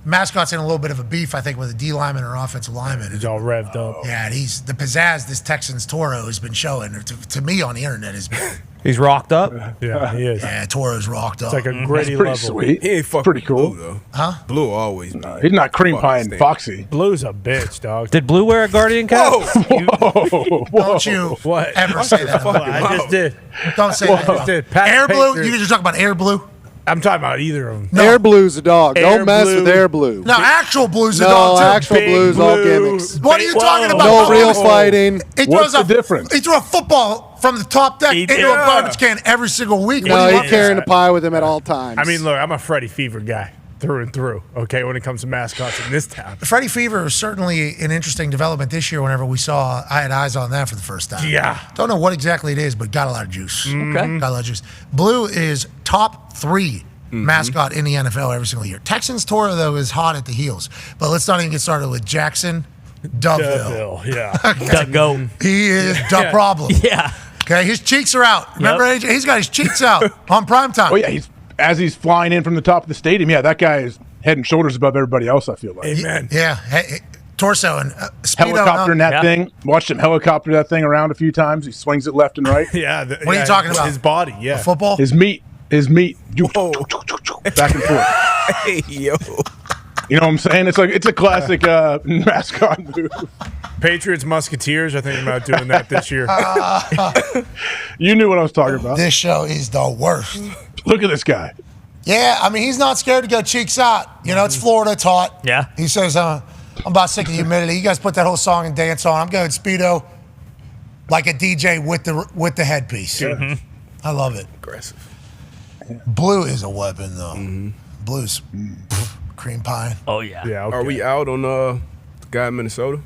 Mascot's in a little bit of a beef, I think, with a D lineman or offensive lineman. He's all revved up. Yeah, and he's the pizzazz this Texans Toro has been showing to me on the internet has been. He's rocked up. Yeah, he is. Yeah, Toro's rocked up. It's like a gritty pretty level. sweet. He ain't fucking pretty cool. Blue, though. Huh? Blue always. He's not cream pie and foxy. Blue's a bitch, dog. Did Blue wear a Guardian cap? Whoa. Don't you ever say that. I just did. Don't say I just that. did. Air Blue? You just talk about Air Blue? I'm talking about either of them. No. Air Blue's a dog. Air Don't mess Blue. with Air Blue. No, actual Blue's a No, dog, too. actual Big Blue's all Blue. gimmicks. What are you talking about? No real fighting. What's the difference? He threw a football from the top deck into a garbage can every single week. No, he's carrying a pie with him at all times. I mean, look, I'm a Freddie Fever guy through and through, okay, when it comes to mascots in this town. Freddie Fever is certainly an interesting development this year whenever I had eyes on that for the first time. Yeah. Don't know what exactly it is, but got a lot of juice. Mm-hmm. Okay. Got a lot of juice. Blue is top 3 mascot in the NFL every single year. Texans Toro, though, is hot at the heels. But let's not even get started with Jackson Duville. Yeah. Duck-go. He is the problem. Yeah. Okay, his cheeks are out. Remember, AJ? He's got his cheeks out on primetime. Oh, yeah. As he's flying in from the top of the stadium, that guy is head and shoulders above everybody else, I feel like. Amen. Yeah. Torso and speedo. Helicoptering that thing. Watched him helicopter that thing around a few times. He swings it left and right. Yeah. What are you talking about? His body, yeah. Football? His meat. Back and forth. Hey, yo. You know what I'm saying? It's a classic mascot move. Patriots Musketeers are thinking about doing that this year. You knew what I was talking about. This show is the worst. Look at this guy. Yeah, I mean, he's not scared to go cheeks out. It's Florida, it's hot. Yeah. He says, I'm about sick of the humidity. You guys put that whole song and dance on. I'm going Speedo like a DJ with the headpiece. Mm-hmm. I love it. Aggressive. Blue is a weapon, though. Blue's cream pie. Oh, yeah. Yeah. Okay. Are we out on the guy in Minnesota?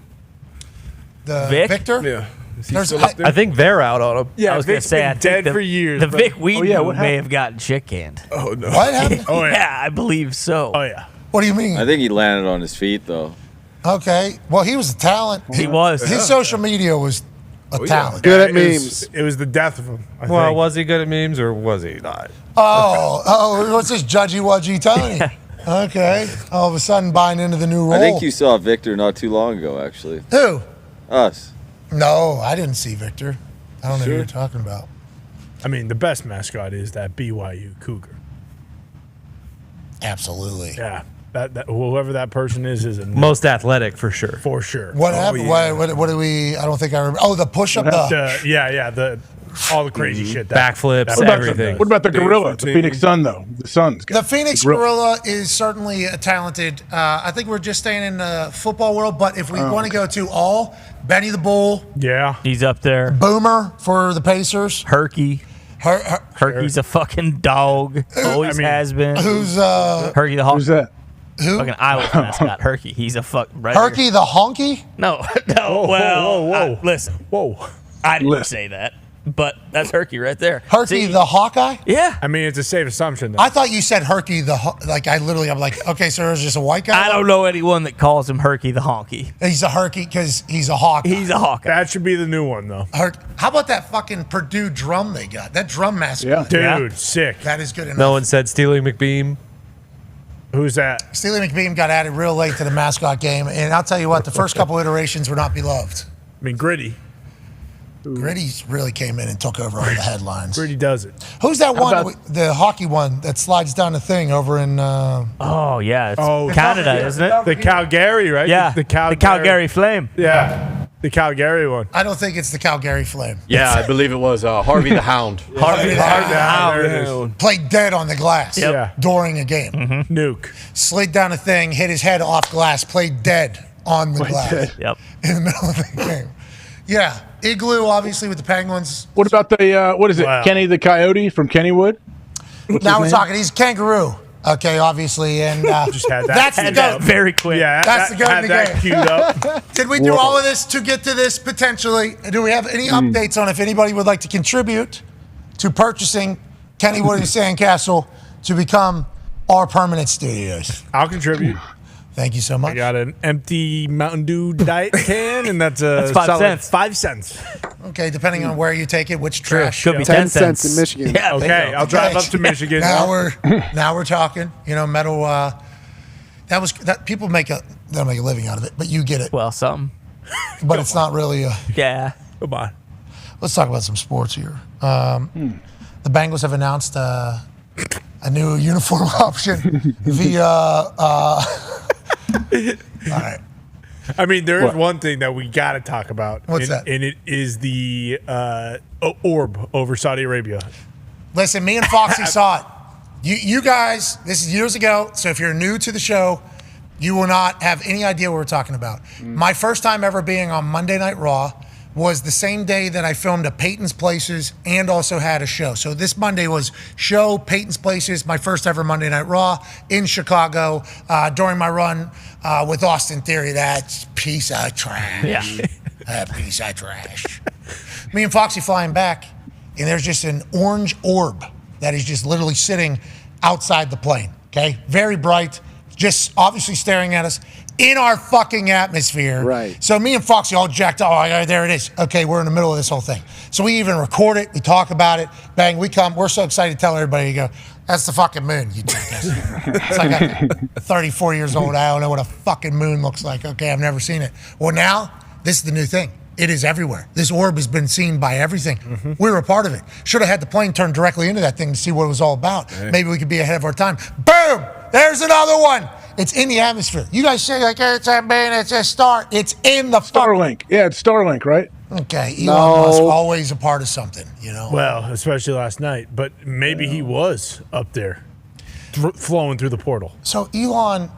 The Vic? Victor? Yeah. Is he There's- still up there? I think they're out on him. Yeah, I was going to Vic's say, been I think dead the, for years. the but- Vic Wheaton what may have gotten shit canned. Oh, no. What happened? Oh, Yeah, I believe so. Oh, yeah. What do you mean? I think he landed on his feet, though. Okay. Well, he was a talent. He was. His social media was a talent. Good at It memes. It was the death of him. I Well, think. was he good at memes or was he not? Oh, what's this judgy-wudgy Tony? Okay. All of a sudden buying into the new role. I think you saw Victor not too long ago, actually. Who? Us. No, I didn't see Victor. I don't know who Sure. you're talking about. I mean, the best mascot is that BYU Cougar. Absolutely. Yeah. That whoever that person is a Most athletic for sure. for sure. What happened? yeah. What do we? I don't think I remember. Oh, the push-up. All the crazy shit. Backflips, that's everything. What about the Dave gorilla, the 14. Phoenix Sun, though? The Sun's got The Phoenix Gorilla is certainly a talented. I think we're just staying in the football world, but if we want to go to all, Benny the Bull, Yeah. He's up there. Boomer for the Pacers. Herky. Herky's a fucking dog. Always has been. Who's Herky the Hawk. Who's that? who? Fucking Iowa mascot. Herky. He's a fuck. Right Herky the honky? No. Listen. Whoa. I didn't say that, but that's Herky right there. Herky the Hawkeye? Yeah. I mean, it's a safe assumption. Though. I thought you said Herky the I'm like, okay, so there's just a white guy. I don't know anyone that calls him Herky the Honky. He's a Herky because he's a hawk. He's a Hawkeye. That should be the new one, though. How about that fucking Purdue drum they got? That drum mascot. Dude, sick. That is good enough. No one said Stealing McBeam. Who's that? Steely McBeam got added real late to the Mascot game, and I'll tell you what, the first couple iterations were not beloved. I mean, Gritty. Gritty really came in and took over all the headlines. Gritty does it. Who's that one, the hockey one that slides down the thing over in... Oh, yeah. It's Canada, isn't it? The Calgary, right? Yeah. The Calgary Flame. Yeah. The Calgary one. I don't think it's the Calgary Flame. Yeah, I believe it was Harvey the Hound. Harvey the Hound. Played dead on the glass Yep. during a game. Nuke. Slid down a thing, hit his head off glass, played dead on the glass. Yep. In the middle of the game. Yeah. Igloo, obviously, with the Penguins. What about the, what is it, Kenny the Coyote from Kennywood? Now we're talking, he's kangaroo. Okay, obviously, and just had that's the goat. Very quick. Yeah, That's the goat in the game. queued up. Did we do all of this to get to this potentially? Do we have any updates on if anybody would like to contribute to purchasing Kennywood and Sandcastle to become our permanent studios? I'll contribute. Thank you so much. I got an empty Mountain Dew Diet can, and that's 5 solid cents. 5 cents. Okay, depending on where you take it, which trash. Could be 10 cents in Michigan. Yeah, Okay, I'll drive up to Michigan. Now we're talking. You know, metal. That people they'll make a living out of it, but you get it. Well, something. But it's not really. Yeah. Come on. Let's talk about some sports here. The Bengals have announced a new uniform option via. All right. I mean, there is one thing that we got to talk about. What's that? And it is the orb over Saudi Arabia. Listen, me and Foxy saw it. You guys, this is years ago, so if you're new to the show, you will not have any idea what we're talking about. My first time ever being on Monday Night Raw was the same day that I filmed at Peyton's Places and also had a show. So this Monday was show, Peyton's Places, my first ever Monday Night Raw in Chicago during my run with Austin Theory. That piece of trash. Yeah. That piece of trash. Me and Foxy flying back, and there's just an orange orb that is just literally sitting outside the plane, okay? Very bright, just obviously staring at us in our fucking atmosphere. Right. So me and Foxy all jacked up. Oh, there it is. Okay, we're in the middle of this whole thing. So we even record it. We talk about it. Bang, we come. We're so excited to tell everybody, you go, that's the fucking moon, you jackass. It's like I'm 34 years old. I don't know what a fucking moon looks like. Okay, I've never seen it. Well, now, this is the new thing. It is everywhere. This orb has been seen by everything. We were a part of it. Should have had the plane turn directly into that thing to see what it was all about. Hey. Maybe we could be ahead of our time. Boom! There's another one. It's in the atmosphere. You guys say like, it's a man, it's a star. It's in the Starlink. Yeah, it's Starlink, right? Okay, Elon Musk always a part of something, you know. Well, especially last night, but maybe he was up there, flowing through the portal. So Elon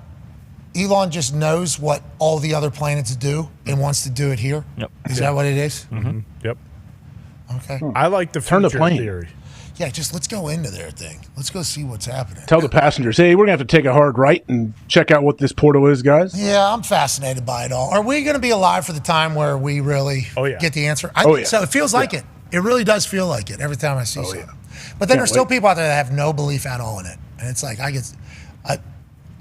just knows what all the other planets do and wants to do it here. Yep. Is that what it is? Mm-hmm. Yep. Okay. I like the Turn the future plane. theory. Yeah, just let's go into their thing. Let's go see what's happening. Tell the passengers, hey, we're going to have to take a hard right and check out what this portal is, guys. Yeah, I'm fascinated by it all. Are we going to be alive for the time where we really get the answer? I think so. It feels like it. It really does feel like it every time I see something. But then there's still people out there that have no belief at all in it. And it's like, I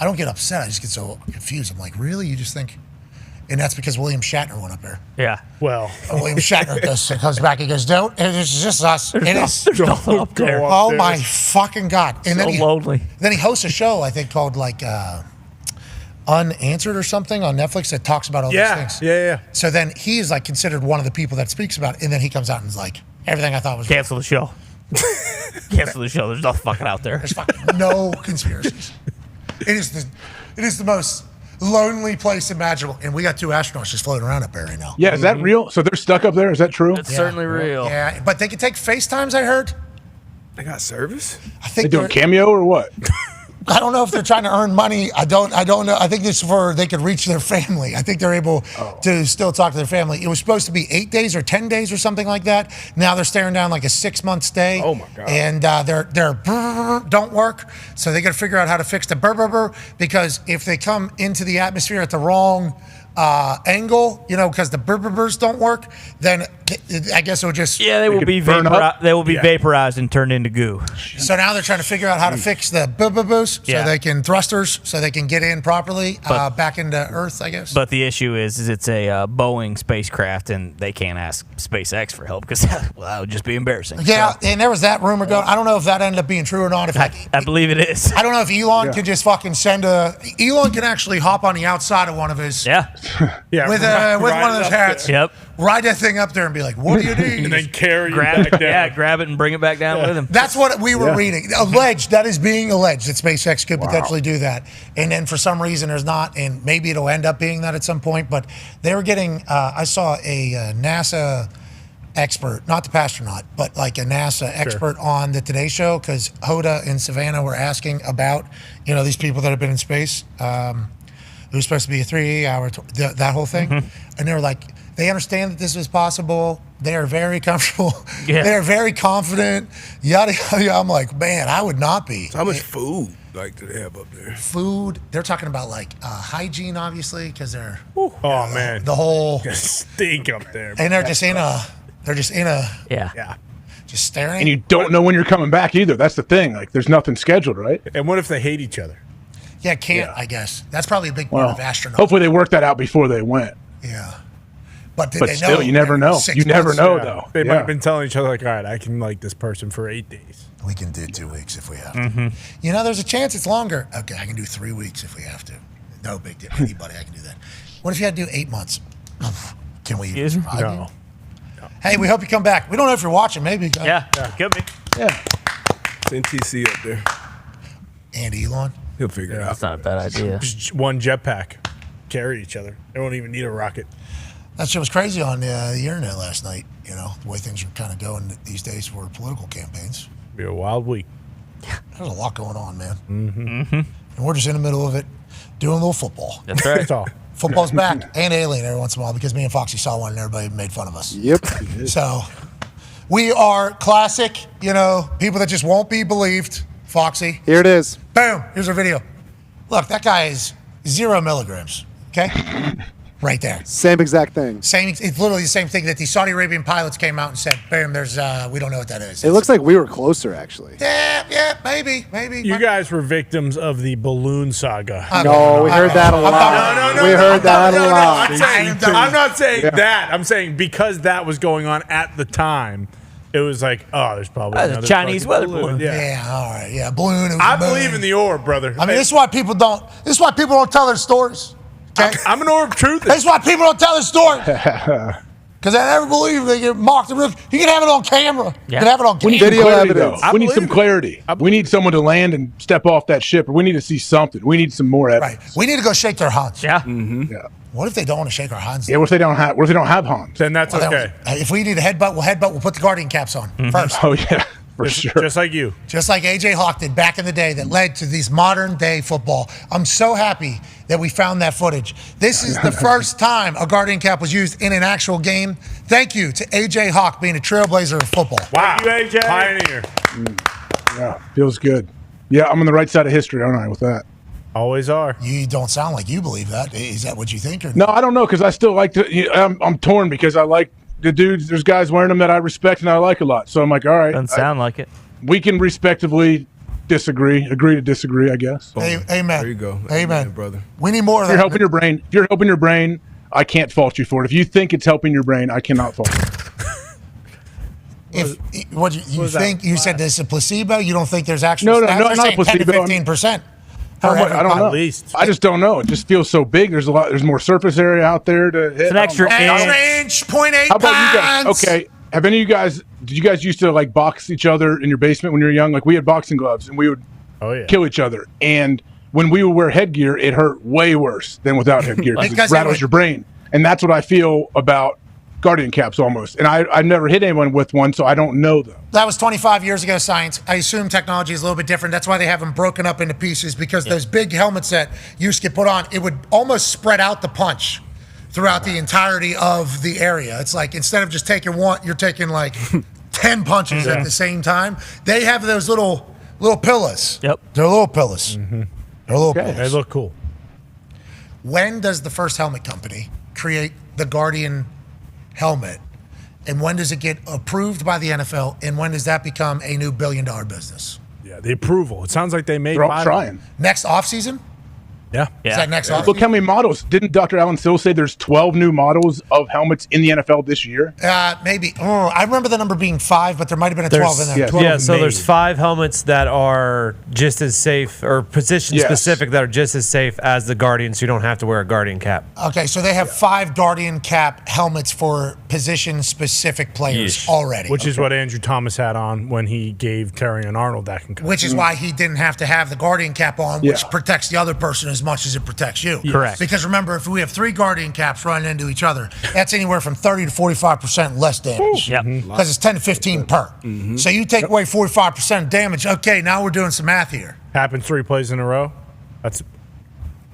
don't get upset. I just get so confused. I'm like, really? You just think? And that's because William Shatner went up there. Yeah. Well, William Shatner comes back and goes, "Don't. It's just us. There's nothing up there. Oh my fucking god!" And so lonely. Then he hosts a show I think called like Unanswered or something on Netflix that talks about all these things. Yeah. So then he's like considered one of the people that speaks about it, and then he comes out and is like, "Everything I thought was cancel the show. Cancel the show. There's nothing fucking out there. There's fucking no conspiracies. It is the most lonely place imaginable, and we got 2 astronauts just floating around up there right now. Yeah, is that real? So they're stuck up there? Is that true? It's certainly real. Yeah, but they can take FaceTimes, I heard. They got service? I think they doing Cameo or what? I don't know if they're trying to earn money. I don't know. I think this is for they could reach their family. I think they're able to still talk to their family. It was supposed to be 8 days or 10 days or something like that. Now they're staring down like a 6-month stay. Oh my god! And their don't work. So they got to figure out how to fix the because if they come into the atmosphere at the wrong angle, because the burrs don't work, then I guess it would just they will be vaporized and turned into goo. So now they're trying to figure out how to fix the boos so they can thrusters so they can get in properly back into Earth, I guess. But the issue is it's a Boeing spacecraft, and they can't ask SpaceX for help because that would just be embarrassing. Yeah, and there was that rumor going. I don't know if that ended up being true or not. If I believe it is. I don't know if Elon could just fucking Elon can actually hop on the outside of one of his with one of those hats. Yep. Ride that thing up there and be like, "What do you need?" And then carry it grab back down. grab it and bring it back down with him. That's what we were reading. Alleged. That is being alleged that SpaceX could potentially do that. And then for some reason there's not, and maybe it'll end up being that at some point. But they were getting. I saw a NASA expert, not the astronaut, but like a NASA expert on the Today Show, because Hoda and Savannah were asking about these people that have been in space. It was supposed to be a 3-hour that whole thing, and they were like, they understand that this is possible. They are very comfortable. They are very confident. Yada yada. I'm like, man, I would not be. So how much food do they have up there? Food. They're talking about like hygiene, obviously, because they're man, the whole stink up there. And they're just in a. Just staring. And you don't know when you're coming back either. That's the thing. Like, there's nothing scheduled, right? And what if they hate each other? Yeah, I guess. That's probably a big part of astronauts. Hopefully they worked that out before they went. Yeah. But But still, you never know. You never know, though. They might have been telling each other, like, all right, I can like this person for 8 days. We can do 2 weeks if we have to. There's a chance it's longer. Okay, I can do 3 weeks if we have to. No big deal. Anybody, I can do that. What if you had to do 8 months? Can we even survive? No. Hey, we hope you come back. We don't know if you're watching. Maybe. Yeah, could be. Yeah. It's NTC up there. And Elon. He'll figure it out. That's not a bad idea. Just one jetpack. Carry each other. They won't even need a rocket. That shit was crazy on the internet last night. The way things are kind of going these days for political campaigns. Be a wild week. There's a lot going on, man. And we're just in the middle of it, doing a little football. That's right. That's all. Football's back, and Alien every once in a while, because me and Foxy saw one and everybody made fun of us. Yep. So we are classic, people that just won't be believed. Foxy. Here it is. Boom. Here's our video. Look, that guy is 0 milligrams. Okay? Right there. Same exact thing. It's literally the same thing that the Saudi Arabian pilots came out and said, boom, there's, we don't know what that is. It looks like we were closer, actually. Yeah, maybe. You guys were victims of the balloon saga. No, we heard that a lot. No. We heard that a lot. I'm not saying that. I'm saying because that was going on at the time, it was like, there's probably another Chinese weather balloon. Yeah, all right. Yeah, balloon. I believe in the orb, brother. I mean, this is why people don't tell their stories. Okay? I'm an orb truther. That's why people don't tell their story. Because they never believe they get mocked. You can have it on camera. You can have it on camera. We need video evidence. We need some clarity. We need someone to land and step off that ship, or we need to see something. We need some more evidence. Right. We need to go shake their hands. Yeah. Yeah. What if they don't want to shake our hands? Yeah. What if they don't have hands? Then that's okay. If we need a headbutt, we'll headbutt. We'll put the Guardian caps on first. Oh yeah. For sure. Just like you. Just like AJ Hawk did back in the day that led to these modern day football. I'm so happy that we found that footage. This is the first time a Guardian cap was used in an actual game. Thank you to AJ Hawk being a trailblazer of football. Wow. Thank you, AJ. Pioneer. Yeah. Feels good. Yeah, I'm on the right side of history, aren't I, with that? Always are. You don't sound like you believe that. Is that what you think? Or no, I don't know, because I still like to. I'm torn because I like the dudes. There's guys wearing them that I respect and I like a lot. So I'm like, all right. Doesn't sound like it. We can respectively agree to disagree, I guess. Amen. There you go. Amen, brother. We need more of that. If you're helping your brain, I can't fault you for it. If you think it's helping your brain, I cannot fault you. You think you said this is a placebo? You don't think there's actual No, stats? not They're saying a placebo. 10 to 15%. I don't know. At least. I just don't know. It just feels so big. There's more surface area out there to hit. It's an extra inch, 0.8 How about you pounds. guys? Okay. Have any of you guys? Did you guys used to like box each other in your basement when you were young? Like we had boxing gloves and we would kill each other. And when we would wear headgear, it hurt way worse than without headgear because it rattles your brain. And that's what I feel about Guardian caps almost. And I've never hit anyone with one, so I don't know though. That was 25 years ago, science. I assume technology is a little bit different. That's why they have them broken up into pieces, because those big helmets that used to get put on, it would almost spread out the punch throughout the entirety of the area. It's like instead of just taking one, you're taking like 10 punches at the same time. They have those little pillows. Yep. They're little pillows. Mm-hmm. They're little pillows. They look cool. when does the first helmet company create the Guardian helmet? And when does it get approved by the NFL? And when does that become a new billion-dollar business? Yeah, the approval. It sounds like they made. They're all trying. Next offseason? Yeah. Is that next offseason? Look how many models. Didn't Dr. Allen Still say there's 12 new models of helmets in the NFL this year? Maybe. Oh, I remember the number being 5, but there might have been a 12 in there. Yeah, so there's 5 helmets that are just as safe or position specific that are just as safe as the Guardian, so you don't have to wear a Guardian cap. Okay, so they have 5 Guardian cap helmets for position-specific players already. Which is what Andrew Thomas had on when he gave Terry and Arnold that concussion. Which is why he didn't have to have the Guardian cap on, which protects the other person as much as it protects you. Correct. Because remember, if we have 3 Guardian caps running into each other, that's anywhere from 30 to 45% less damage. Because it's 10 to 15 per. So you take away 45% damage. Okay, now we're doing some math here. Happened 3 plays in a row. That's,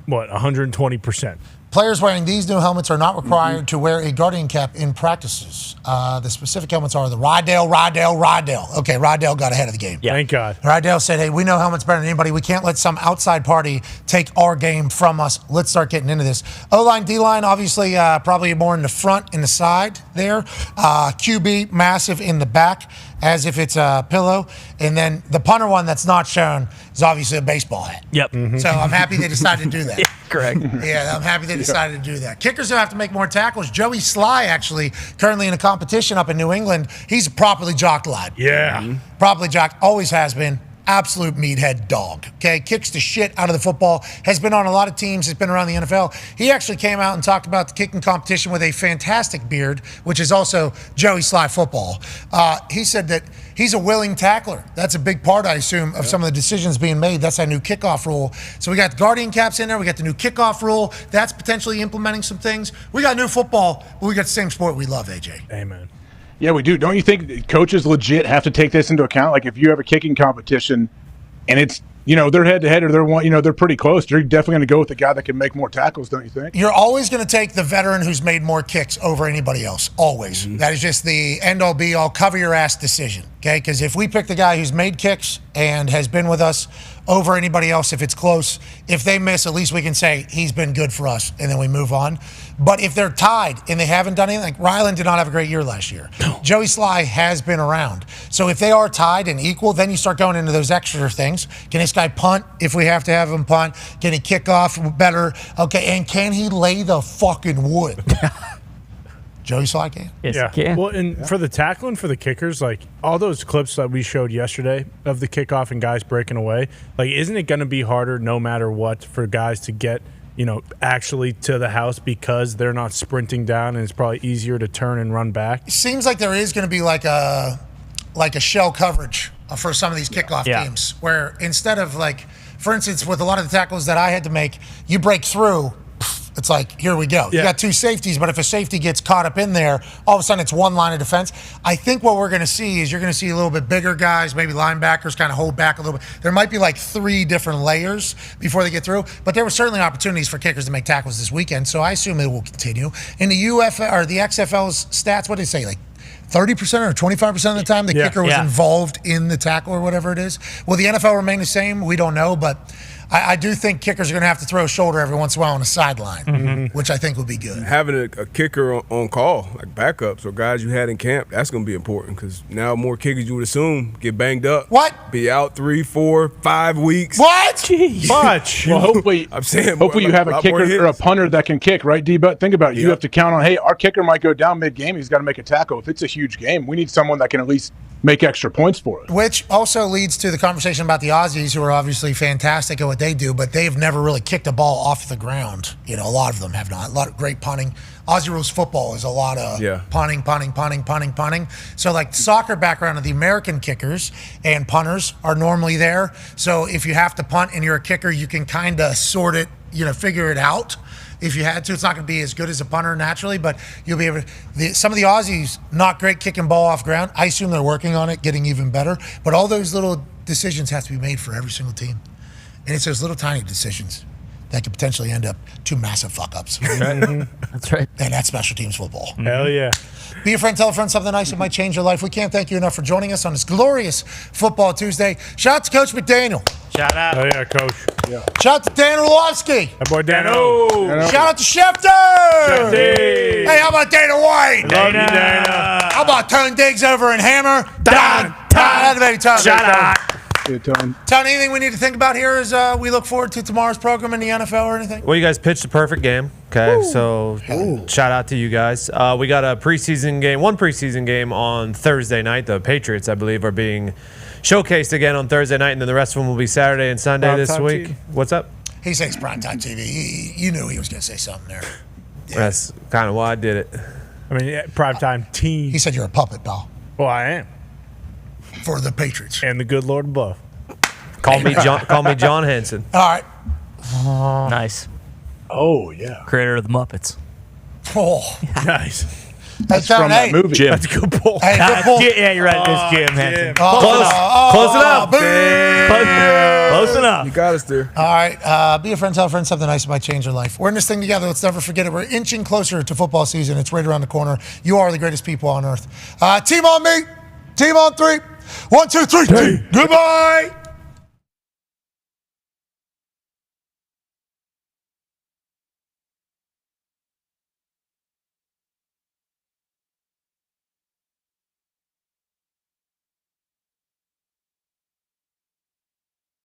120%. Players wearing these new helmets are not required to wear a Guardian cap in practices. The specific helmets are the Rydell. Okay, Rydell got ahead of the game. Yeah. Thank God. Rydell said, hey, we know helmets better than anybody. We can't let some outside party take our game from us. Let's start getting into this. O-line, D-line, obviously probably more in the front, in the side there. QB, massive in the back, as if it's a pillow. And then the punter one that's not shown is obviously a baseball hat. Yep. So I'm happy they decided to do that. Correct. Yeah, I'm happy they decided to do that. Kickers don't have to make more tackles. Joey Sly, actually, currently in a competition up in New England, he's a properly jocked lad. Yeah. Properly jocked, always has been. Absolute meathead dog. Okay, kicks the shit out of the football. Has been on a lot of teams. Has been around the NFL. He actually came out and talked about the kicking competition with a fantastic beard, which is also Joey Sly football. He said that he's a willing tackler. That's a big part, I assume, of some of the decisions being made. That's that new kickoff rule. So we got the Guardian caps in there. We got the new kickoff rule. That's potentially implementing some things. We got new football, but we got the same sport we love, AJ. Amen. Yeah, we do. Don't you think coaches legit have to take this into account? Like if you have a kicking competition and it's, they're head to head or they're pretty close, you're definitely going to go with the guy that can make more tackles, don't you think? You're always going to take the veteran who's made more kicks over anybody else. Always. That is just the end-all be-all cover your ass decision. Okay? Because if we pick the guy who's made kicks and has been with us over anybody else, if it's close, if they miss, at least we can say he's been good for us, and then we move on. But if they're tied and they haven't done anything, like Ryland did not have a great year last year. Joey Sly has been around. So if they are tied and equal, then you start going into those extra things. Can this guy punt if we have to have him punt? Can he kick off better? Okay, and can he lay the fucking wood? Joey Sly can. Yes, he can. Well, and for the tackling for the kickers, like all those clips that we showed yesterday of the kickoff and guys breaking away, like isn't it going to be harder no matter what for guys to get, actually to the house because they're not sprinting down and it's probably easier to turn and run back? It seems like there is going to be like a shell coverage for some of these kickoff games where instead of for instance, with a lot of the tackles that I had to make, you break through. It's like, here we go. You got 2 safeties, but if a safety gets caught up in there, all of a sudden it's one line of defense. I think what we're going to see is you're going to see a little bit bigger guys, maybe linebackers kind of hold back a little bit. There might be 3 different layers before they get through, but there were certainly opportunities for kickers to make tackles this weekend, so I assume it will continue. In the the XFL's stats, what did it say, 30% or 25% of the time the kicker was involved in the tackle or whatever it is? Will the NFL remain the same? We don't know, but I do think kickers are going to have to throw a shoulder every once in a while on a sideline, which I think would be good. Having a kicker on call, like backups or guys you had in camp, that's going to be important because now more kickers you would assume get banged up. What? Be out 3, 4, 5 weeks. What? Jeez. Much. Well, hopefully, I'm saying hopefully you have a kicker or a punter that can kick, right, D-But? Think about it. You have to count on, hey, our kicker might go down mid-game. He's got to make a tackle. If it's a huge game, we need someone that can at least make extra points for it. Which also leads to the conversation about the Aussies, who are obviously fantastic at what they do, but they've never really kicked a ball off the ground. A lot of them have not. A lot of great punting. Aussie rules football is a lot of punting. So soccer background of the American kickers and punters are normally there. So if you have to punt and you're a kicker, you can kind of sort it, figure it out. If you had to, it's not going to be as good as a punter naturally, but you'll be able to. Some of the Aussies, not great kicking ball off ground. I assume they're working on it, getting even better. But all those little decisions have to be made for every single team. And it's those little tiny decisions that could potentially end up two massive fuck-ups. That's right. And that's special teams football. Hell yeah. Be a friend, tell a friend something nice that might change your life. We can't thank you enough for joining us on this glorious Football Tuesday. Shout out to Coach McDaniel. Shout out. Oh, yeah, Coach. Yeah. Shout out to Dan Orlovsky. That boy Dano. Shout out to Schefter. Shefty. Hey, how about Dana White? Love you, Dana. How about Tone Diggs over in Hammer? Dahn. Shout out. Tony, anything we need to think about here as we look forward to tomorrow's program in the NFL or anything? Well, you guys pitched a perfect game. Okay, so shout out to you guys. We got a preseason game, one preseason game on Thursday night. The Patriots, I believe, are being showcased again on Thursday night, and then the rest of them will be Saturday and Sunday this week. TV. What's up? He says primetime TV. You knew he was going to say something there. Yeah. That's kind of why I did it. I mean, primetime team. He said you're a puppet, pal. Well, I am. For the Patriots. And the good Lord above. Call me John Henson. All right. Nice. Oh, yeah. Creator of the Muppets. Oh. Nice. That's from that movie. Jim. That's a good pull. Hey, good pull. Yeah, you're right. It's Jim Henson. Close enough. Close enough. You got us there. All right. Be a friend, tell a friend something nice that might change your life. We're in this thing together. Let's never forget it. We're inching closer to football season. It's right around the corner. You are the greatest people on earth. Team on me. Team on three. 1, 2, 3. Goodbye.